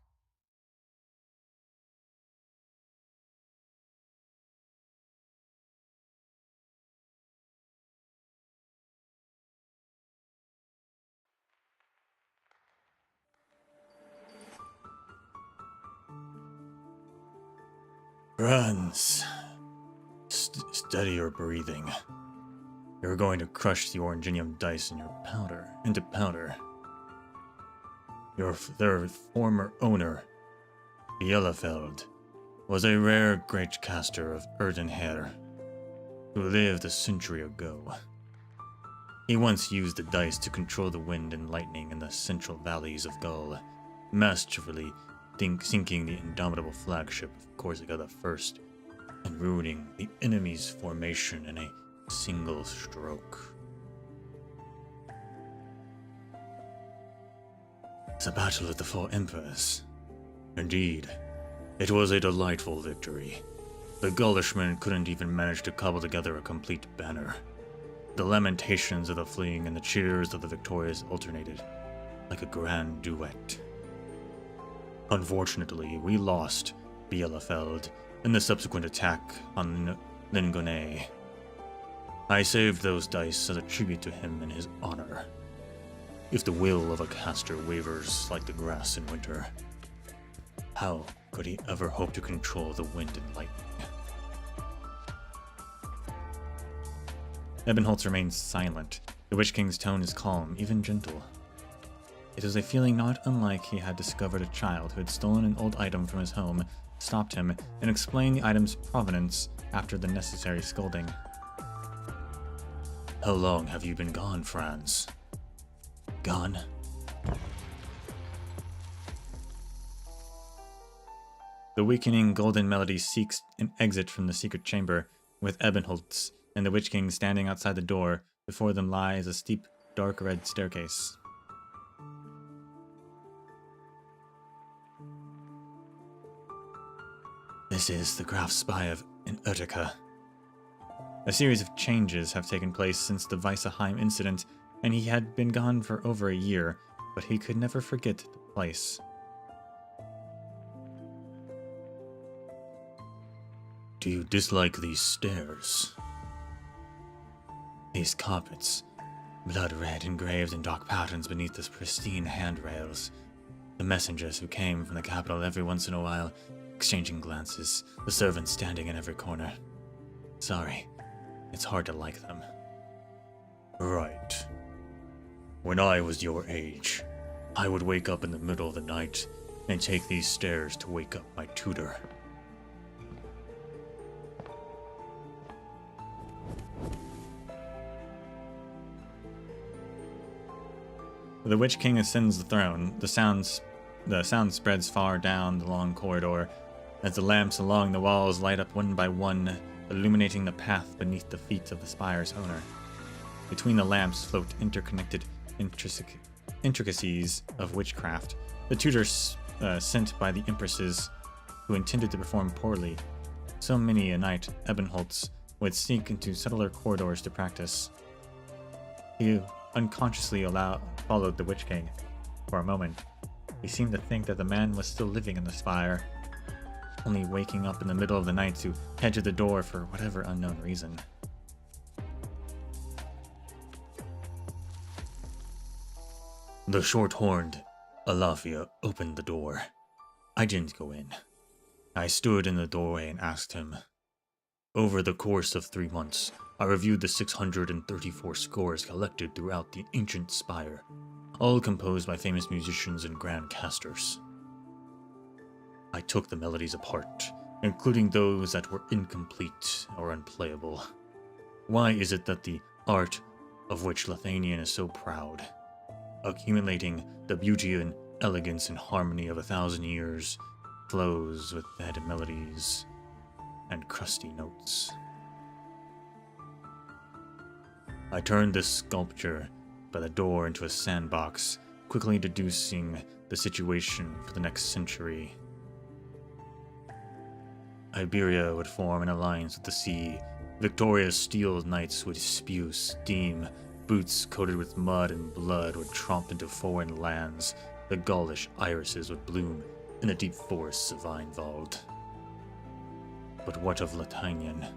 Franz, steady your breathing. You're going to crush the oranginium dice in your powder into powder. Their former owner, Bielefeld, was a rare great caster of earthen hair who lived a century ago. He once used the dice to control the wind and lightning in the central valleys of Gaul, masterfully sinking the indomitable flagship of Corsica I and ruining the enemy's formation in a single stroke. The battle of the four emperors. Indeed, it was a delightful victory. The Gaulishman couldn't even manage to cobble together a complete banner. The lamentations of the fleeing and the cheers of the victorious alternated, like a grand duet. Unfortunately, we lost Bielefeld in the subsequent attack on Lingonay. I saved those dice as a tribute to him in his honor. If the will of a caster wavers like the grass in winter, how could he ever hope to control the wind and lightning? Ebenholz remains silent. The Witch King's tone is calm, even gentle. It was a feeling not unlike he had discovered a child who had stolen an old item from his home, stopped him, and explained the item's provenance after the necessary scolding. How long have you been gone, Franz? Gone? The weakening golden melody seeks an exit from the secret chamber, with Ebenholz and the Witch King standing outside the door. Before them lies a steep, dark red staircase. This is the Graf Spy in Utica. A series of changes have taken place since the Weissenheim incident, and he had been gone for over a year, but he could never forget the place. Do you dislike these stairs? These carpets, blood red engraved in dark patterns beneath the pristine handrails. The messengers who came from the capital every once in a while, exchanging glances, the servants standing in every corner. Sorry, it's hard to like them. Right. When I was your age, I would wake up in the middle of the night and take these stairs to wake up my tutor. The Witch King ascends the throne. The sound spreads far down the long corridor as the lamps along the walls light up one by one, illuminating the path beneath the feet of the spire's owner. Between the lamps float interconnected intricacies of witchcraft, the tutors sent by the empresses who intended to perform poorly. So many a night, Ebenholz would sneak into subtler corridors to practice. He unconsciously followed the Witch King. For a moment, he seemed to think that the man was still living in the spire, only waking up in the middle of the night to head to the door for whatever unknown reason. The short-horned Alafia opened the door. I didn't go in. I stood in the doorway and asked him. Over the course of 3 months, I reviewed the 634 scores collected throughout the ancient spire, all composed by famous musicians and grand casters. I took the melodies apart, including those that were incomplete or unplayable. Why is it that the art of which Leithanien is so proud, accumulating the beauty and elegance and harmony of 1,000 years, flows with dead melodies and crusty notes? I turned this sculpture by the door into a sandbox, quickly deducing the situation for the next century. Iberia would form an alliance with the sea. Victoria's steel knights would spew steam. Boots coated with mud and blood would tromp into foreign lands. The Gaulish irises would bloom in the deep forests of Einwald. But what of Leithanien?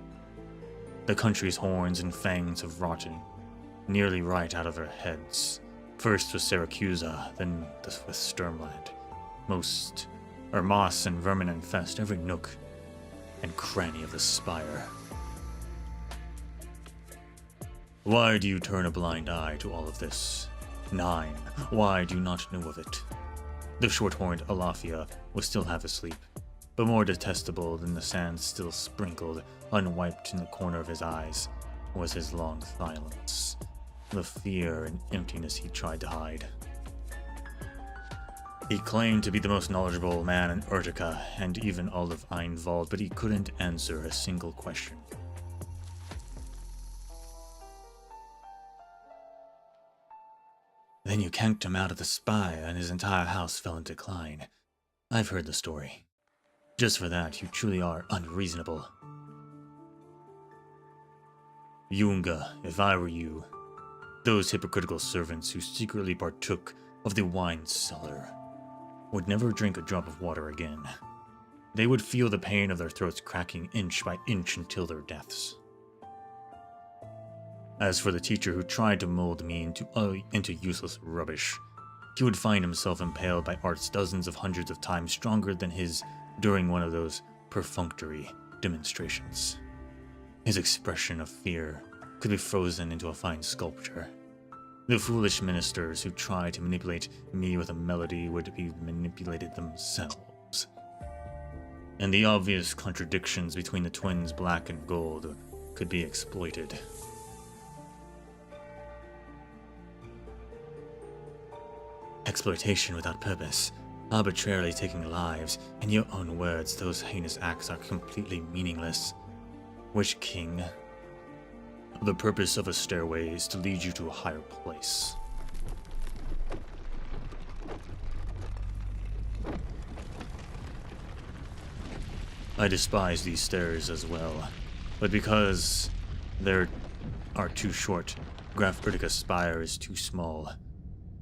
The country's horns and fangs have rotten, nearly right out of their heads. First with Syracusa, then with Sturmland. Moss and vermin infest every nook and cranny of the spire. Why do you turn a blind eye to all of this? 9. Why do you not know of it? The short-horned Alafia was still half asleep, but more detestable than the sand still sprinkled, unwiped in the corner of his eyes, was his long silence, the fear and emptiness he tried to hide. He claimed to be the most knowledgeable man in Utica and even all of Einwald, but he couldn't answer a single question. Then you yanked him out of the spire and his entire house fell in decline. I've heard the story. Just for that, you truly are unreasonable. Junga, if I were you, those hypocritical servants who secretly partook of the wine cellar would never drink a drop of water again. They would feel the pain of their throats cracking inch by inch until their deaths. As for the teacher who tried to mold me into useless rubbish, he would find himself impaled by arts dozens of hundreds of times stronger than his during one of those perfunctory demonstrations. His expression of fear could be frozen into a fine sculpture. The foolish ministers who try to manipulate me with a melody would be manipulated themselves. And the obvious contradictions between the twins black and gold could be exploited. Exploitation without purpose, arbitrarily taking lives. In your own words, those heinous acts are completely meaningless. Witch King, the purpose of a stairway is to lead you to a higher place. I despise these stairs as well, but because they are too short, Graf Urtica's spire is too small,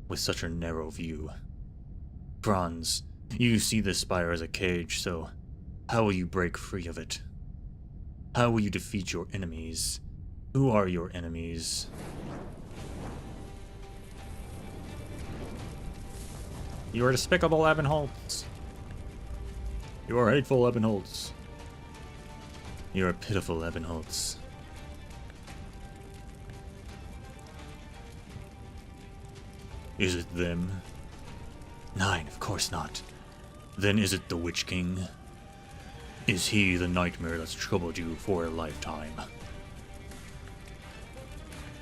with such a narrow view. Franz, you see this spire as a cage, so how will you break free of it? How will you defeat your enemies? Who are your enemies? You are despicable Ebenholz. You are hateful Ebenholz. You are pitiful Ebenholz. Is it them? Nein, of course not. Then is it the Witch King? Is he the nightmare that's troubled you for a lifetime?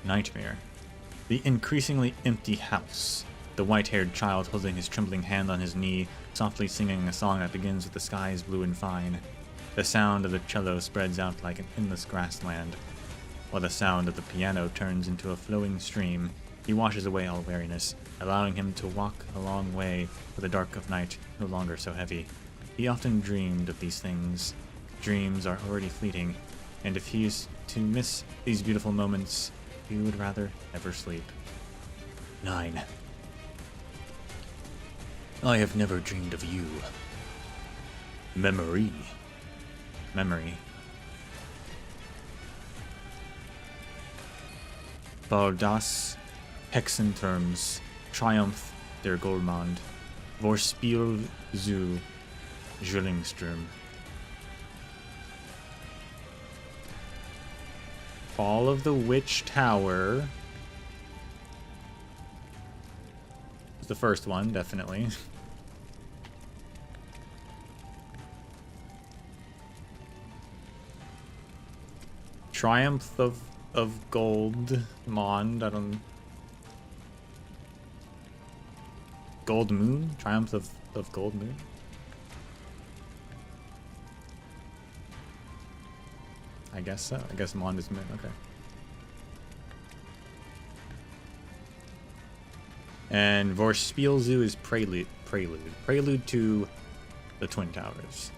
Nightmare. The increasingly empty house. The white-haired child holding his trembling hand on his knee, softly singing a song that begins with the sky is blue and fine. The sound of the cello spreads out like an endless grassland, while the sound of the piano turns into a flowing stream. He washes away all weariness, allowing him to walk a long way with the dark of night no longer so heavy. He often dreamed of these things. Dreams are already fleeting, and if he is to miss these beautiful moments, he would rather never sleep. 9. I have never dreamed of you. Memory. Memory. Baldas, Hexenturms, Triumph der Goldmond, Vorspiel zu Zwillingstürme. Fall of the Witch Tower. It's the first one, definitely. Triumph of Goldmond. I don't. Gold Moon? Triumph of Gold Moon? I guess so. I guess Mond is Moon. Okay. And Vorspielzu is Prelude. Prelude to the Twin Towers.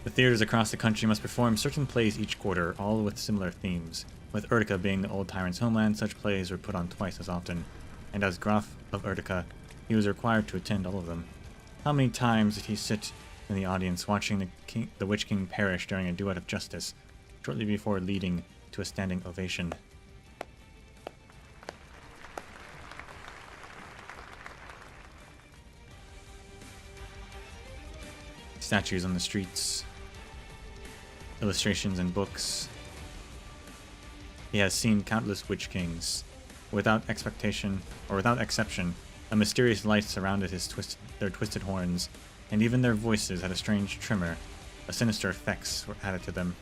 The theaters across the country must perform certain plays each quarter, all with similar themes. With Urtica being the old tyrant's homeland, such plays were put on twice as often, and as Graf of Urtica, he was required to attend all of them. How many times did he sit in the audience watching the Witch King perish during a duet of justice, shortly before leading to a standing ovation? Statues on the streets, illustrations in books. He has seen countless Witch Kings. Without expectation, or without exception, a mysterious light surrounded their twisted horns, and even their voices had a strange tremor. A sinister effects were added to them.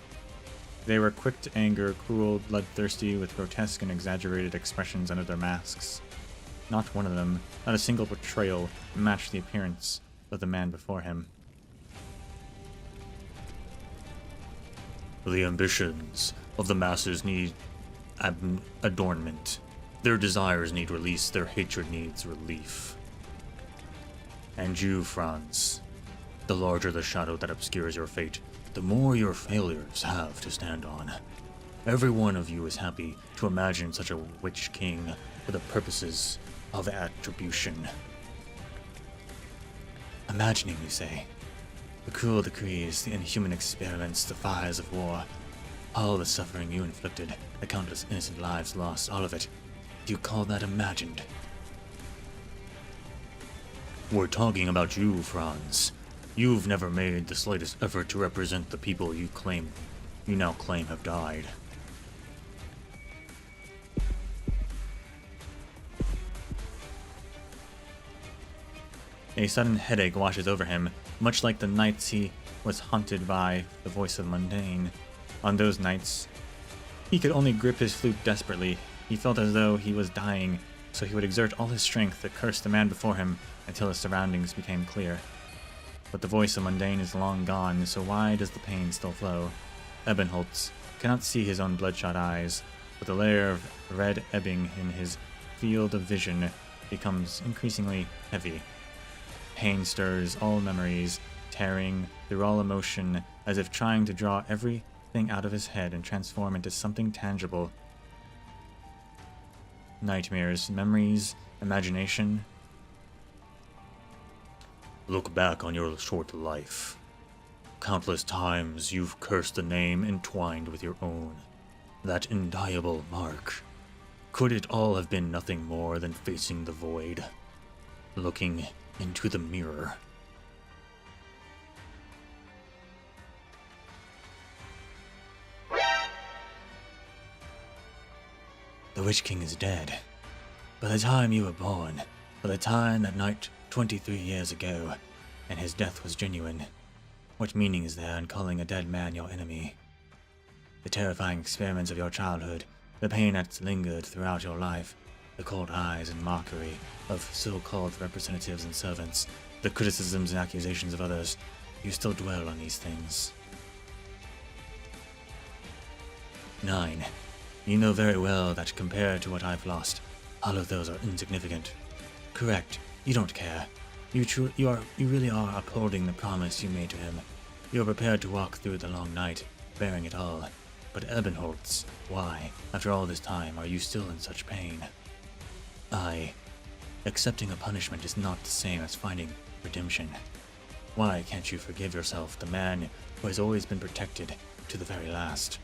They were quick to anger, cruel, bloodthirsty, with grotesque and exaggerated expressions under their masks. Not one of them, not a single portrayal, matched the appearance of the man before him. The ambitions of the masses need adornment. Their desires need release, their hatred needs relief. And you, Franz, the larger the shadow that obscures your fate, the more your failures have to stand on. Every one of you is happy to imagine such a Witch King for the purposes of attribution. Imagining, you say? The cruel decrees, the inhuman experiments, the fires of war, all the suffering you inflicted, the countless innocent lives lost, all of it. Do you call that imagined? We're talking about you, Franz. You've never made the slightest effort to represent the people you now claim have died. A sudden headache washes over him, much like the nights he was haunted by the voice of Mundane. On those nights, he could only grip his flute desperately. He felt as though he was dying, so he would exert all his strength to curse the man before him until his surroundings became clear. But the voice of Mundane is long gone, so why does the pain still flow? Ebenholtz cannot see his own bloodshot eyes, but the layer of red ebbing in his field of vision becomes increasingly heavy. Pain stirs all memories, tearing through all emotion, as if trying to draw everything out of his head and transform into something tangible. Nightmares, memories, imagination. Look back on your short life. Countless times you've cursed the name entwined with your own. That indelible mark. Could it all have been nothing more than facing the void? Looking into the mirror. The Witch King is dead. By the time you were born, by the time that night 23 years ago, and his death was genuine, what meaning is there in calling a dead man your enemy? The terrifying experiments of your childhood, the pain that's lingered throughout your life, the cold eyes and mockery of so-called representatives and servants, the criticisms and accusations of others, you still dwell on these things. 9. You know very well that compared to what I've lost, all of those are insignificant. Correct, you don't care. You really are upholding the promise you made to him. You are prepared to walk through the long night, bearing it all. But Ebenholtz, why, after all this time, are you still in such pain? Accepting a punishment is not the same as finding redemption. Why can't you forgive yourself, the man who has always been protected to the very last?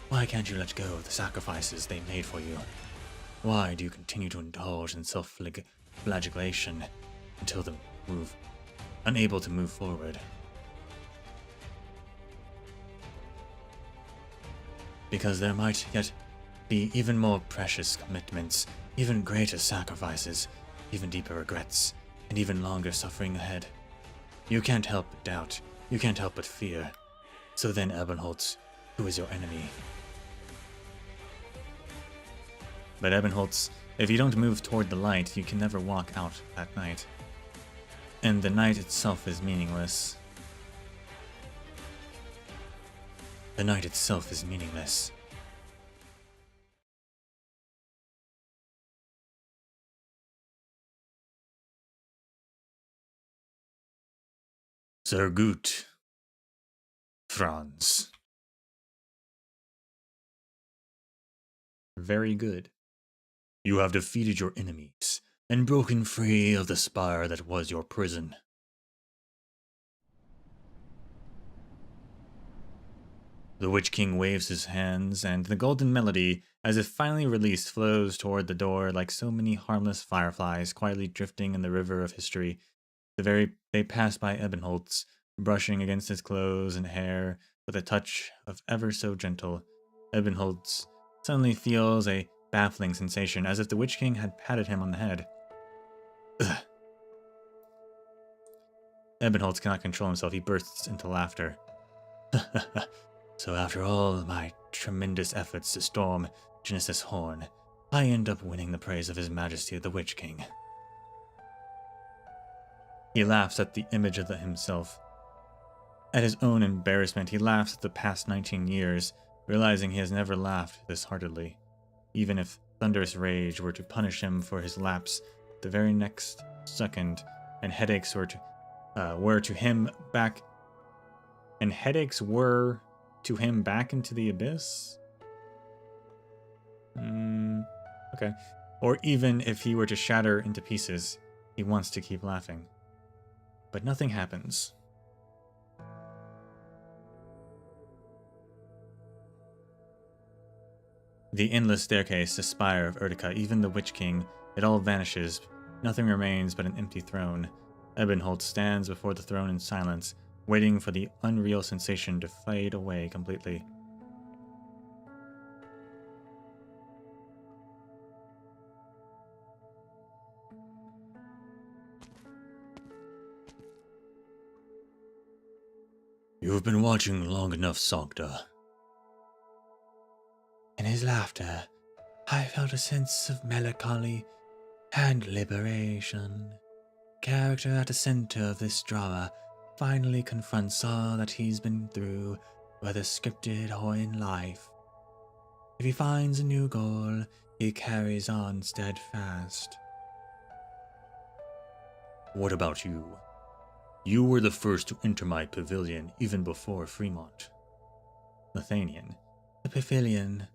Why can't you let go of the sacrifices they made for you? Why do you continue to indulge in self-flagellation until unable to move forward? Because there might yet be even more precious commitments, even greater sacrifices, even deeper regrets, and even longer suffering ahead. You can't help but doubt, you can't help but fear. So then, Ebenholtz, who is your enemy? But Ebenholtz, if you don't move toward the light, you can never walk out that night. And the night itself is meaningless. The night itself is meaningless. Sehr gut, Franz. Very good. You have defeated your enemies and broken free of the spire that was your prison. The Witch King waves his hands, and the golden melody, as if finally released, flows toward the door like so many harmless fireflies quietly drifting in the river of history. They pass by Ebenholtz, brushing against his clothes and hair with a touch of ever so gentle. Ebenholtz suddenly feels a baffling sensation, as if the Witch King had patted him on the head. Ugh. Ebenholtz cannot control himself. He bursts into laughter. So after all my tremendous efforts to storm Genesis Horn, I end up winning the praise of His Majesty the Witch King. He laughs at the image of himself. At his own embarrassment, he laughs at the past 19 years, realizing he has never laughed this heartedly. Even if thunderous rage were to punish him for his lapse the very next second, and headaches were to him back into the abyss? Okay. Or even if he were to shatter into pieces, he wants to keep laughing. But nothing happens. The endless staircase, the spire of Erdica, even the Witch King, it all vanishes. Nothing remains but an empty throne. Ebenholtz stands before the throne in silence, waiting for the unreal sensation to fade away completely. You've been watching long enough, Sancta. In his laughter, I felt a sense of melancholy and liberation. The character at the center of this drama finally confronts all that he's been through, whether scripted or in life. If he finds a new goal, he carries on steadfast. What about you? You were the first to enter my pavilion even before Fremont. Leithanien. The pavilion,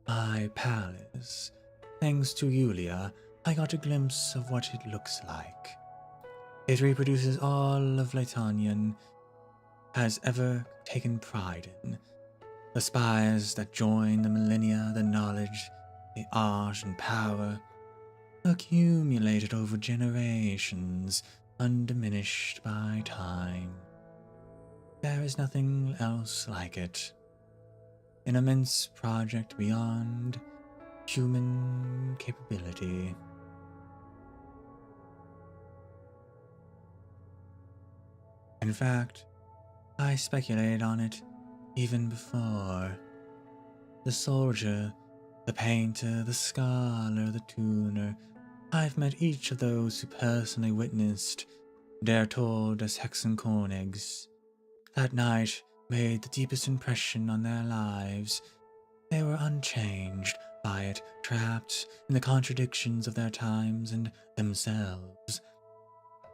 my palace. Thanks to Yulia, I got a glimpse of what it looks like. It reproduces all of Leithanien has ever taken pride in. The spires that join the millennia, the knowledge, the art and power, accumulated over generations, undiminished by time. There is nothing else like it. An immense project beyond human capability. In fact, I speculated on it even before. The soldier, the painter, the scholar, the tuner, I've met each of those who personally witnessed, they're told as Hexenkönigs. That night made the deepest impression on their lives. They were unchanged by it, trapped in the contradictions of their times and themselves.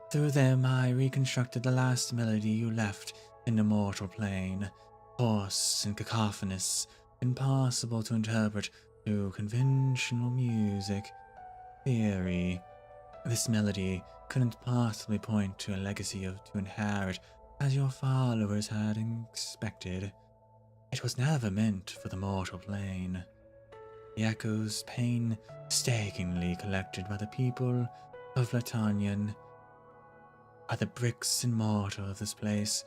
Through them I reconstructed the last melody you left in the mortal plane, hoarse and cacophonous, impossible to interpret through conventional music theory. This melody couldn't possibly point to a legacy to inherit as your followers had expected. It was never meant for the mortal plane. The echoes painstakingly collected by the people of Leithanien are the bricks and mortar of this place,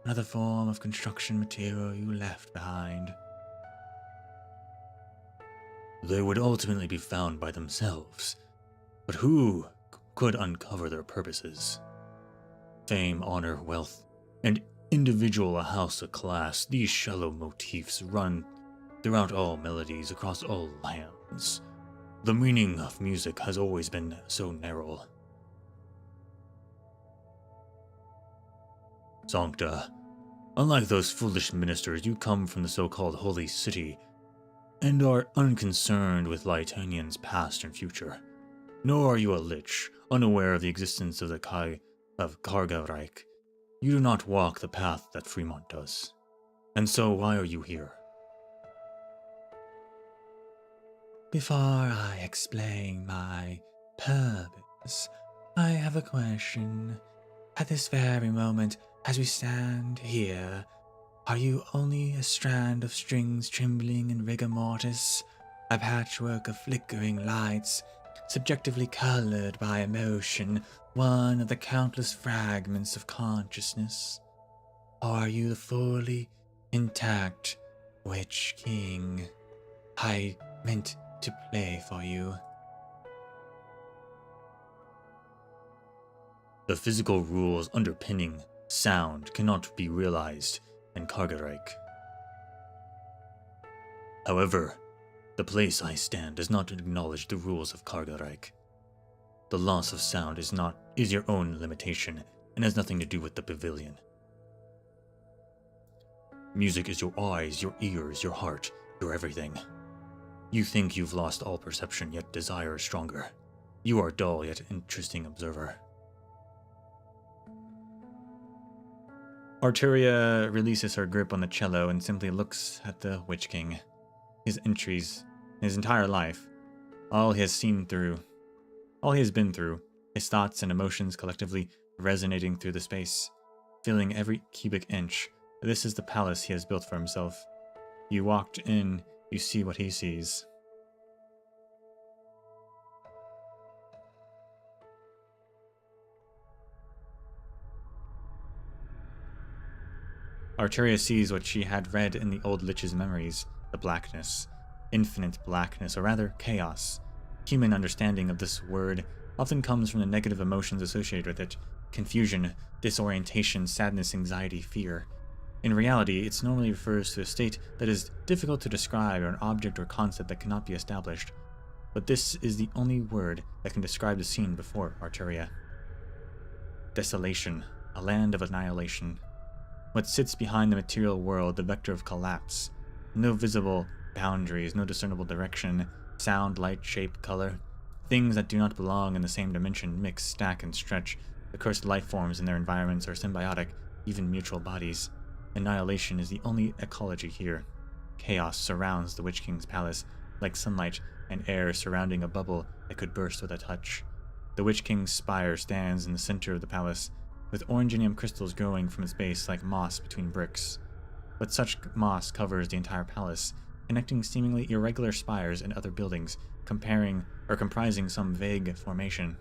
another form of construction material you left behind. They would ultimately be found by themselves, but who could uncover their purposes? Fame, honor, wealth, and individual a house, a class, these shallow motifs run throughout all melodies across all lands. The meaning of music has always been so narrow. Sancta, unlike those foolish ministers, you come from the so-called Holy City and are unconcerned with Leithanien's past and future. Nor are you a lich, unaware of the existence of the Kargareich. You do not walk the path that Fremont does. And so why are you here? Before I explain my purpose, I have a question. At this very moment, as we stand here, are you only a strand of strings trembling in rigor mortis, a patchwork of flickering lights, subjectively colored by emotion, one of the countless fragments of consciousness? Or are you the fully intact Witch King I meant to play for you? The physical rules underpinning sound cannot be realized in Kargareich. However, the place I stand does not acknowledge the rules of Kargareich. The loss of sound is your own limitation and has nothing to do with the pavilion. Music is your eyes, your ears, your heart, your everything. You think you've lost all perception, yet desire is stronger. You are dull, yet interesting observer. Arturia releases her grip on the cello and simply looks at the Witch King. His entries, his entire life, all he has been through, his thoughts and emotions collectively resonating through the space, filling every cubic inch. This is the palace he has built for himself. You walked in, you see what he sees. Arturia sees what she had read in the old Lich's memories, the blackness, infinite blackness, or rather chaos. Human understanding of this word often comes from the negative emotions associated with it: confusion, disorientation, sadness, anxiety, fear. In reality, it normally refers to a state that is difficult to describe or an object or concept that cannot be established. But this is the only word that can describe the scene before Arteria. Desolation, a land of annihilation. What sits behind the material world, the vector of collapse. No visible boundaries, no discernible direction, sound, light, shape, color. Things that do not belong in the same dimension mix, stack, and stretch. The cursed life forms in their environments are symbiotic, even mutual bodies. Annihilation is the only ecology here. Chaos surrounds the Witch King's palace, like sunlight and air surrounding a bubble that could burst with a touch. The Witch King's spire stands in the center of the palace, with oranginium crystals growing from its base like moss between bricks. But such moss covers the entire palace, connecting seemingly irregular spires and other buildings, comprising some vague formation.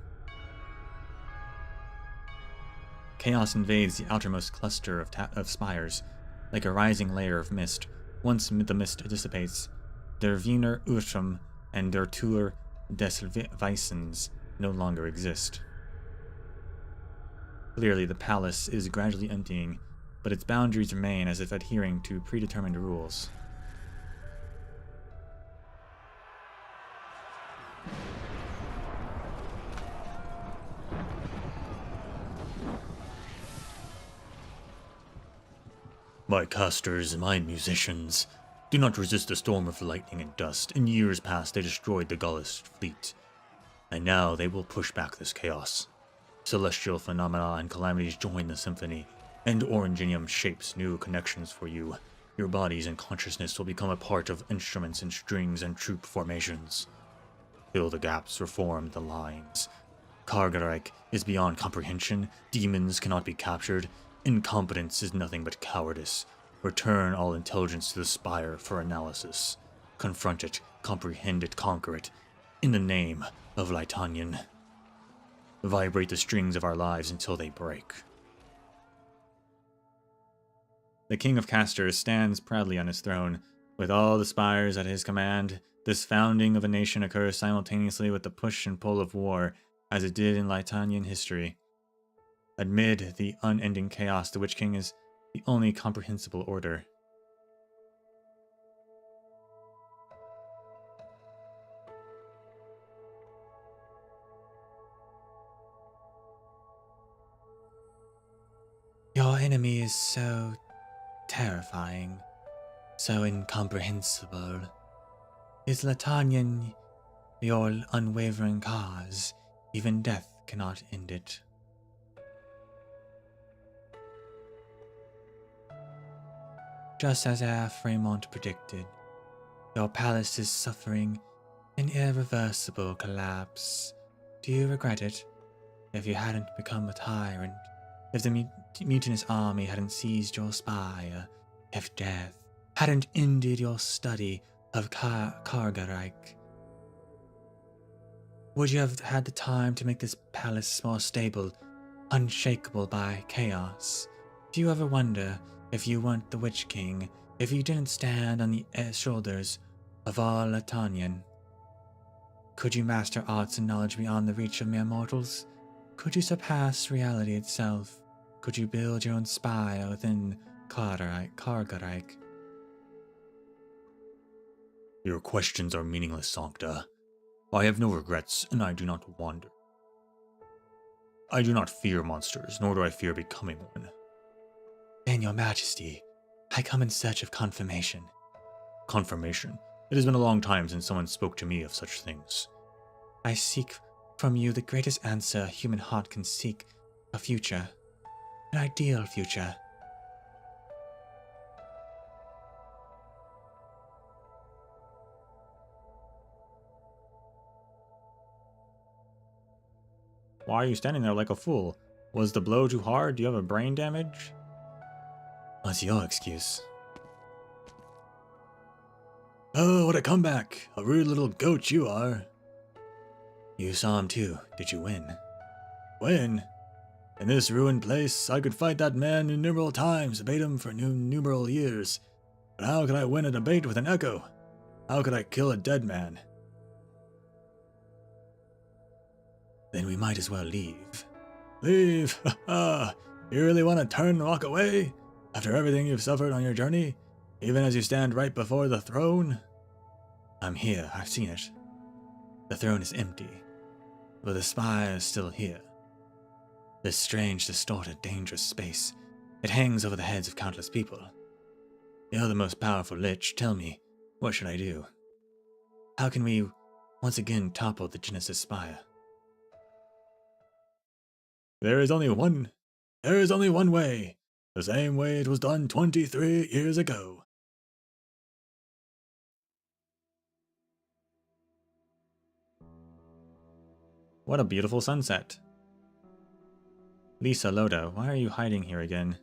Chaos invades the outermost cluster of spires, like a rising layer of mist. Once the mist dissipates, der Wiener Urtum and der Tour des Weissens no longer exist. Clearly, the palace is gradually emptying, but its boundaries remain as if adhering to predetermined rules. My casters, my musicians, do not resist the storm of lightning and dust. In years past they destroyed the Gaullist fleet, and now they will push back this chaos. Celestial phenomena and calamities join the symphony, and Oranginium shapes new connections for you. Your bodies and consciousness will become a part of instruments and strings and troop formations. Fill the gaps, reform the lines. Kargarike is beyond comprehension. Demons cannot be captured. Incompetence is nothing but cowardice. Return all intelligence to the spire for analysis. Confront it, comprehend it, conquer it. In the name of Leithanien. Vibrate the strings of our lives until they break. The King of Casters stands proudly on his throne, with all the spires at his command. This founding of a nation occurs simultaneously with the push and pull of war, as it did in Leithanien history. Amid the unending chaos, the Witch King is the only comprehensible order. Your enemy is so terrifying, so incomprehensible. Is Leithanien your unwavering cause? Even death cannot end it. Just as Fremont predicted, your palace is suffering an irreversible collapse. Do you regret it? If you hadn't become a tyrant, if the mutinous army hadn't seized your spire, if death hadn't ended your study of Kargarike, would you have had the time to make this palace more stable, unshakable by chaos? Do you ever wonder if you weren't the Witch King, if you didn't stand on the shoulders of all Leithanien? Could you master arts and knowledge beyond the reach of mere mortals? Could you surpass reality itself? Could you build your own spire within Kargarike? Your questions are meaningless, Sancta. I have no regrets, and I do not wander. I do not fear monsters, nor do I fear becoming one. Then, Your Majesty, I come in search of confirmation. Confirmation? It has been a long time since someone spoke to me of such things. I seek from you the greatest answer a human heart can seek, a future, an ideal future. Why are you standing there like a fool? Was the blow too hard? Do you have a brain damage? What's your excuse? Oh, what a comeback! A rude little goat you are. You saw him too. Did you win? Win? In this ruined place, I could fight that man innumerable times, debate him for innumerable years. But how could I win a debate with an echo? How could I kill a dead man? Then we might as well leave. Leave? Ha ha! You really want to turn and walk away? After everything you've suffered on your journey, even as you stand right before the throne? I'm here, I've seen it. The throne is empty, but the spire is still here. This strange, distorted, dangerous space. It hangs over the heads of countless people. You're the most powerful Lich. Tell me, what should I do? How can we once again topple the Genesis Spire? There is only one way. The same way it was done 23 years ago. What a beautiful sunset. Lisa Loda, why are you hiding here again?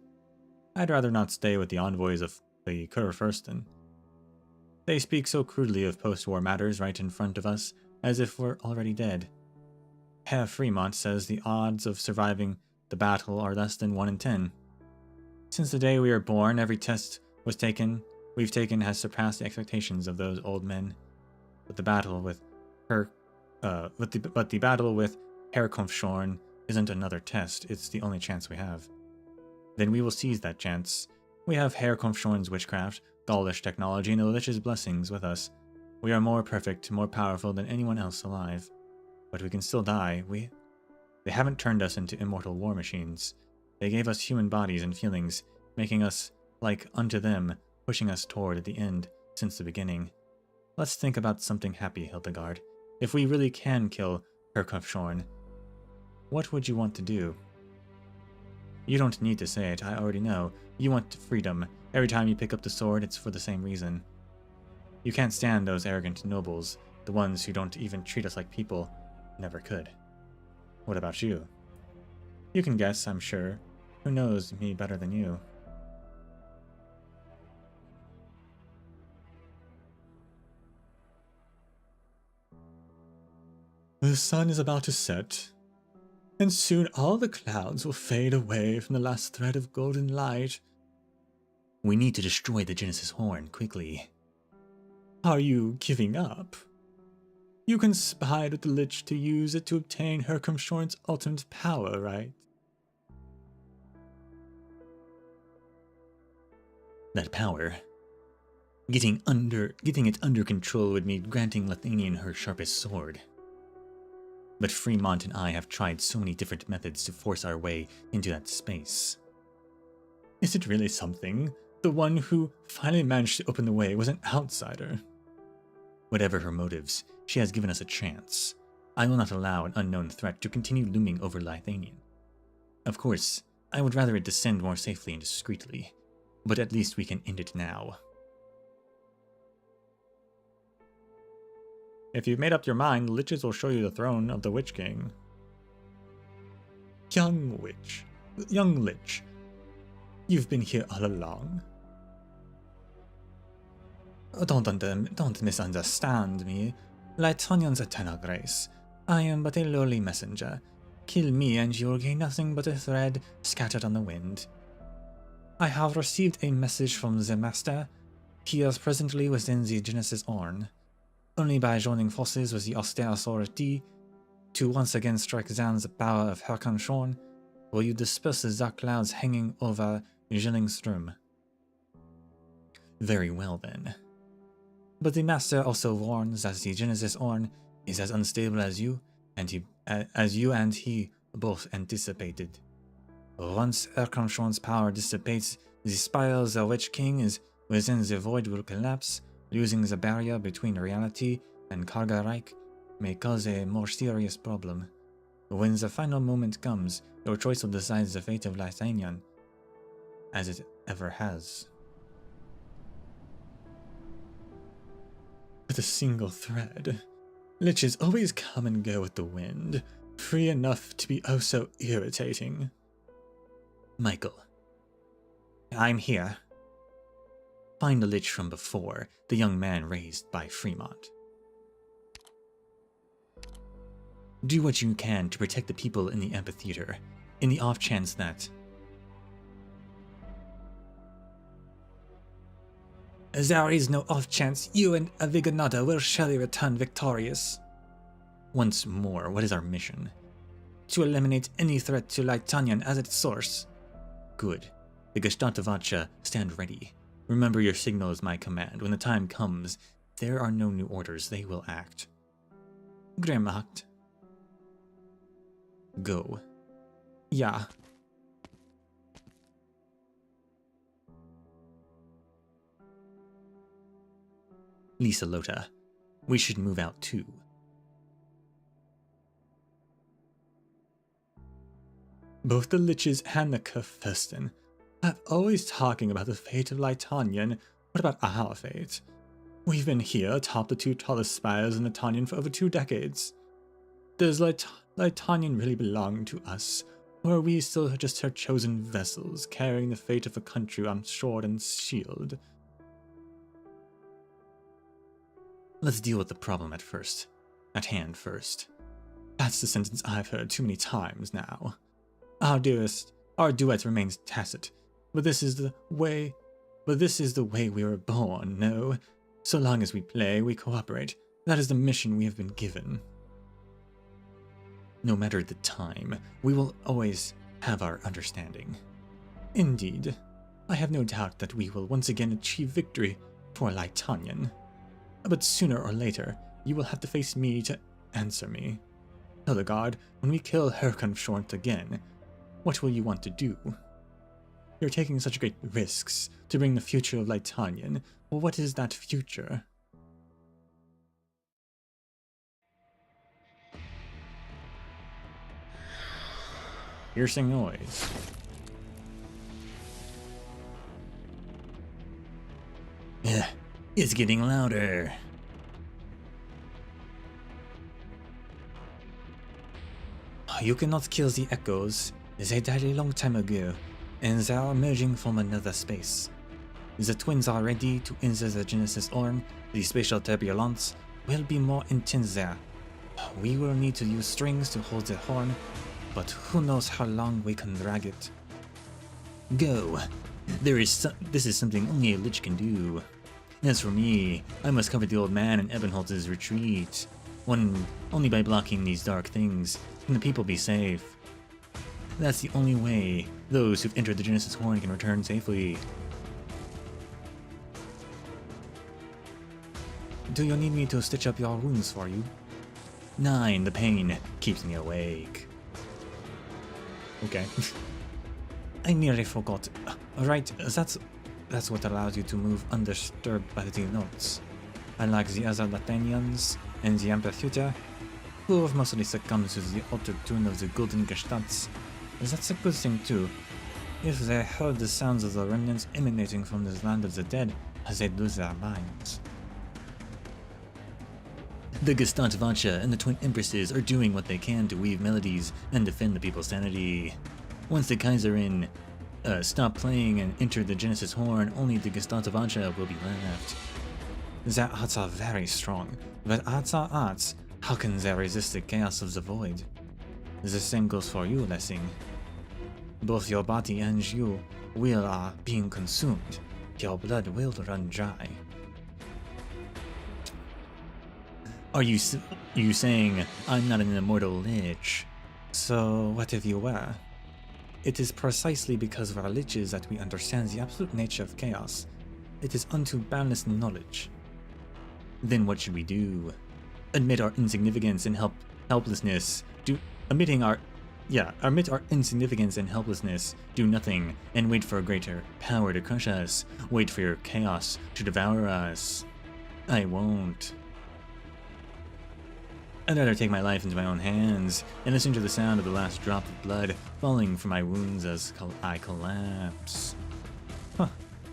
I'd rather not stay with the envoys of the Kurfürsten. They speak so crudely of post-war matters right in front of us, as if we're already dead. Herr Fremont says the odds of surviving the battle are less than 1 in 10. Since the day we were born, every test we've taken has surpassed the expectations of those old men. But the battle with Herr Kampfschorn isn't another test, it's the only chance we have. Then we will seize that chance. We have Herr Kampfschorn's witchcraft, Gaulish technology, and the Lich's blessings with us. We are more perfect, more powerful than anyone else alive. But we can still die. They haven't turned us into immortal war machines. They gave us human bodies and feelings, making us like unto them, pushing us toward the end since the beginning. Let's think about something happy, Hildegard. If we really can kill Herr Kampfschorn, what would you want to do? You don't need to say it, I already know. You want freedom. Every time you pick up the sword, it's for the same reason. You can't stand those arrogant nobles, the ones who don't even treat us like people. Never could. What about you? You can guess, I'm sure. Who knows me better than you? The sun is about to set, and soon all the clouds will fade away from the last thread of golden light. We need to destroy the Genesis Horn, quickly. Are you giving up? You conspired with the Lich to use it to obtain Herr Kampfschorn's ultimate power, right? That power. Getting it under control would mean granting Leithanien her sharpest sword. But Fremont and I have tried so many different methods to force our way into that space. Is it really something? The one who finally managed to open the way was an outsider. Whatever her motives, she has given us a chance. I will not allow an unknown threat to continue looming over Leithanien. Of course, I would rather it descend more safely and discreetly, but at least we can end it now. If you've made up your mind, the Liches will show you the throne of the Witch King. Young Lich, you've been here all along. Don't misunderstand me. Leithanion's eternal grace. I am but a lowly messenger. Kill me and you'll gain nothing but a thread scattered on the wind. I have received a message from the Master. He is presently within the Genesis Horn. Only by joining forces with the austere authority to once again strike down the power of Herr Kampfschorn will you disperse the dark clouds hanging over Zwillingstürme. Very well then. But the Master also warns that the Genesis Horn is as unstable as you and he both anticipated. Once Herr Kampfschorn's power dissipates, the spire of the Witch King is within the void will collapse. Losing the barrier between reality and Karga-Reich may cause a more serious problem. When the final moment comes, your choice will decide the fate of Leithanien, as it ever has. With a single thread, Liches always come and go with the wind, free enough to be oh so irritating. Michael, I'm here. Find the Lich from before, the young man raised by Fremont. Do what you can to protect the people in the amphitheater, in the off chance that... There is no off chance you and Avignata will surely return victorious. Once more, what is our mission? To eliminate any threat to Leithanien as its source. Good. The Gestatovacha stand ready. Remember your signal is my command. When the time comes, if there are no new orders, they will act. Grimmacht. Go. Ja. Lisa Lota. We should move out too. Both the Liches and the Kefesten have always talking about the fate of Leithanien. What about our fate? We've been here atop the two tallest spires in Leithanien for over 2 decades. Does Leithanien really belong to us, or are we still just her chosen vessels, carrying the fate of a country on sword and shield? Let's deal with the problem at hand first. That's the sentence I've heard too many times now. Our duet remains tacit, but this is the way we were born, no? So long as we play, we cooperate. That is the mission we have been given. No matter the time, we will always have our understanding. Indeed, I have no doubt that we will once again achieve victory for Leithanien. But sooner or later, you will have to face me to answer me. Hildegard, when we kill Herkonshort again, what will you want to do? You're taking such great risks to bring the future of Leithanien. Well, what is that future? Piercing noise. It's getting louder. You cannot kill the echoes. They died a long time ago, and they are emerging from another space. The twins are ready to enter the Genesis Horn. The spatial turbulence will be more intense there. We will need to use strings to hold the horn, but who knows how long we can drag it. Go. This is something only a lich can do. As for me, I must cover the old man and Ebenholz's retreat. Only by blocking these dark things can the people be safe. That's the only way those who've entered the Genesis Horn can return safely. Do you need me to stitch up your wounds for you? 9, the pain keeps me awake. Okay. I nearly forgot. Right, that's what allows you to move undisturbed by the notes. Unlike the other Leitanians and the Amphitheater, who have mostly succumbed to the altered tune of the golden gestalts. That's a good thing too. If they heard the sounds of the remnants emanating from this land of the dead, they'd lose their minds. The Gestatovacha and the Twin Empresses are doing what they can to weave melodies and defend the people's sanity. Once the Kaiserin stop playing and enter the Genesis Horn, only the Gestatovacha will be left. Their arts are very strong, but arts are arts. How can they resist the chaos of the void? The same goes for you, Lessing. Both your body and you are being consumed. Your blood will run dry. Are you saying I'm not an immortal lich? So what if you were? It is precisely because of our liches that we understand the absolute nature of chaos. It is unto boundless knowledge. Then what should we do? Admit our insignificance and helplessness. Admit our insignificance and helplessness. Do nothing and wait for a greater power to crush us. Wait for your chaos to devour us. I won't. I'd rather take my life into my own hands and listen to the sound of the last drop of blood falling from my wounds as I collapse. Huh,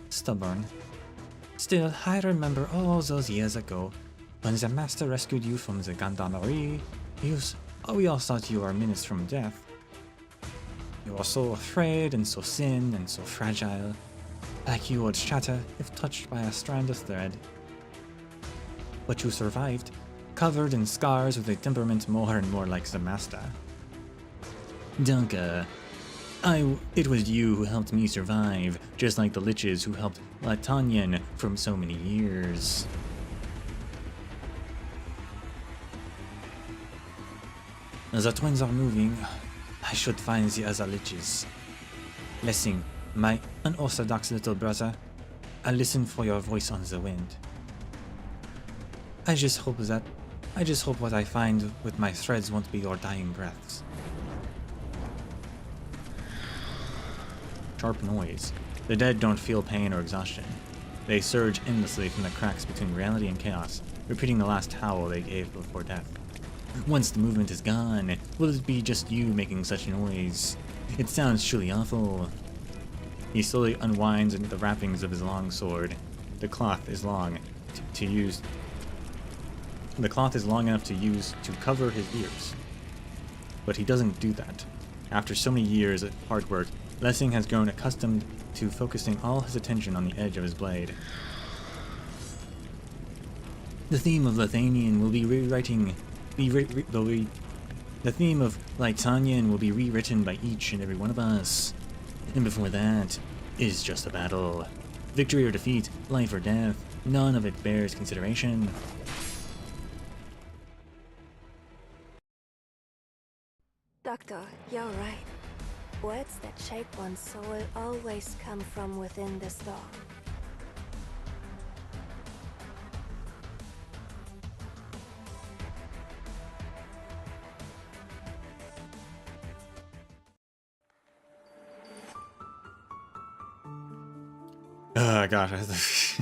stubborn. Still, I remember all those years ago, when the Master rescued you from the gendarmerie. We all thought you were minutes from death. You were so afraid and so thin and so fragile, like you would shatter if touched by a strand of thread. But you survived, covered in scars with a temperament more and more like the Master. Danke. It was you who helped me survive, just like the liches who helped Leithanien for so many years. The twins are moving. I should find the other liches. Lessing, My unorthodox little brother, I listen for your voice on the wind. I just hope what I find with my threads won't be your dying breaths. Sharp noise. The dead don't feel pain or exhaustion. They surge endlessly from the cracks between reality and chaos, repeating the last howl they gave before death. Once the movement is gone, will it be just you making such noise? It sounds truly awful. He slowly unwinds the wrappings of his long sword. The cloth is long to use. The cloth is long enough to use to cover his ears. But he doesn't do that. After so many years of hard work, Lessing has grown accustomed to focusing all his attention on the edge of his blade. The theme of Leithanien will be the theme of Leithanien will be rewritten by each and every one of us. And before that is just a battle. Victory or defeat, life or death, none of it bears consideration. Doctor, you're right. Words that shape one's soul always come from within the storm. Oh gosh.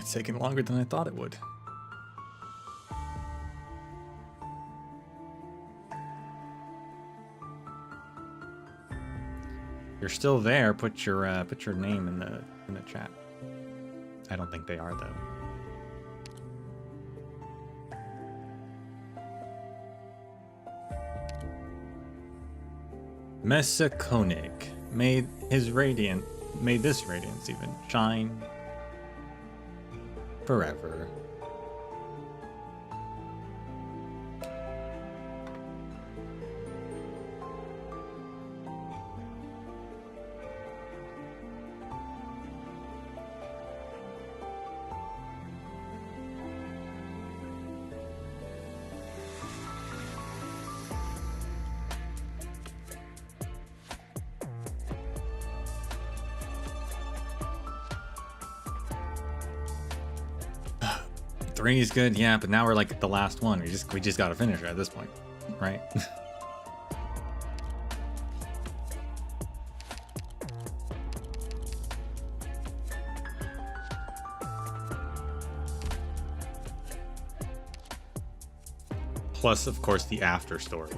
It's taking longer than I thought it would. You're still there. Put your name in the chat. I don't think they are though. Mesiconic made this radiance even shine forever. Three is good, yeah, but now we're like the last one. We just gotta finish it at this point, right? Plus, of course, the after story.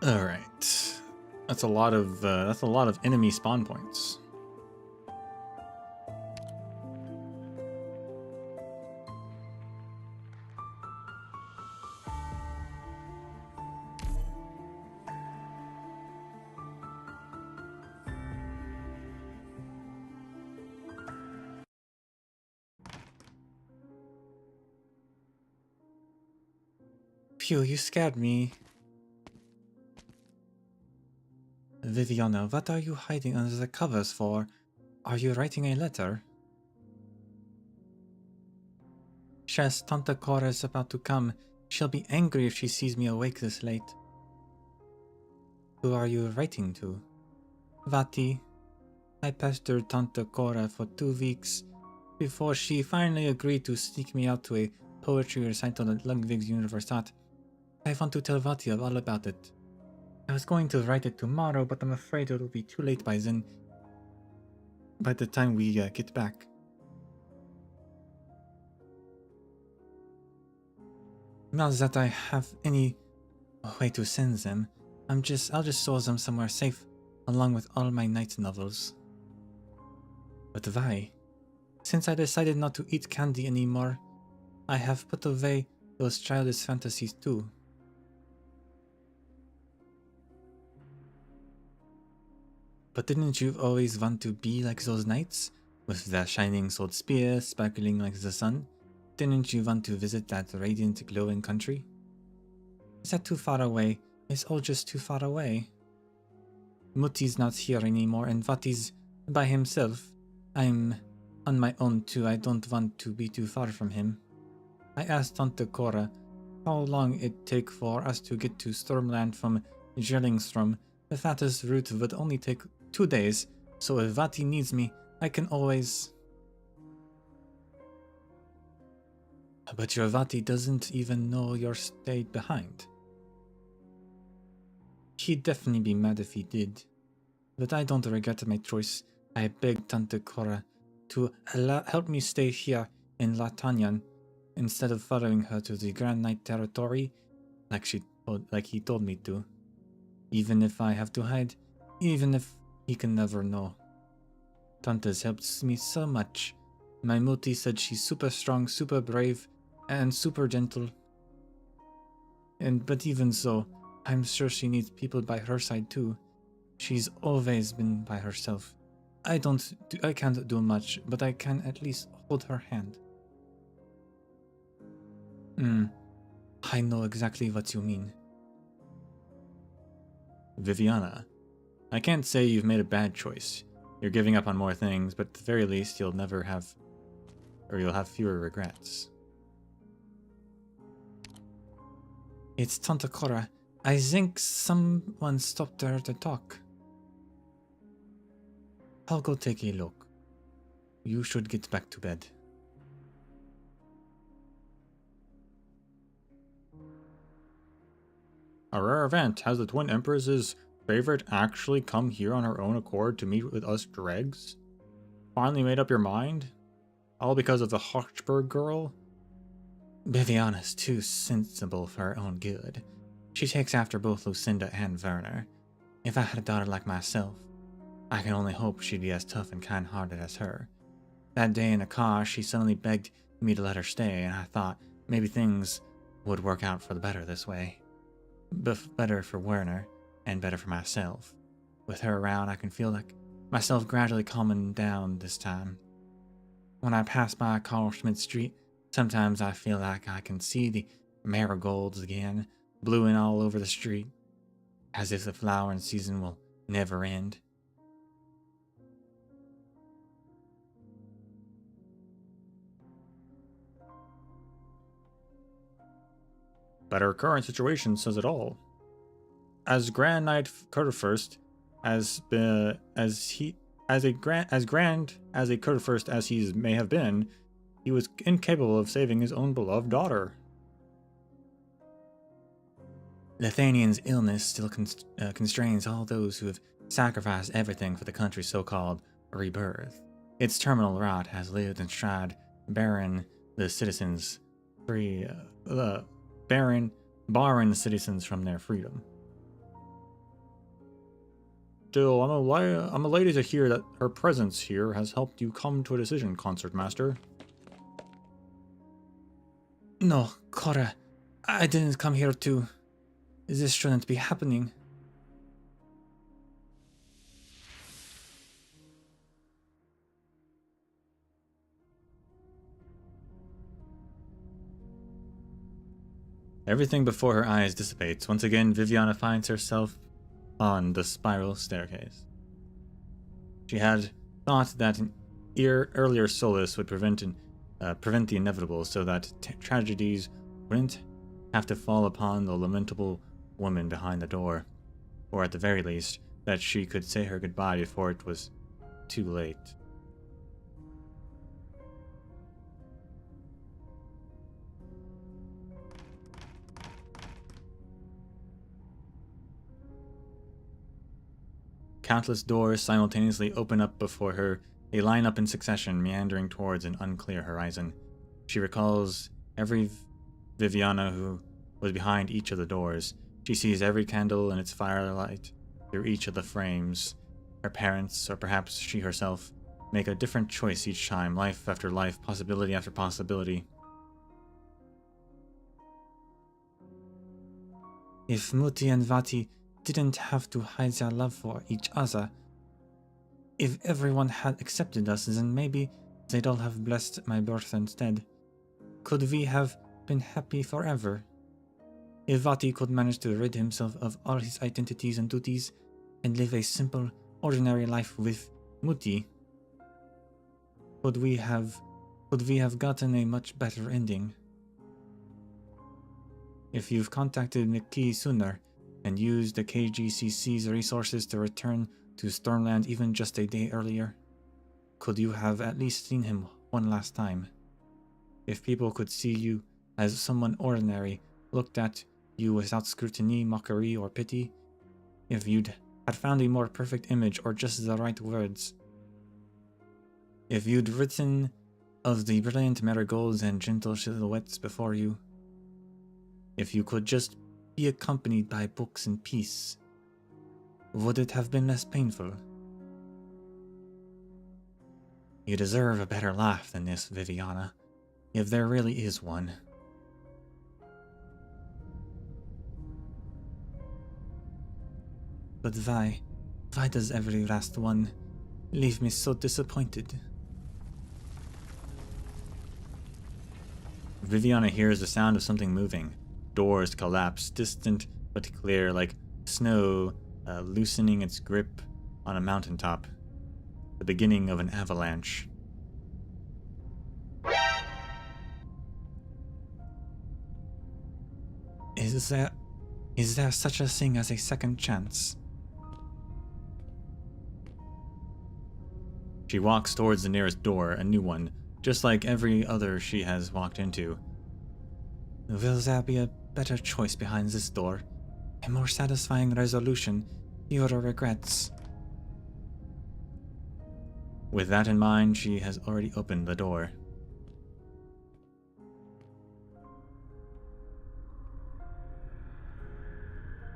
All right, that's a lot of enemy spawn points. Phew, you scared me. Viviana, what are you hiding under the covers for? Are you writing a letter? Chess, Tanta Cora is about to come. She'll be angry if she sees me awake this late. Who are you writing to? Vati. I pestered Tanta Cora for 2 weeks before she finally agreed to sneak me out to a poetry recital at Ludwig's Universität. I want to tell Vati all about it. I was going to write it tomorrow, but I'm afraid it will be too late by then. By the time we get back. Not that I have any way to send them. I'll just store them somewhere safe, along with all my night novels. But why? Since I decided not to eat candy anymore, I have put away those childish fantasies too. But didn't you always want to be like those knights? With their shining sword spear sparkling like the sun? Didn't you want to visit that radiant glowing country? Is that too far away? It's all just too far away. Muti's not here anymore and Vati's by himself. I'm on my own too. I don't want to be too far from him. I asked Tante Cora how long it'd take for us to get to Stormland from Zwillingstürme. The fattest route would only take 2 days, so if Vati needs me, I can always... But your Vati doesn't even know you're stayed behind. He'd definitely be mad if he did. But I don't regret my choice. I begged Tante Cora to help me stay here in Leithanien instead of following her to the Grand Knight territory like he told me to. Even if I have to hide, even if he can never know. Tante's helped me so much. My Muti said she's super strong, super brave, and super gentle. But even so, I'm sure she needs people by her side too. She's always been by herself. I can't do much, but I can at least hold her hand. I know exactly what you mean. Viviana, I can't say you've made a bad choice. You're giving up on more things, but at the very least you'll have fewer regrets. It's Tante Cora. I think someone stopped her to talk. I'll go take a look. You should get back to bed. A rare event. Has the Twin Empress's favorite actually come here on her own accord to meet with us dregs? Finally made up your mind? All because of the Hochberg girl? Viviana's too sensible for her own good. She takes after both Lucinda and Werner. If I had a daughter like myself, I can only hope she'd be as tough and kind-hearted as her. That day in the car, she suddenly begged me to let her stay, and I thought maybe things would work out for the better this way. Better for Werner, and better for myself. With her around, I can feel like myself gradually calming down this time. When I pass by Carl Schmidt Street, sometimes I feel like I can see the marigolds again, blooming all over the street, as if the flowering season will never end. But our current situation says it all. As Grand Knight Curtifirst, as grand as a Curtifirst as he may have been, he was incapable of saving his own beloved daughter. Leithanien's illness still constrains all those who have sacrificed everything for the country's so-called rebirth. Its terminal rot has lived and tried, barring the citizens from their freedom. Still, I'm elated to hear that her presence here has helped you come to a decision, Concertmaster. No, Cora, I didn't come here to... This shouldn't be happening. Everything before her eyes dissipates. Once again, Viviana finds herself on the spiral staircase. She had thought that an earlier solace would prevent the inevitable, so that tragedies wouldn't have to fall upon the lamentable woman behind the door, or at the very least, that she could say her goodbye before it was too late. Countless doors simultaneously open up before her. They line up in succession, meandering towards an unclear horizon. She recalls every Viviana who was behind each of the doors. She sees every candle in its firelight through each of the frames. Her parents, or perhaps she herself, make a different choice each time, life after life, possibility after possibility. If Muti and Vati didn't have to hide their love for each other, if everyone had accepted us, then maybe they'd all have blessed my birth instead. Could we have been happy forever? If Vati could manage to rid himself of all his identities and duties and live a simple, ordinary life with Muti, would we have gotten a much better ending? If you've contacted McKee sooner and used the KGCC's resources to return to Stormland even just a day earlier, could you have at least seen him one last time? If people could see you as someone ordinary, looked at you without scrutiny, mockery, or pity, if you'd had found a more perfect image or just the right words, if you'd written of the brilliant marigolds and gentle silhouettes before you, if you could just be accompanied by books in peace, would it have been less painful? You deserve a better laugh than this, Viviana, if there really is one. But why does every last one leave me so disappointed? Viviana hears the sound of something moving. Doors collapse, distant but clear, like snow loosening its grip on a mountaintop. The beginning of an avalanche. Is there such a thing as a second chance? She walks towards the nearest door, a new one, just like every other she has walked into. Will there be a better choice behind this door? A more satisfying resolution, fewer regrets? With that in mind, she has already opened the door.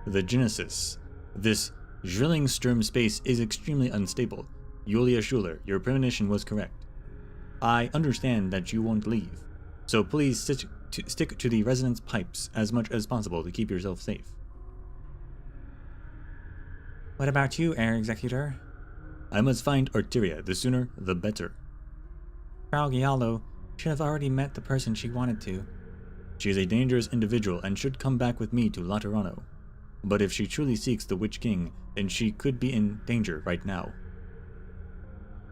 The Genesis. This Zwillingstürme space is extremely unstable. Julia Schuler, your premonition was correct. I understand that you won't leave, so please stick to the resonance pipes as much as possible to keep yourself safe. What about you, Air Executor? I must find Arteria, the sooner the better. Frau Giallo should have already met the person she wanted to. She is a dangerous individual and should come back with me to Laterano. But if she truly seeks the Witch King, then she could be in danger right now.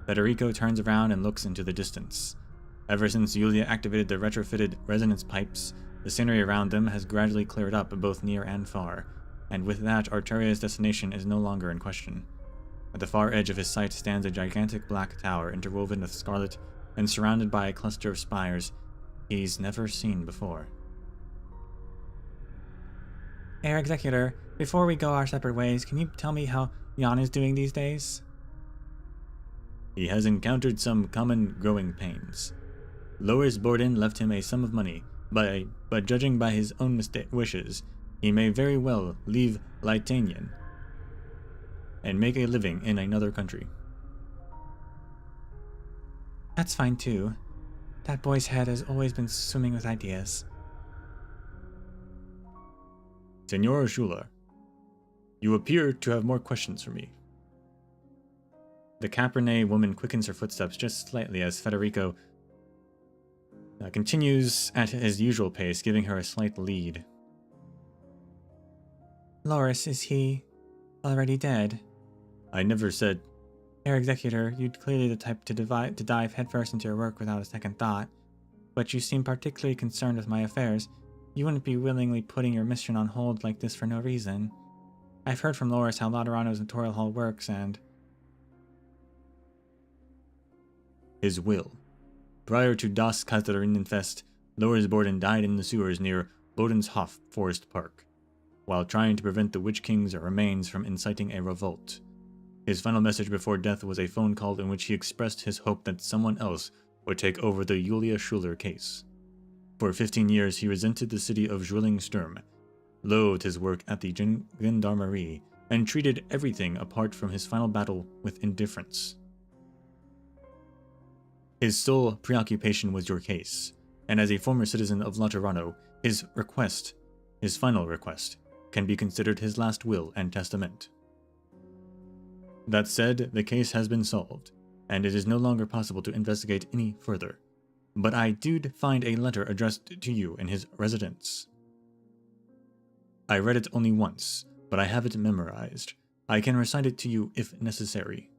Federico turns around and looks into the distance. Ever since Julia activated the retrofitted resonance pipes, the scenery around them has gradually cleared up both near and far, and with that, Arteria's destination is no longer in question. At the far edge of his sight stands a gigantic black tower interwoven with scarlet and surrounded by a cluster of spires he's never seen before. Air Executor, before we go our separate ways, can you tell me how Jan is doing these days? He has encountered some common growing pains. Loris Borden left him a sum of money, but judging by his own wishes, he may very well leave Leithanien and make a living in another country. That's fine too. That boy's head has always been swimming with ideas. Senora Schuler, you appear to have more questions for me. The Cabernet woman quickens her footsteps just slightly as Federico continues at his usual pace, giving her a slight lead. Loris, is he already dead? I never said... Air Executor, you'd clearly the type to dive headfirst into your work without a second thought, but you seem particularly concerned with my affairs. You wouldn't be willingly putting your mission on hold like this for no reason. I've heard from Loris how Laterano's Notorial Hall works, and... His will. Prior to Das Katharinenfest, Loris Borden died in the sewers near Bodenshof Forest Park, while trying to prevent the Witch King's remains from inciting a revolt. His final message before death was a phone call in which he expressed his hope that someone else would take over the Julia Schuler case. For 15 years, he resented the city of Zwillingstürme, loathed his work at the gendarmerie, and treated everything apart from his final battle with indifference. His sole preoccupation was your case, and as a former citizen of Laterano, his final request, can be considered his last will and testament. That said, the case has been solved, and it is no longer possible to investigate any further. But I did find a letter addressed to you in his residence. I read it only once, but I have it memorized. I can recite it to you if necessary.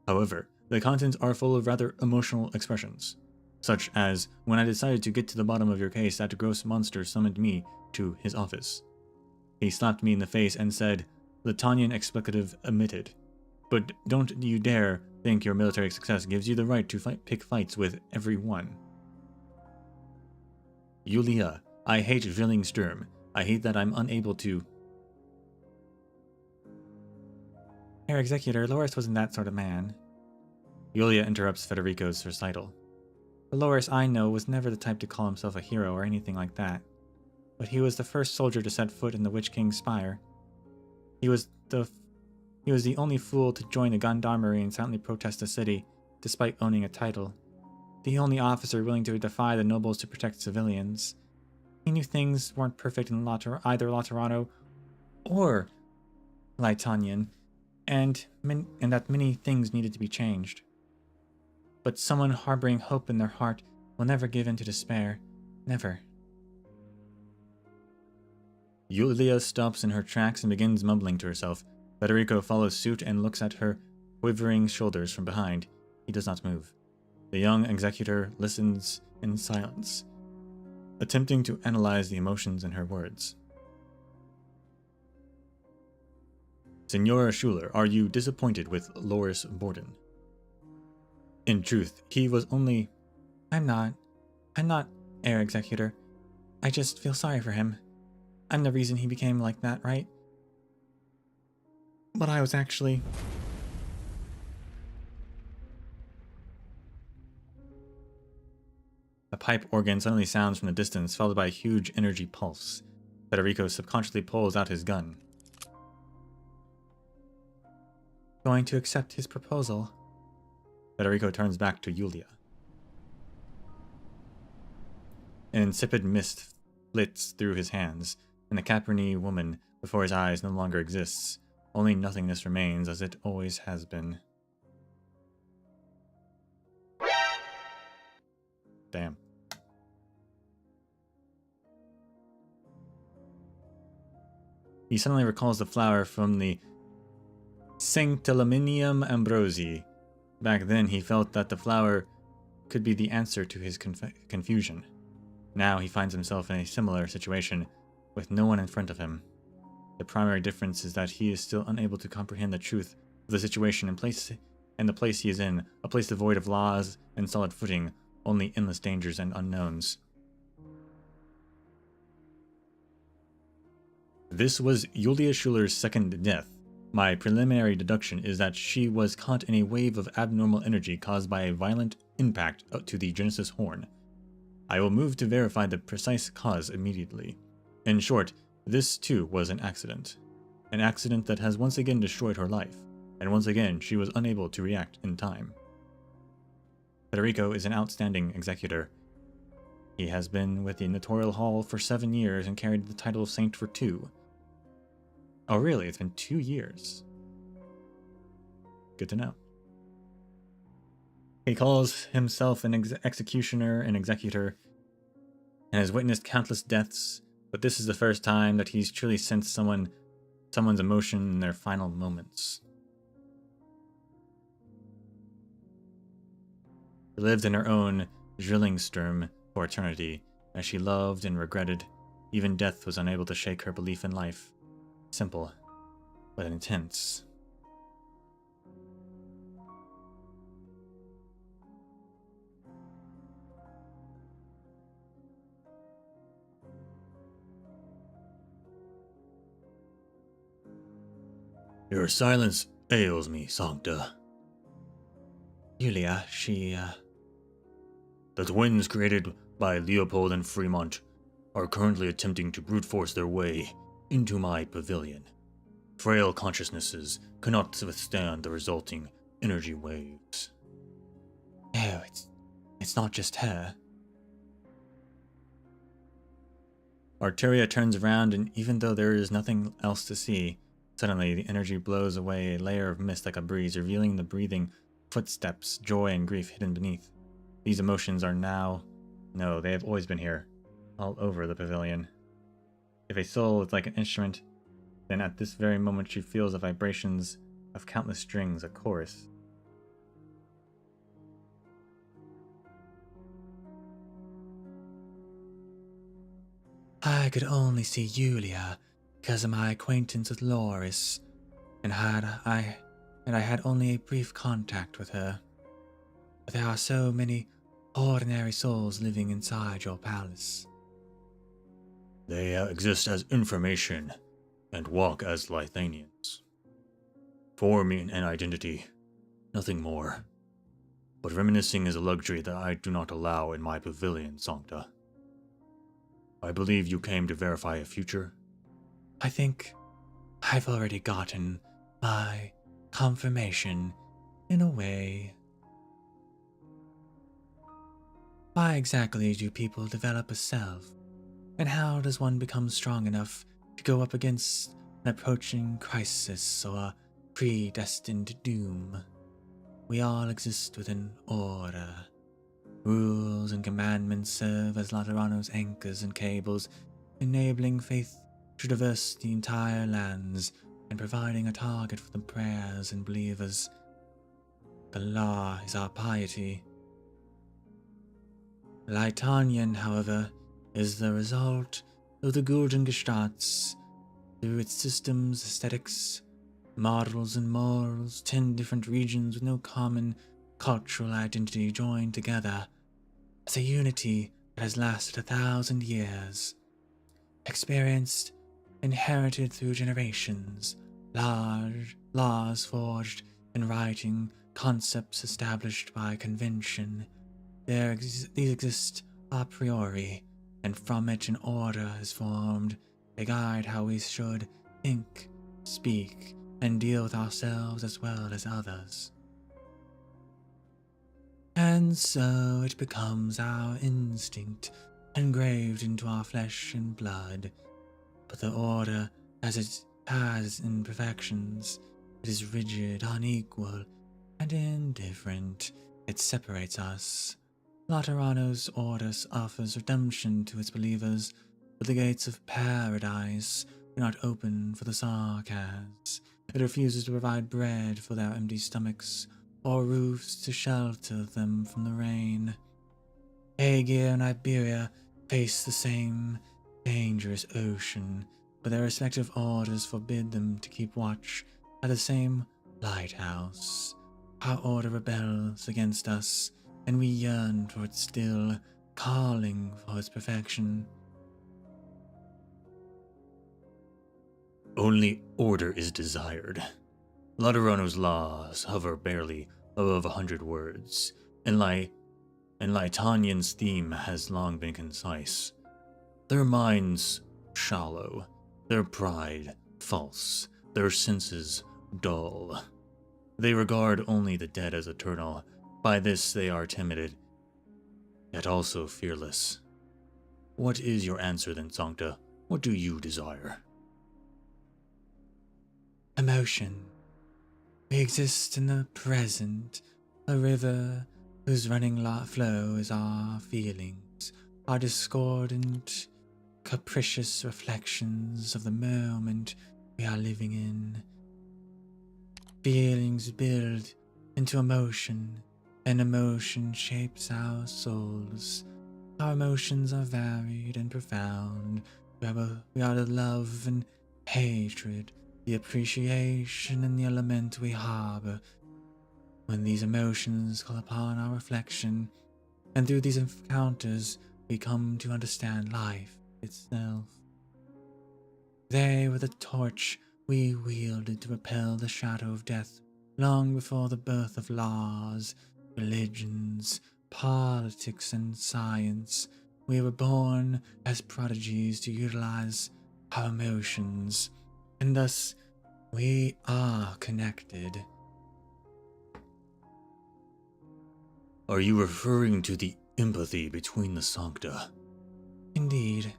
However, the contents are full of rather emotional expressions, such as when I decided to get to the bottom of your case, that gross monster summoned me to his office. He slapped me in the face and said, "Leithanien expletive omitted. But don't you dare think your military success gives you the right to pick fights with everyone. Julia, I hate Zwillingstürme. I hate that I'm unable to..." Herr Executor, Loris wasn't that sort of man. Julia interrupts Federico's recital. The Loris I know was never the type to call himself a hero or anything like that. But he was the first soldier to set foot in the Witch King's spire. He was the only fool to join the Gendarmerie and silently protest the city, despite owning a title. The only officer willing to defy the nobles to protect civilians. He knew things weren't perfect in either Laterano or Leithanien, and that many things needed to be changed. But someone harboring hope in their heart will never give in to despair. Never. Julia stops in her tracks and begins mumbling to herself. Federico follows suit and looks at her quivering shoulders from behind. He does not move. The young executor listens in silence, attempting to analyze the emotions in her words. Senora Schuler, are you disappointed with Loris Borden? In truth, he was only... I'm not, Herr Executor. I just feel sorry for him. I'm the reason he became like that, right? But I was actually... A pipe organ suddenly sounds from the distance, followed by a huge energy pulse. Federico subconsciously pulls out his gun. Going to accept his proposal. Federico turns back to Julia. An insipid mist flits through his hands, and the Caprine woman before his eyes no longer exists. Only nothingness remains as it always has been. Damn. He suddenly recalls the flower from the Sanctilaminium Ambrosi. Back then, he felt that the flower could be the answer to his confusion. Now he finds himself in a similar situation, with no one in front of him. The primary difference is that he is still unable to comprehend the truth of the situation and the place he is in, a place devoid of laws and solid footing, only endless dangers and unknowns. This was Julia Schuller's second death. My preliminary deduction is that she was caught in a wave of abnormal energy caused by a violent impact to the Genesis horn. I will move to verify the precise cause immediately. In short, this too was an accident. An accident that has once again destroyed her life, and once again she was unable to react in time. Federico is an outstanding executor. He has been with the Notarial Hall for 7 years and carried the title of Saint for 2. Oh really? It's been 2 years. Good to know. He calls himself an executioner and executor, and has witnessed countless deaths, but this is the first time that he's truly sensed someone's emotion in their final moments. She lived in her own Zwillingstürme for eternity, as she loved and regretted. Even death was unable to shake her belief in life. Simple, but intense. Your silence ails me, Sancta. Julia, The twins created by Leopold and Fremont are currently attempting to brute force their way into my pavilion. Frail consciousnesses cannot withstand the resulting energy waves. Oh, It's not just her. Arteria turns around, and even though there is nothing else to see, suddenly the energy blows away a layer of mist like a breeze, revealing the breathing footsteps, joy and grief hidden beneath. These emotions are now... No, they have always been here, all over the pavilion. If a soul is like an instrument, then at this very moment she feels the vibrations of countless strings, a chorus. I could only see Yulia because of my acquaintance with Loris, and I had only a brief contact with her. But there are so many ordinary souls living inside your palace. They exist as information and walk as Leithanians. Forming an identity, nothing more. But reminiscing is a luxury that I do not allow in my pavilion, Sancta. I believe you came to verify a future? I think I've already gotten my confirmation, in a way. Why exactly do people develop a self? And how does one become strong enough to go up against an approaching crisis or a predestined doom? We all exist within order. Rules and commandments serve as Laterano's anchors and cables, enabling faith to traverse the entire lands and providing a target for the prayers and believers. The law is our piety. Leithanien, however, is the result of the Golden Gestalts. Through its systems, aesthetics, models, and morals, 10 different regions with no common cultural identity joined together as a unity that has lasted 1,000 years. Experienced, inherited through generations, large laws forged in writing, concepts established by convention. These exist a priori, and from it an order is formed. They guide how we should think, speak, and deal with ourselves as well as others. And so it becomes our instinct, engraved into our flesh and blood. But the order, as it has imperfections, it is rigid, unequal, and indifferent. It separates us. Laterano's order offers redemption to its believers, but the gates of paradise do not open for the sarcasms. It refuses to provide bread for their empty stomachs, or roofs to shelter them from the rain. Aegir and Iberia face the same dangerous ocean, but their respective orders forbid them to keep watch at the same lighthouse. Our order rebels against us, and we yearn for it still, calling for its perfection. Only order is desired. Laterano's laws hover barely above 100 words, and Leithanien's theme has long been concise. Their minds shallow, their pride false, their senses dull. They regard only the dead as eternal. By this they are timid, yet also fearless. What is your answer then, Sancta? What do you desire? Emotion. We exist in the present, a river whose running flow is our feelings, our discordant, capricious reflections of the moment we are living in. Feelings build into emotion, and emotion shapes our souls. Our emotions are varied and profound. We are the love and hatred, the appreciation and the lament we harbor. When these emotions call upon our reflection, and through these encounters we come to understand life itself. They were the torch we wielded to repel the shadow of death long before the birth of laws, religions, politics, and science. We were born as prodigies to utilize our emotions, and thus we are connected. Are you referring to the empathy between the Sancta? Indeed,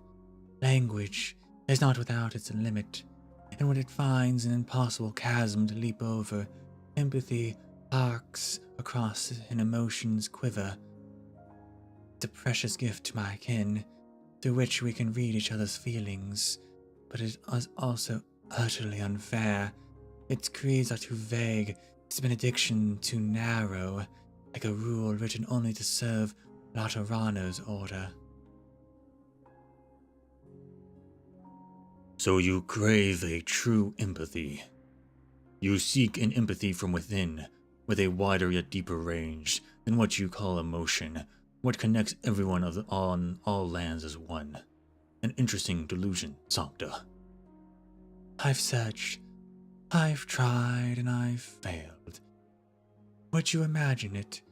language is not without its limit, and when it finds an impossible chasm to leap over, empathy arcs across an emotion's quiver. It's a precious gift to my kin, through which we can read each other's feelings, but it is also utterly unfair. Its creeds are too vague, its benediction too narrow, like a rule written only to serve Laterano's order. So you crave a true empathy. You seek an empathy from within, with a wider yet deeper range than what you call emotion, what connects everyone on all lands as one. An interesting delusion, Sancta. I've searched, I've tried, and I've failed. Would you imagine it?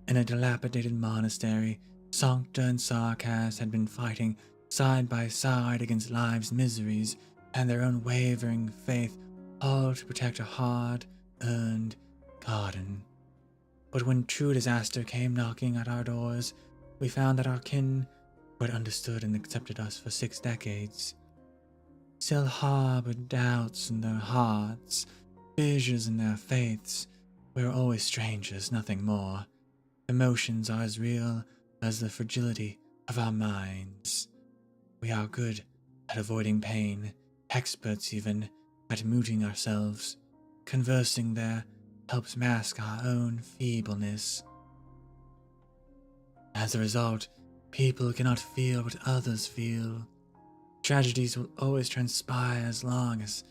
In a dilapidated monastery, Sancta and Sarkas had been fighting side by side against life's miseries and their own wavering faith, all to protect a hard-earned garden. But when true disaster came knocking at our doors, we found that our kin, who had understood and accepted us for 6 decades, still harbored doubts in their hearts, fissures in their faiths. We were always strangers, nothing more. Emotions are as real as the fragility of our minds. We are good at avoiding pain, experts even at muting ourselves. Conversing there helps mask our own feebleness. As a result, people cannot feel what others feel. Tragedies will always transpire as long as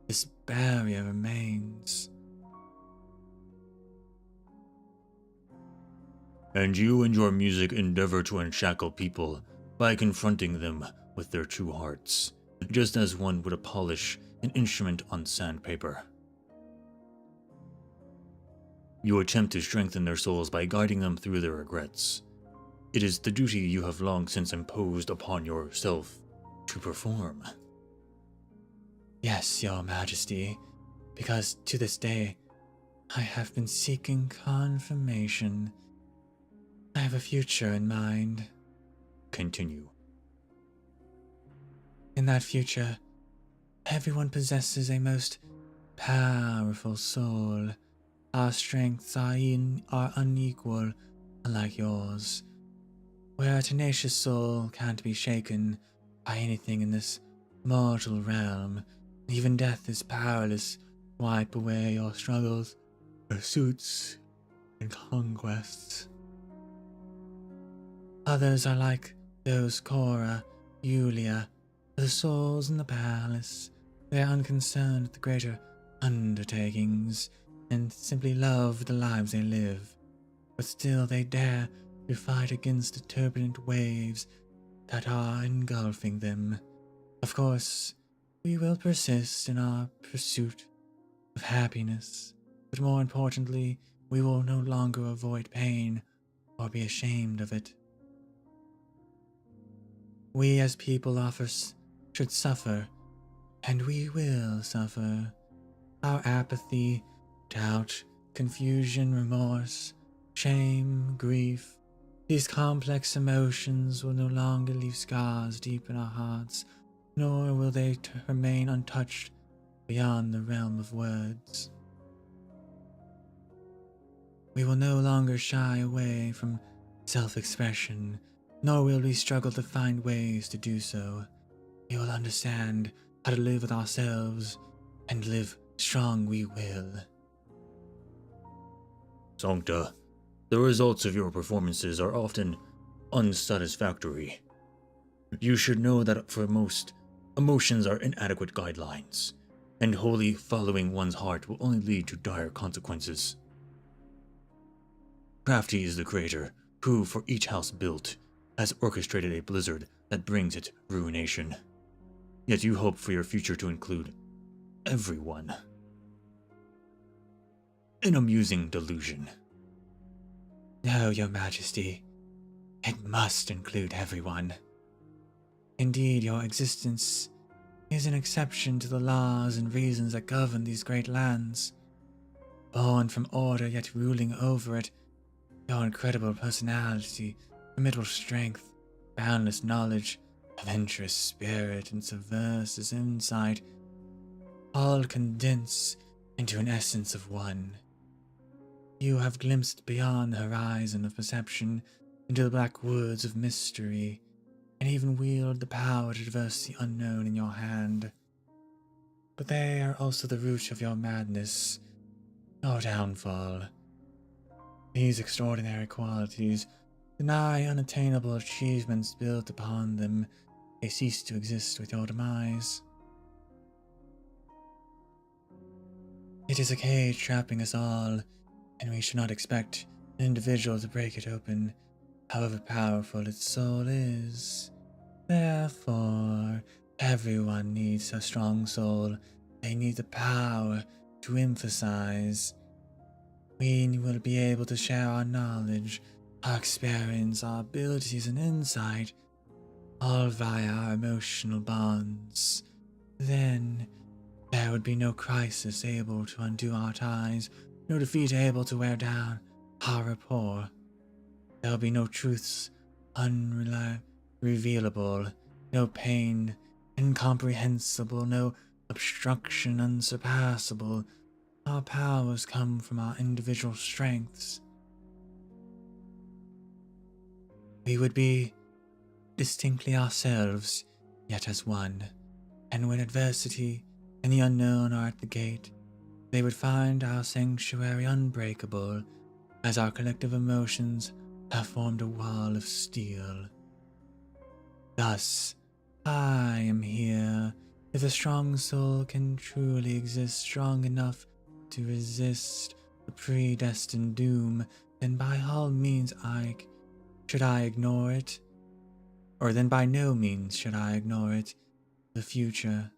this barrier remains. And you and your music endeavor to unshackle people by confronting them with their true hearts, just as one would polish an instrument on sandpaper. You attempt to strengthen their souls by guiding them through their regrets. It is the duty you have long since imposed upon yourself to perform. Yes, Your Majesty, because to this day, I have been seeking confirmation. I have a future in mind. Continue. In that future, everyone possesses a most powerful soul. Our strengths are unequal, unlike yours. Where a tenacious soul can't be shaken by anything in this mortal realm, even death is powerless to wipe away your struggles, pursuits, and conquests. Others are like those Cora, Yulia, the souls in the palace. They are unconcerned with the greater undertakings and simply love the lives they live. But still they dare to fight against the turbulent waves that are engulfing them. Of course, we will persist in our pursuit of happiness, but more importantly, we will no longer avoid pain or be ashamed of it. We as people should suffer, and we will suffer. Our apathy, doubt, confusion, remorse, shame, grief, these complex emotions will no longer leave scars deep in our hearts, nor will they remain untouched beyond the realm of words. We will no longer shy away from self-expression, nor will we struggle to find ways to do so. We will understand how to live with ourselves, and live strong we will. Sancta, the results of your performances are often unsatisfactory. You should know that for most, emotions are inadequate guidelines, and wholly following one's heart will only lead to dire consequences. Crafty is the creator who, for each house built, has orchestrated a blizzard that brings it ruination. Yet you hope for your future to include everyone. An amusing delusion. No, Your Majesty. It must include everyone. Indeed, your existence is an exception to the laws and reasons that govern these great lands. Born from order yet ruling over it, Your incredible personality, formidable strength, boundless knowledge, adventurous spirit, and subversive insight all condense into an essence of one. You have glimpsed beyond the horizon of perception into the black woods of mystery, and even wield the power to traverse the unknown in your hand. But they are also the root of your madness, your downfall. These extraordinary qualities deny unattainable achievements built upon them. They cease to exist with your demise. It is a cage trapping us all, and we should not expect an individual to break it open, however powerful its soul is. Therefore, everyone needs a strong soul. They need the power to emphasize. We will be able to share our knowledge, our experience, our abilities and insight, all via our emotional bonds. Then, there would be no crisis able to undo our ties, no defeat able to wear down our rapport. There will be no truths unrevealable, no pain incomprehensible, no obstruction unsurpassable. Our powers come from our individual strengths. We would be distinctly ourselves, yet as one, and when adversity and the unknown are at the gate, they would find our sanctuary unbreakable, as our collective emotions have formed a wall of steel. Thus, I am here. If a strong soul can truly exist strong enough to resist the predestined doom, then by all means should I ignore it? Or then by no means should I ignore it, the future.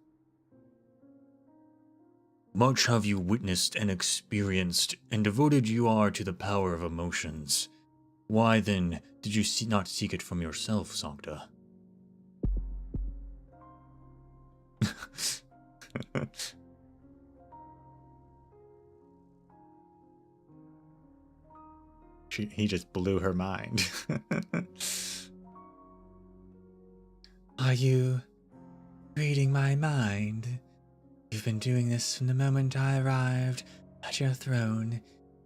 Much have you witnessed and experienced, and devoted you are to the power of emotions. Why then did you not seek it from yourself, Sancta? He just blew her mind. Are you reading my mind? You've been doing this from the moment I arrived at your throne.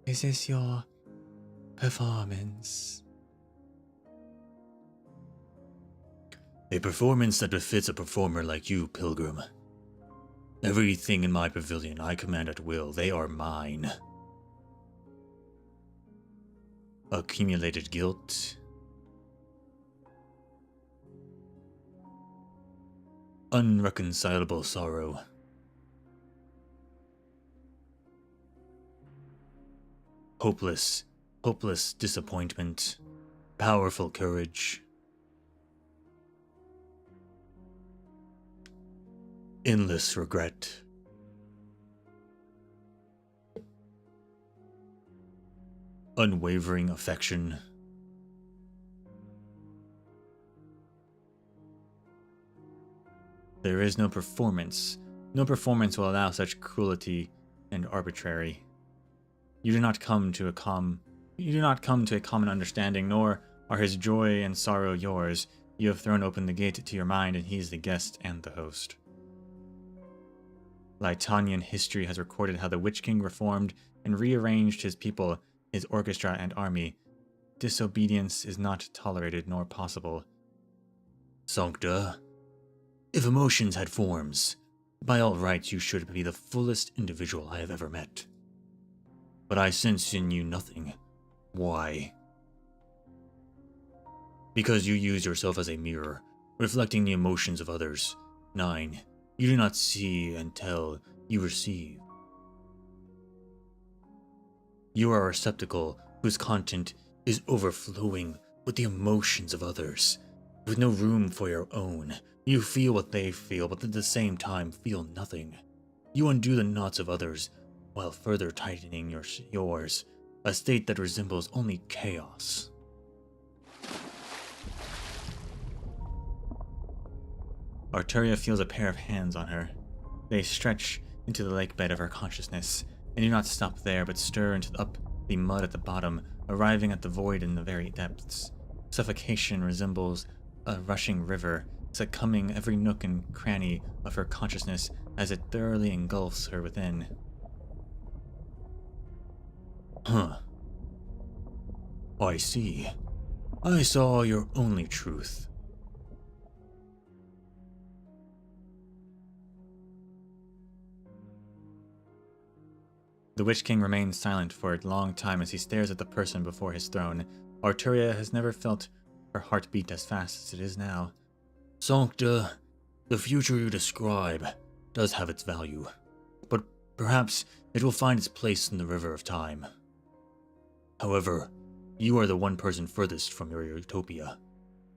Is this your performance? A performance that befits a performer like you, Pilgrim. Everything in my pavilion I command at will. They are mine. Accumulated guilt. Unreconcilable sorrow. Hopeless disappointment. Powerful courage. Endless regret. Unwavering affection. There is no performance. No performance will allow such cruelty and arbitrary. You do not come to a common understanding, nor are his joy and sorrow yours. You have thrown open the gate to your mind, and he is the guest and the host. Leithanien history has recorded how the Witch King reformed and rearranged his people, his orchestra and army. Disobedience is not tolerated nor possible. Sancta, if emotions had forms, by all rights you should be the fullest individual I have ever met. But I sense in you nothing. Why? Because you use yourself as a mirror, reflecting the emotions of others. 9. You do not see and tell, you receive. You are a receptacle whose content is overflowing with the emotions of others, with no room for your own. You feel what they feel, but at the same time feel nothing. You undo the knots of others, while further tightening yours, a state that resembles only chaos. Arturia feels a pair of hands on her. They stretch into the lake bed of her consciousness, and do not stop there, but stir up the mud at the bottom arriving at the void in the very depths. Suffocation resembles a rushing river, succumbing every nook and cranny of her consciousness as it thoroughly engulfs her within. Huh. I see. I saw your only truth. The Witch King remains silent for a long time as he stares at the person before his throne. Arturia has never felt her heart beat as fast as it is now. Sancta, the future you describe does have its value, but perhaps it will find its place in the river of time. However, you are the one person furthest from your utopia.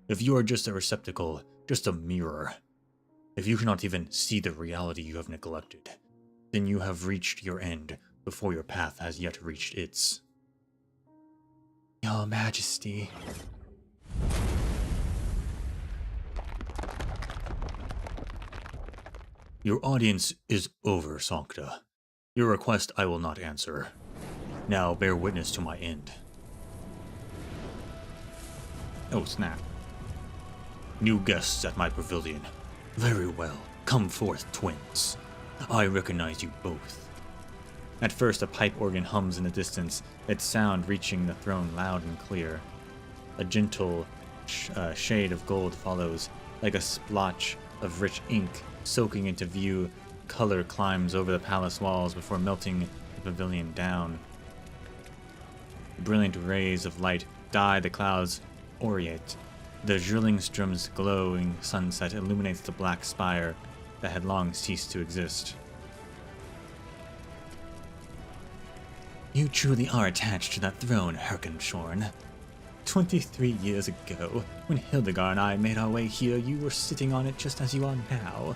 If you are just a receptacle, just a mirror, if you cannot even see the reality you have neglected, then you have reached your end before your path has yet reached its. Your Majesty. Your audience is over, Sancta. Your request I will not answer. Now bear witness to my end. Oh, snap. New guests at my pavilion. Very well. Come forth, twins. I recognize you both. At first, a pipe organ hums in the distance, its sound reaching the throne loud and clear. A gentle shade of gold follows, like a splotch of rich ink soaking into view. Color climbs over the palace walls before melting the pavilion down. Brilliant rays of light dye the clouds aureate. The Zwillingstürme's glowing sunset illuminates the black spire that had long ceased to exist. You truly are attached to that throne, Herkenshorn. 23 years ago, when Hildegard and I made our way here, you were sitting on it just as you are now.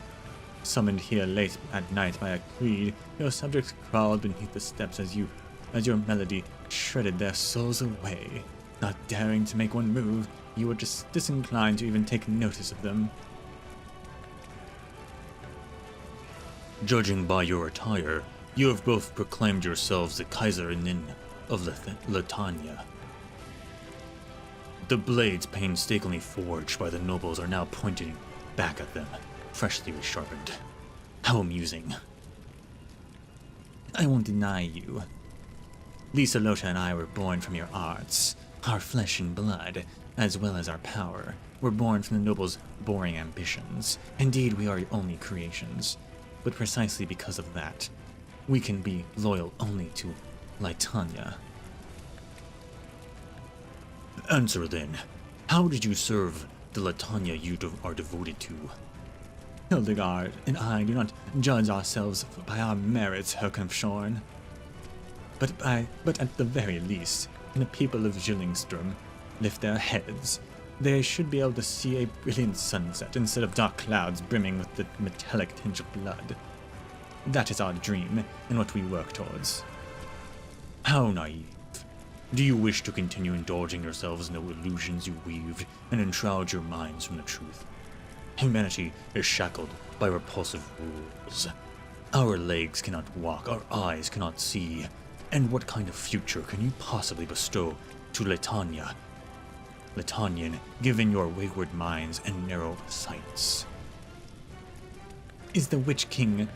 Summoned here late at night by a creed, your subjects crawled beneath the steps as your melody shredded their souls away. Not daring to make one move, you were just disinclined to even take notice of them. Judging by your attire, you have both proclaimed yourselves the Kaiserinnen of Leithanien. The blades painstakingly forged by the nobles are now pointing back at them, freshly resharpened. How amusing. I won't deny you. Lieselotte and I were born from your arts. Our flesh and blood, as well as our power, were born from the nobles' boring ambitions. Indeed, we are your only creations. But precisely because of that, we can be loyal only to Leithanien. Answer then. How did you serve the Leithanien you are devoted to? Hildegard and I do not judge ourselves by our merits, Herkenshorn. But at the very least, when the people of Zwillingstürme lift their heads, they should be able to see a brilliant sunset instead of dark clouds brimming with the metallic tinge of blood. That is our dream, and what we work towards. How naive. Do you wish to continue indulging yourselves in the illusions you weaved and enshroud your minds from the truth? Humanity is shackled by repulsive rules. Our legs cannot walk, our eyes cannot see. And what kind of future can you possibly bestow to Leithanien? Leithanien, given your wayward minds and narrow sights. Is the Witch King,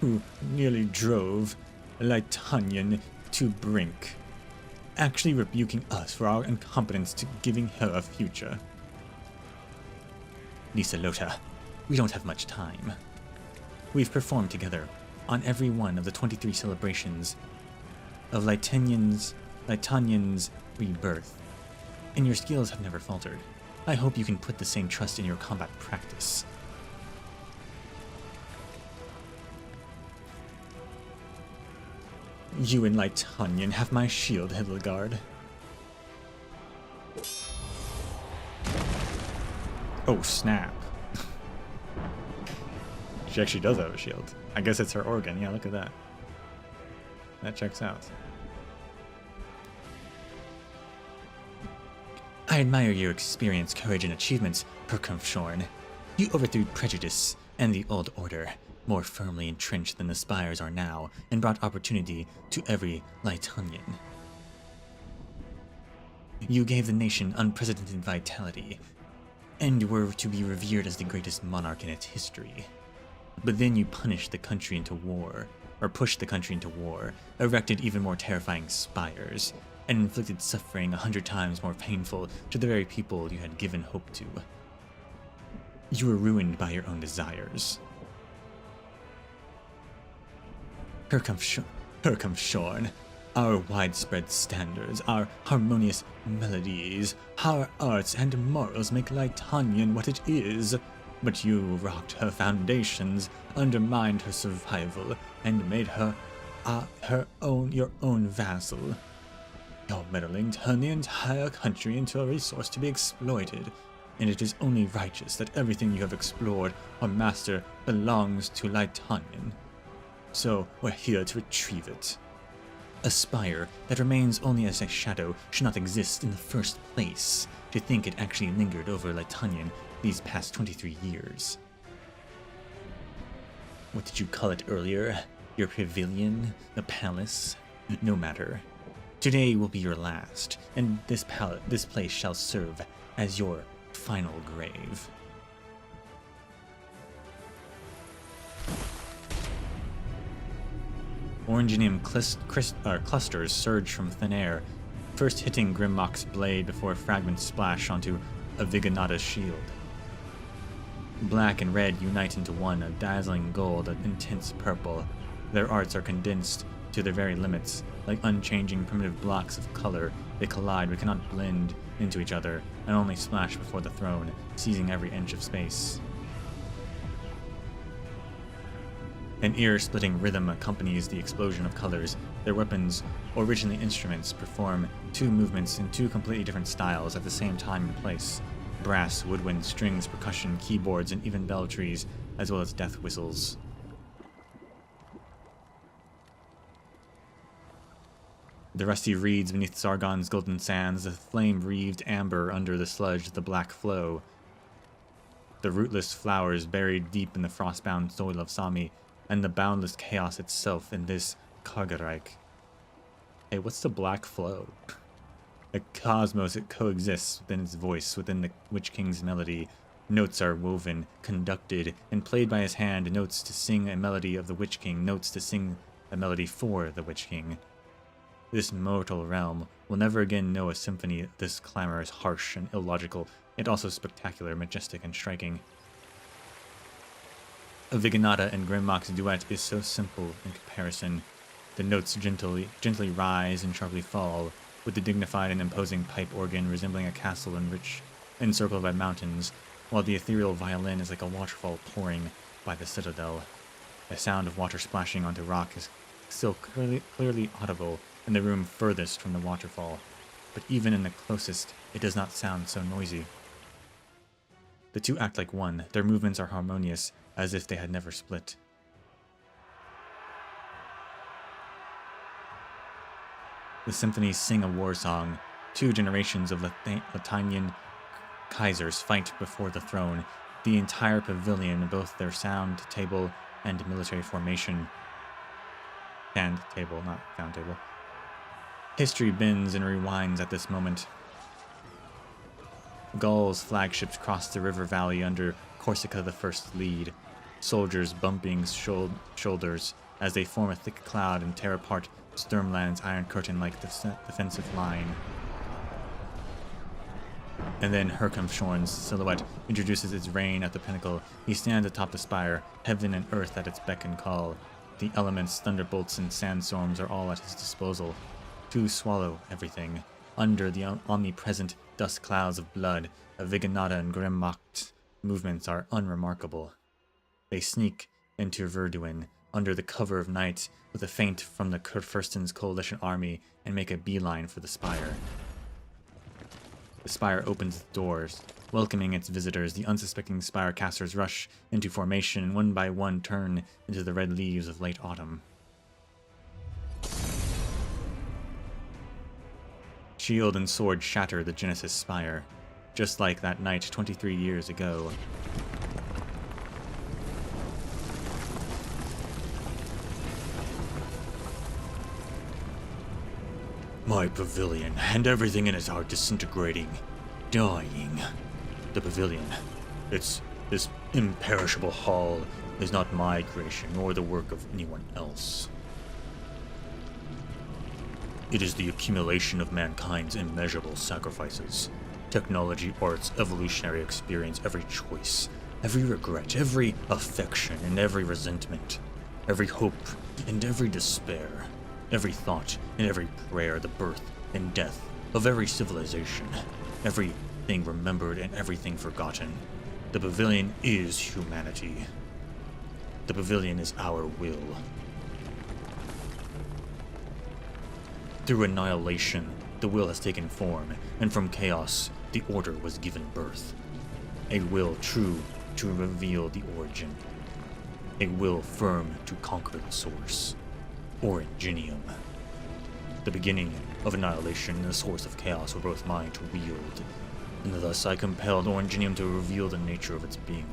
who nearly drove Leithanien to brink, actually rebuking us for our incompetence to giving her a future? Lieselotte, we don't have much time. We've performed together on every one of the 23 celebrations of Leithanien's rebirth, and your skills have never faltered. I hope you can put the same trust in your combat practice. You and Leithanien have my shield, Hildegard. Oh, snap. She actually does have a shield. I guess it's her organ. Yeah, look at that. That checks out. I admire your experience, courage, and achievements, Herkenshorn. You overthrew prejudice and the old order, more firmly entrenched than the spires are now, and brought opportunity to every Leithanien. You gave the nation unprecedented vitality, and were to be revered as the greatest monarch in its history. But then you punished the country into war, or pushed the country into war, erected even more terrifying spires, and inflicted suffering 100 times more painful to the very people you had given hope to. You were ruined by your own desires. Here comes Shorn. Our widespread standards, our harmonious melodies, our arts and morals make Leithanien what it is. But you rocked her foundations, undermined her survival, and made her your own vassal. Your meddling turned the entire country into a resource to be exploited, and it is only righteous that everything you have explored or mastered belongs to Leithanien. So we're here to retrieve it. A spire that remains only as a shadow should not exist in the first place. To think it actually lingered over Leithanien these past 23 years. What did you call it earlier? Your pavilion? The palace? No matter. Today will be your last, and this place shall serve as your final grave. Orangenium clusters surge from thin air, first hitting Grimmock's blade before fragments splash onto Avignata's shield. Black and red unite into one, a dazzling gold, an intense purple. Their arts are condensed to their very limits. Like unchanging primitive blocks of color, they collide but cannot blend into each other, and only splash before the throne, seizing every inch of space. An ear-splitting rhythm accompanies the explosion of colors. Their weapons, originally instruments, perform two movements in two completely different styles at the same time and place. Brass, woodwind, strings, percussion, keyboards, and even bell trees, as well as death whistles. The rusty reeds beneath Sargon's golden sands, the flame-wreathed amber under the sludge, the black flow. The rootless flowers buried deep in the frost-bound soil of Sami, and the boundless chaos itself in this Kargerreich. Hey, what's the black flow? A cosmos that coexists within its voice, within the Witch King's melody. Notes are woven, conducted, and played by his hand, notes to sing a melody of the Witch King, notes to sing a melody for the Witch King. This mortal realm will never again know a symphony this clamorous, harsh, and illogical, yet also spectacular, majestic, and striking. Avignata and Grimmock's duet is so simple in comparison. The notes gently rise and sharply fall, with the dignified and imposing pipe organ resembling a castle encircled by mountains, while the ethereal violin is like a waterfall pouring by the citadel. The sound of water splashing onto rock is still clearly audible in the room furthest from the waterfall, but even in the closest, it does not sound so noisy. The two act like one, their movements are harmonious, as if they had never split. The symphonies sing a war song. Two generations of Leithanien Kaisers fight before the throne. The entire pavilion, both their sound table and military formation. Stand table, not sound table. History bends and rewinds at this moment. Gaul's flagships cross the river valley under Corsica the First's lead. Soldiers bumping shoulders as they form a thick cloud and tear apart Sturmland's iron curtain-like defensive line. And then Herkamshorn's silhouette introduces its reign at the pinnacle. He stands atop the spire, heaven and earth at its beck and call. The elements, thunderbolts, and sandstorms are all at his disposal to swallow everything. Under the omnipresent dust clouds of blood, Avignata and Grimmock's movements are unremarkable. They sneak into Verduin under the cover of night with a feint from the Kurfürsten's coalition army and make a beeline for the spire. The spire opens its doors, welcoming its visitors. The unsuspecting spire casters rush into formation and one by one turn into the red leaves of late autumn. Shield and sword shatter the Genesis spire, just like that night 23 years ago. My pavilion and everything in it are disintegrating, dying. The pavilion, this imperishable hall, is not my creation nor the work of anyone else. It is the accumulation of mankind's immeasurable sacrifices. Technology, arts, evolutionary experience, every choice, every regret, every affection and every resentment, every hope and every despair, every thought and every prayer, the birth and death of every civilization, everything remembered and everything forgotten. The pavilion is humanity. The pavilion is our will. Through annihilation, the will has taken form, and from chaos, the order was given birth. A will true to reveal the origin. A will firm to conquer the source. Originium. The beginning of annihilation and the source of chaos were both mine to wield, and thus I compelled Originium to reveal the nature of its being,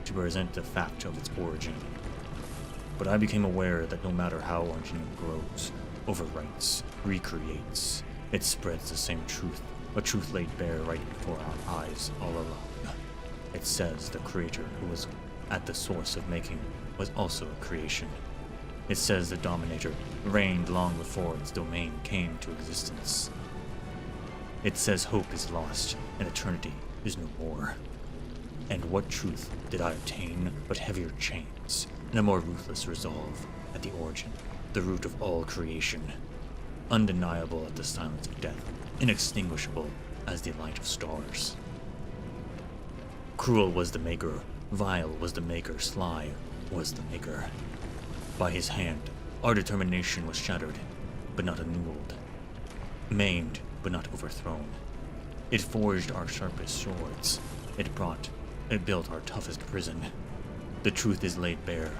to present the fact of its origin. But I became aware that no matter how Originium grows, overwrites, recreates, it spreads the same truth, a truth laid bare right before our eyes all along. It says the creator who was at the source of making was also a creation. It says the dominator reigned long before its domain came to existence. It says hope is lost and eternity is no more. And what truth did I obtain but heavier chains and a more ruthless resolve at the origin, the root of all creation, undeniable at the silence of death, inextinguishable as the light of stars. Cruel was the maker, vile was the maker, sly was the maker. By his hand, our determination was shattered, but not annulled, maimed, but not overthrown. It forged our sharpest swords. It built our toughest prison. The truth is laid bare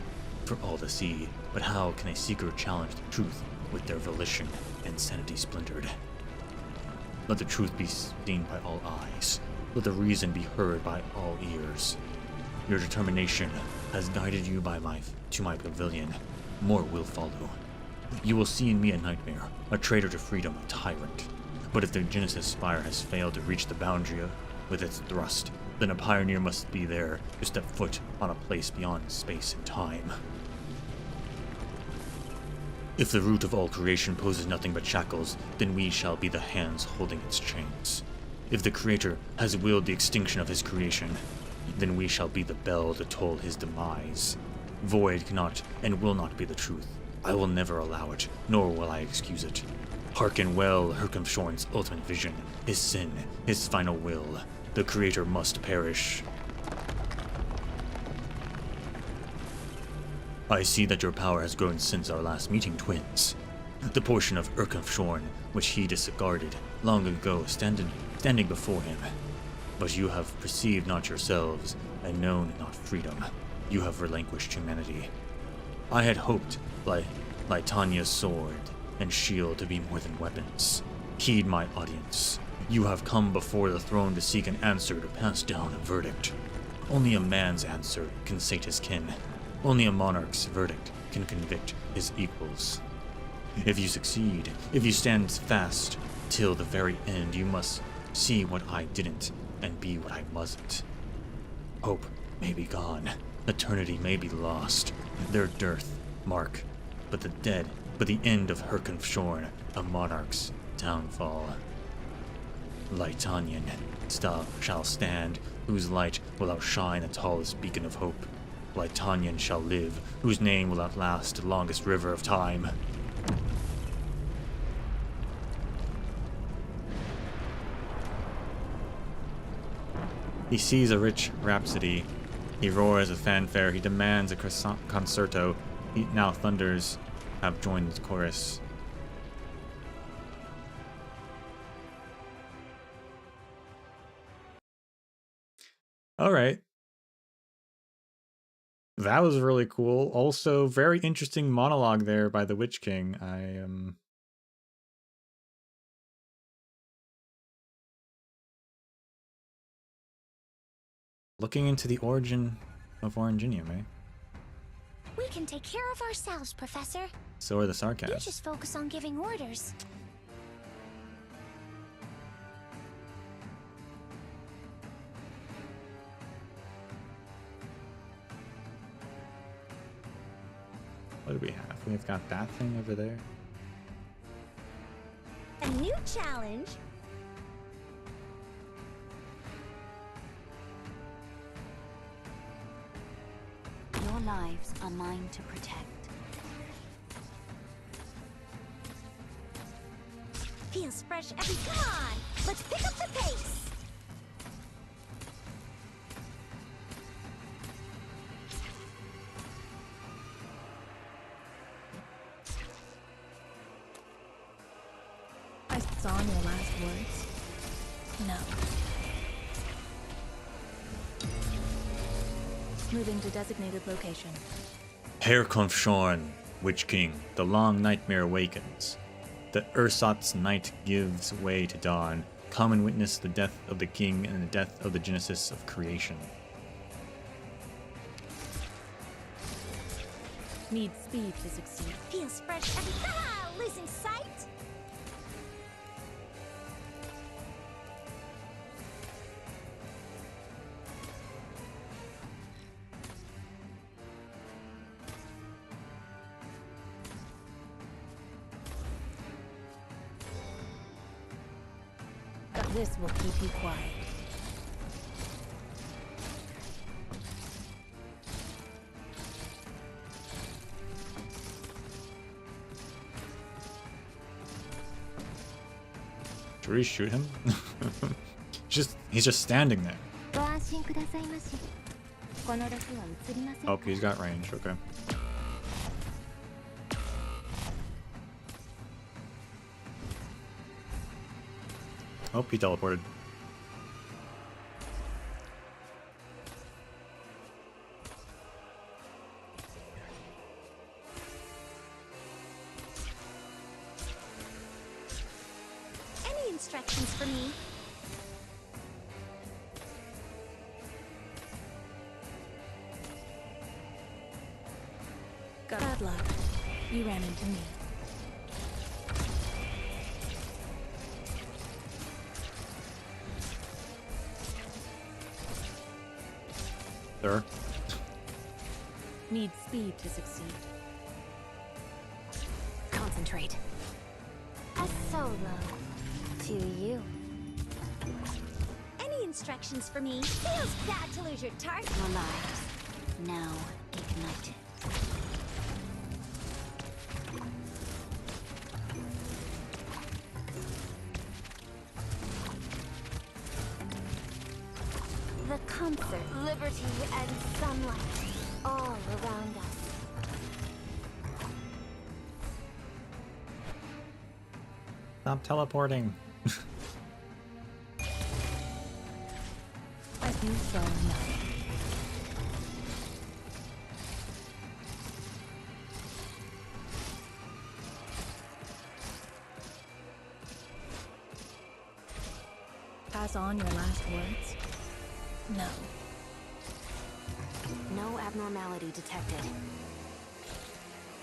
for all to see, but how can a seeker challenge the truth with their volition and sanity splintered? Let the truth be seen by all eyes. Let the reason be heard by all ears. Your determination has guided you to my pavilion. More will follow. You will see in me a nightmare, a traitor to freedom, a tyrant. But if the Genesis Spire has failed to reach the boundary with its thrust, then a pioneer must be there to step foot on a place beyond space and time. If the root of all creation poses nothing but shackles, then we shall be the hands holding its chains. If the Creator has willed the extinction of his creation, then we shall be the bell to toll his demise. Void cannot and will not be the truth. I will never allow it, nor will I excuse it. Hearken well Herkenshorn's ultimate vision, his sin, his final will. The Creator must perish. I see that your power has grown since our last meeting, twins. The portion of Erkenshorn which he disregarded long ago standing before him. But you have perceived not yourselves, and known not freedom. You have relinquished humanity. I had hoped, like Leithannien's sword and shield, to be more than weapons. Heed my audience. You have come before the throne to seek an answer, to pass down a verdict. Only a man's answer can sate his kin. Only a monarch's verdict can convict his equals. If you succeed, if you stand fast till the very end, you must see what I didn't and be what I wasn't. Hope may be gone. Eternity may be lost. Their dearth mark but the end of Herkenshorn, a monarch's downfall. Leithanien shall stand, whose light will outshine the tallest beacon of hope. Leithanien shall live, whose name will outlast the longest river of time. He sees a rich rhapsody. He roars with fanfare. He demands a concerto. He now thunders have joined the chorus. All right. That was really cool. Also, very interesting monologue there by the Witch King. I am looking into the origin of Originium, eh? We can take care of ourselves, Professor. So are the You sarcasms. just focus on giving orders. What do we have? We've got that thing over there. A new challenge. Your lives are mine to protect. Feels fresh every. Come on, let's pick up the pace. I saw your last words. No. Moving to designated location. Herkonfshorn, Witch King, the long nightmare awakens. The Ursat's night gives way to dawn. Come and witness the death of the king and the death of the genesis of creation. Need speed to succeed. Feels fresh every. Ah, losing sight. This will keep you quiet. Should we shoot him? He's just standing there. Oh, he's got range. Okay. Oh, he teleported. Any instructions for me? Bad luck. You ran into me. There. Need speed to succeed. Concentrate. A solo to you. Any instructions for me? Feels bad to lose your target. Your lives now ignited. The comfort, liberty, and sunlight all around us. Stop teleporting. I do so now. Pass on your last words? No. No abnormality detected.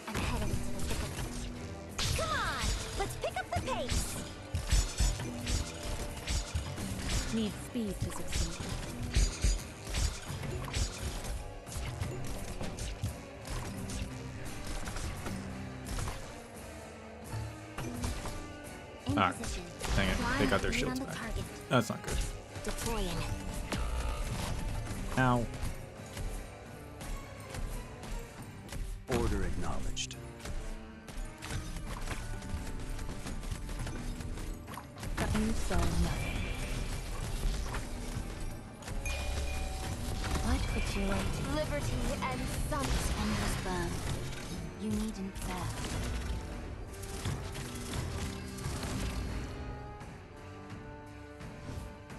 I'm headed into the thick of it. Come on, let's pick up the pace. Need speed to succeed. In Alright. position. Dang it. They got their Lean shields on the back. target. That's not good. Deploying. Ow. Order acknowledged. You saw nothing. What could you wait? Liberty and sun. Endless burn. You needn't fear.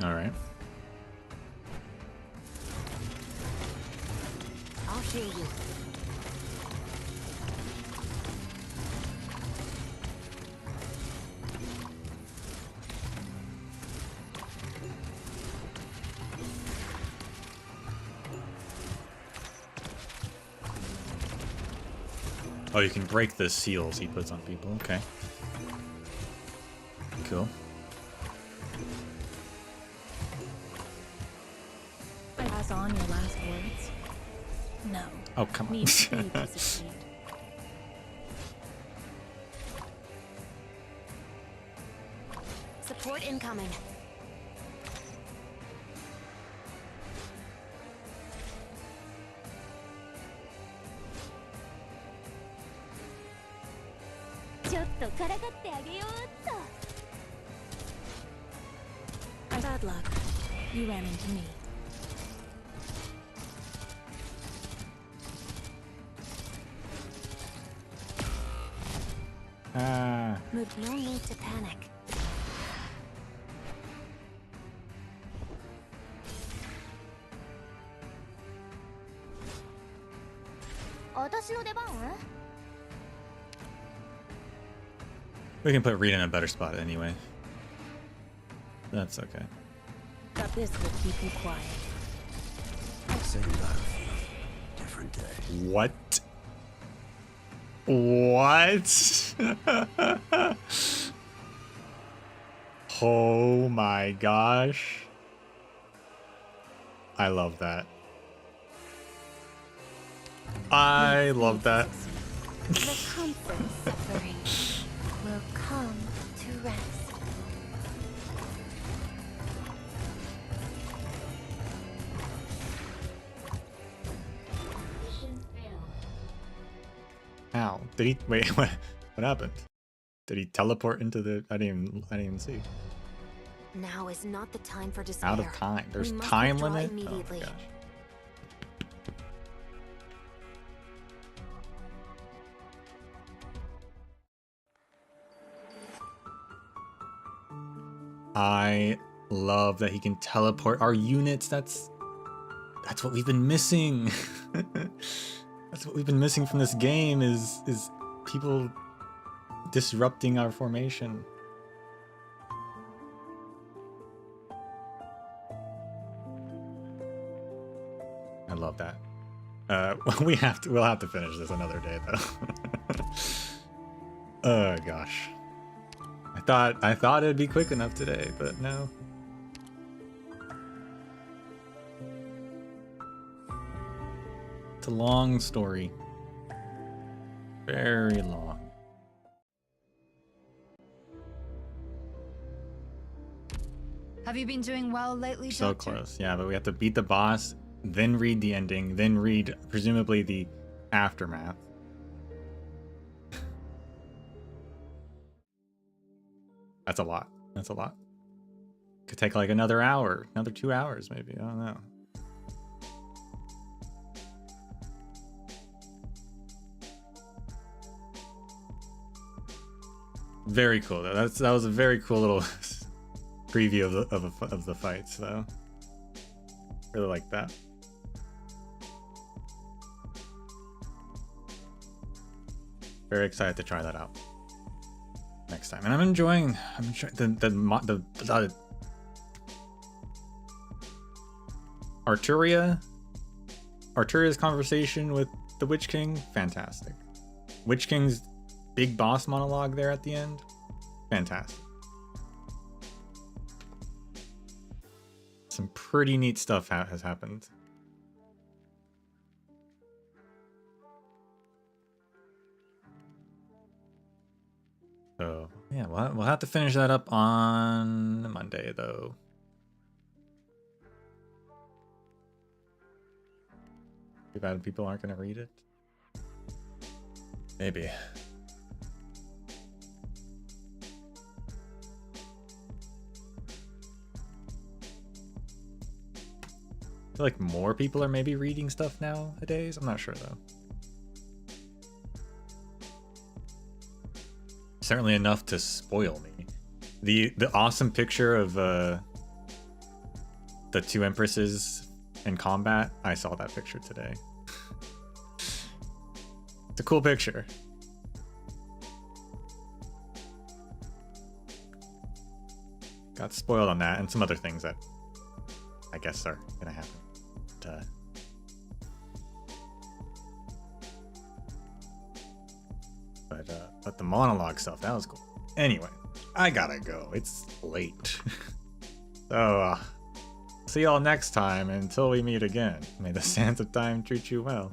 All right. I'll hear you. Oh, you can break the seals he puts on people. Okay. Cool. Pass on your last words? No. Oh, come on. Need speed to succeed. Support incoming. Bad luck. You ran into me. No need to panic. We can put Rita in a better spot anyway. That's okay. But this will keep you quiet. Same battlefield, different day. What? What? Oh my gosh. I love that. I love that. The comfort of suffering will come to rest. Mission failed. How? Did he wait, what happened? Did he teleport into the I didn't even see. Now is not the time for despair. Out of time. There's We must time withdraw limit? immediately. Oh my gosh. I love that he can teleport our units. That's what we've been missing. That's what we've been missing from this game is people disrupting our formation. I love that. We'll have to finish this another day though. Oh gosh. I thought it'd be quick enough today, but no. It's a long story. Very long. Have you been doing well lately, So Doctor? close. Yeah, but we have to beat the boss, then read the ending, then read presumably the aftermath. That's a lot. That's a lot. Could take like another hour, another 2 hours maybe. I don't know. Very cool though. That was a very cool little preview of the fights though. Really like that. Very excited to try that out next time. And I'm enjoying the Arturia's conversation with the Witch King. Fantastic. Witch King's big boss monologue there at the end. Fantastic. Some pretty neat stuff has happened. So yeah, we'll have to finish that up on Monday though. Too bad people aren't going to read it. Maybe. I feel like more people are maybe reading stuff nowadays. I'm not sure though. Certainly enough to spoil me. The awesome picture of the two empresses in combat. I saw that picture today. It's a cool picture. Got spoiled on that and some other things that I guess are gonna happen. But the monologue stuff, that was cool. Anyway, I gotta go. It's late. So, see y'all next time. Until we meet again, may the sands of time treat you well.